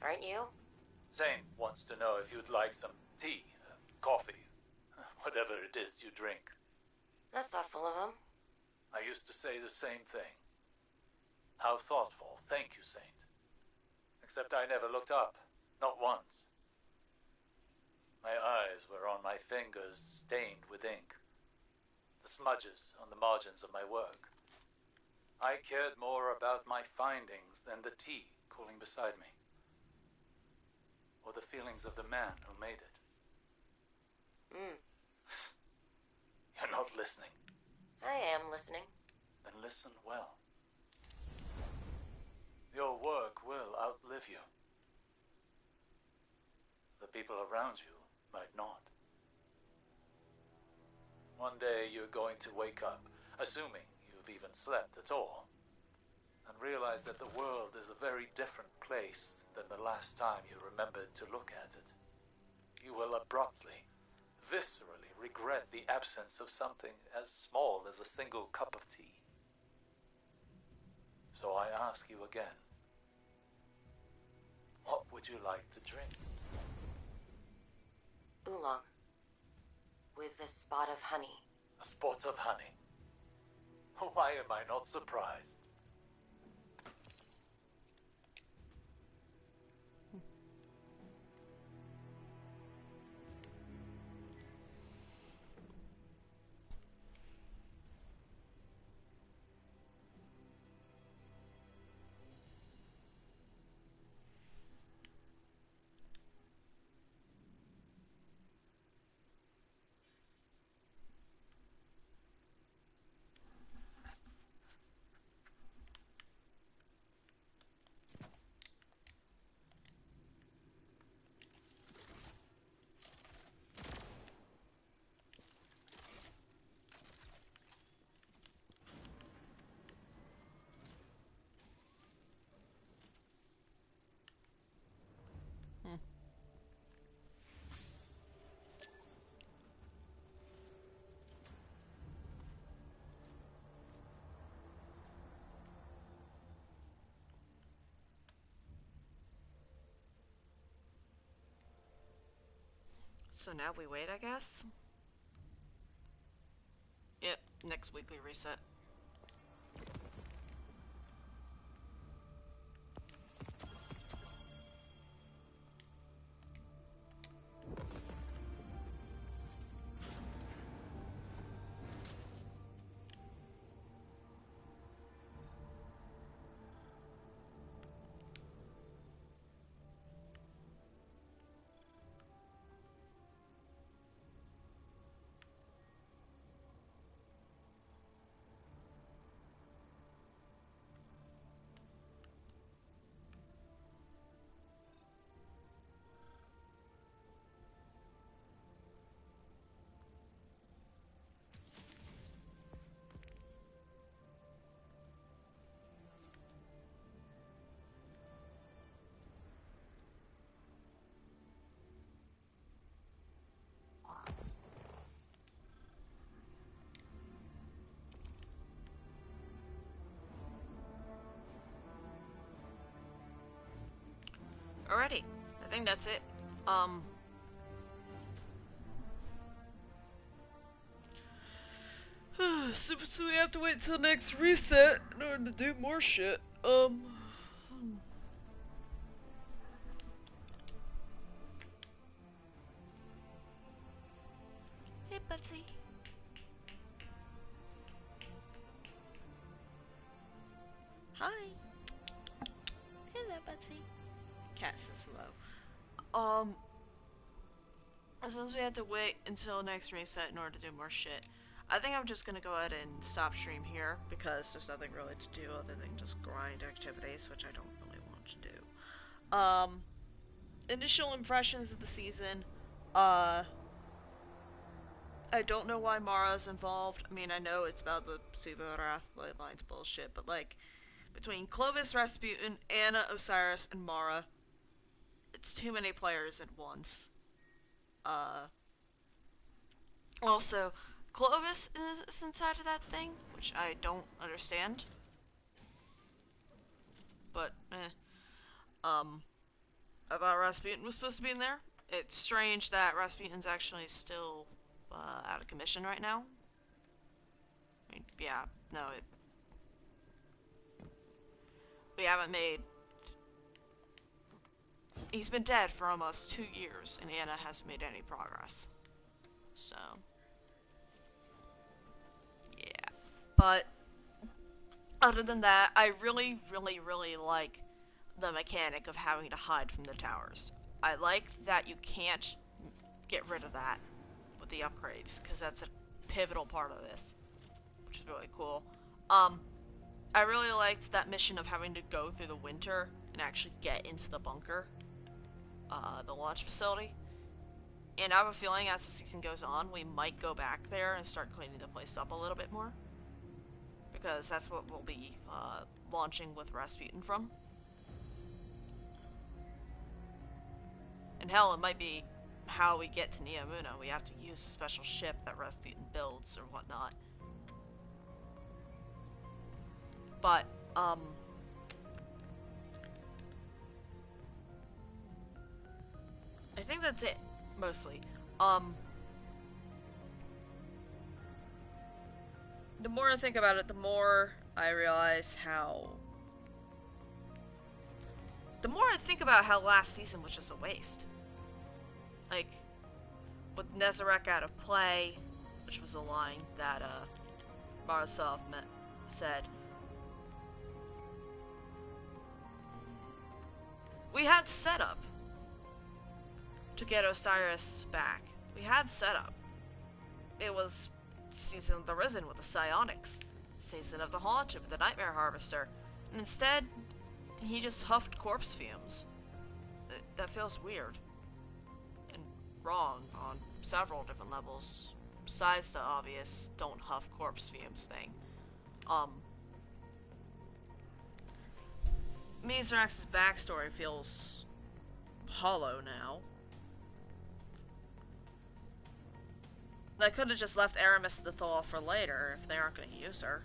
Aren't you? Zane wants to know if you'd like some tea, coffee, whatever it is you drink. That's thoughtful of him. I used to say the same thing. How thoughtful. Thank you, Saint. Except I never looked up. Not once. My eyes were on my fingers stained with ink. The smudges on the margins of my work. I cared more about my findings than the tea cooling beside me. Or the feelings of the man who made it. You're not listening. I am listening. Then listen well. Your work will outlive you. The people around you might not. One day you're going to wake up, assuming you've even slept at all, and realize that the world is a very different place than the last time you remembered to look at it. You will abruptly, viscerally regret the absence of something as small as a single cup of tea. So I ask you again, what would you like to drink? Oolong. With a spot of honey. A spot of honey. Why am I not surprised? So now we wait, I guess? Yep, next weekly reset. Alrighty, I think that's it. So we have to wait till next reset in order to do more shit. Hey, Betsy. Hi. Hello, Betsy. Cat says hello. Since we have to wait until next reset in order to do more shit, I think I'm just gonna go ahead and stop stream here because there's nothing really to do other than just grind activities, which I don't really want to do. Initial impressions of the season, I don't know why Mara's involved. I mean, I know it's about the Seraph lines bullshit, but like, between Clovis, Rasputin, Anna, Osiris, and Mara, it's too many players at once. Also, Clovis is inside of that thing, which I don't understand. But, Um, I thought Rasputin was supposed to be in there. It's strange that Rasputin's actually still out of commission right now. I mean, yeah, no, we haven't made. He's been dead for almost 2 years, and Anna hasn't made any progress. So, yeah. But other than that, I really, really, really like the mechanic of having to hide from the towers. I like that you can't get rid of that with the upgrades, because that's a pivotal part of this, which is really cool. I really liked that mission of having to go through the winter and actually get into the bunker, the launch facility. And I have a feeling as the season goes on, we might go back there and start cleaning the place up a little bit more, because that's what we'll be launching with Rasputin from. And hell, it might be how we get to Neomuna. We have to use a special ship that Rasputin builds or whatnot. But, I think that's it, mostly. The more I think about it, the more I realize how... The more I think about how last season was just a waste. Like, with Nezarek out of play, which was a line that, Marasov said. We had setup to get Osiris back. We had setup. It was Season of the Risen with the Psionics, Season of the Haunted with the Nightmare Harvester, and instead, he just huffed corpse fumes. That feels weird. And wrong on several different levels, besides the obvious don't huff corpse fumes thing. Mizrax's backstory feels hollow now. They could have just left Aramis to thaw for later if they aren't going to use her.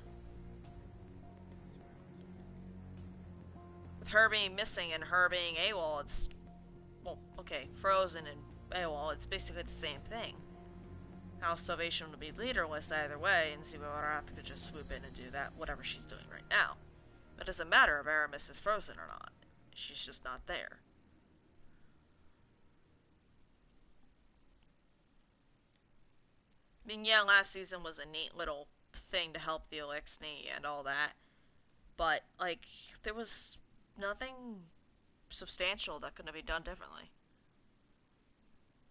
With her being missing and her being AWOL, it's... Well, okay, frozen and AWOL, it's basically the same thing. House Salvation would be leaderless either way, and Ziva-Arath could just swoop in and do that, whatever she's doing right now. It doesn't matter if Aramis is frozen or not. She's just not there. I mean, yeah, last season was a neat little thing to help the Elixni and all that. But, like, there was nothing substantial that could have been done differently.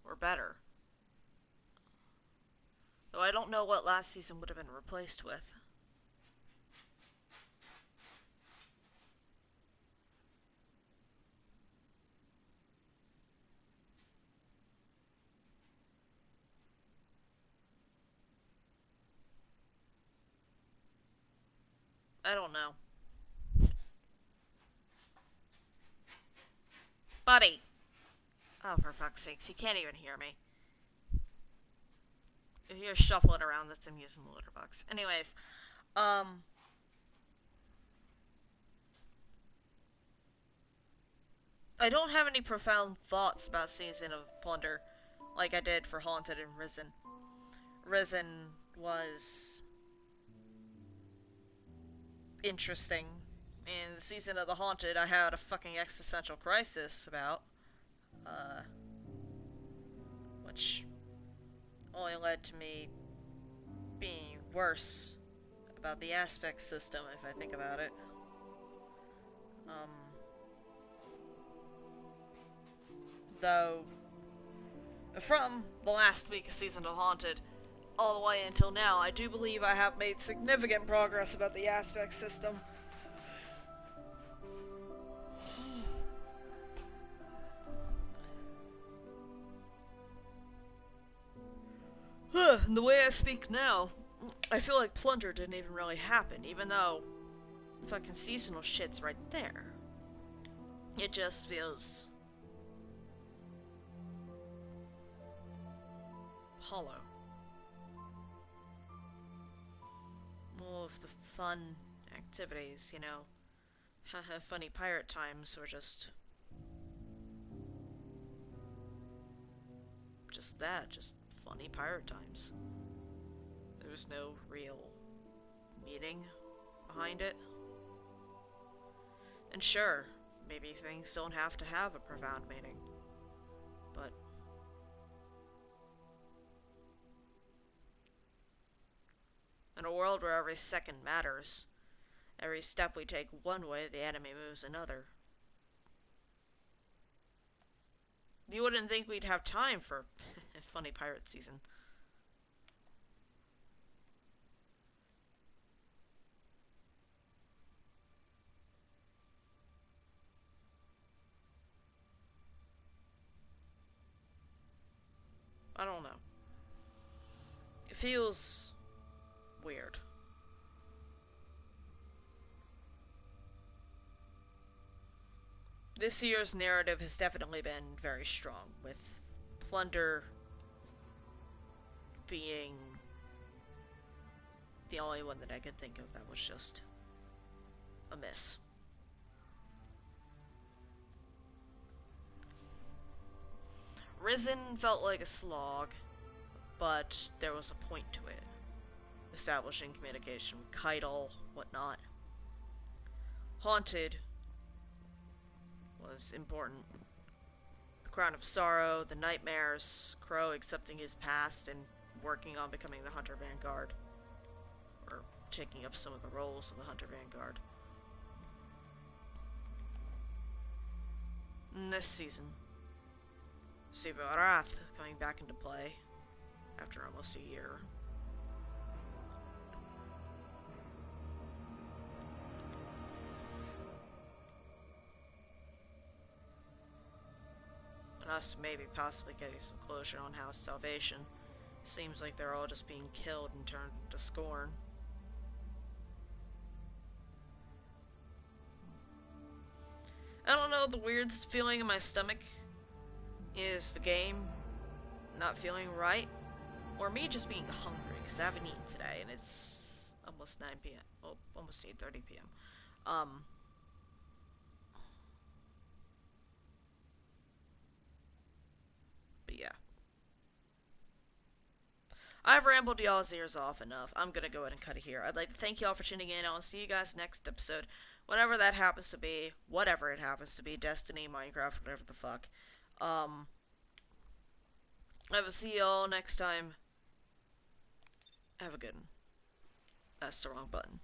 Or better. Though I don't know what last season would have been replaced with. I don't know. Buddy! Oh, for fuck's sakes, he can't even hear me. If you're shuffling around, that's him using the litter box. Anyways, I don't have any profound thoughts about Season of Plunder like I did for Haunted and Risen. Risen was interesting. In the Season of the Haunted, I had a fucking existential crisis about, which only led to me being worse about the aspect system, if I think about it. Though, from the last week of Season of Haunted, all the way until now, I do believe I have made significant progress about the aspect system. And the way I speak now, I feel like Plunder didn't even really happen, even though fucking seasonal shit's right there. It just feels hollow. More of the fun activities, you know. Haha, funny pirate times were just just that, just funny pirate times. There's no real meaning behind it. And sure, maybe things don't have to have a profound meaning, but in a world where every second matters, every step we take one way, the enemy moves another. You wouldn't think we'd have time for a funny pirate season. I don't know. It feels weird. This year's narrative has definitely been very strong, with plunder being the only one that I could think of that was just a miss. Risen felt like a slog, but there was a point to it. Establishing communication with Keitel, whatnot. Haunted was important. The Crown of Sorrow, the Nightmares, Crow accepting his past and working on becoming the Hunter Vanguard. Or taking up some of the roles of the Hunter Vanguard. In this season, Seraph coming back into play after almost a year. And us maybe possibly getting some closure on House Salvation. Seems like they're all just being killed and turned to scorn. I don't know, the weird feeling in my stomach is the game not feeling right, or me just being hungry, because I haven't eaten today, and it's almost 9 p.m. Well, almost 8:30 p.m. But yeah. I've rambled y'all's ears off enough. I'm gonna go ahead and cut it here. I'd like to thank y'all for tuning in. I'll see you guys next episode. Whatever that happens to be. Whatever it happens to be. Destiny, Minecraft, whatever the fuck. I will see y'all next time. Have a good one. That's the wrong button.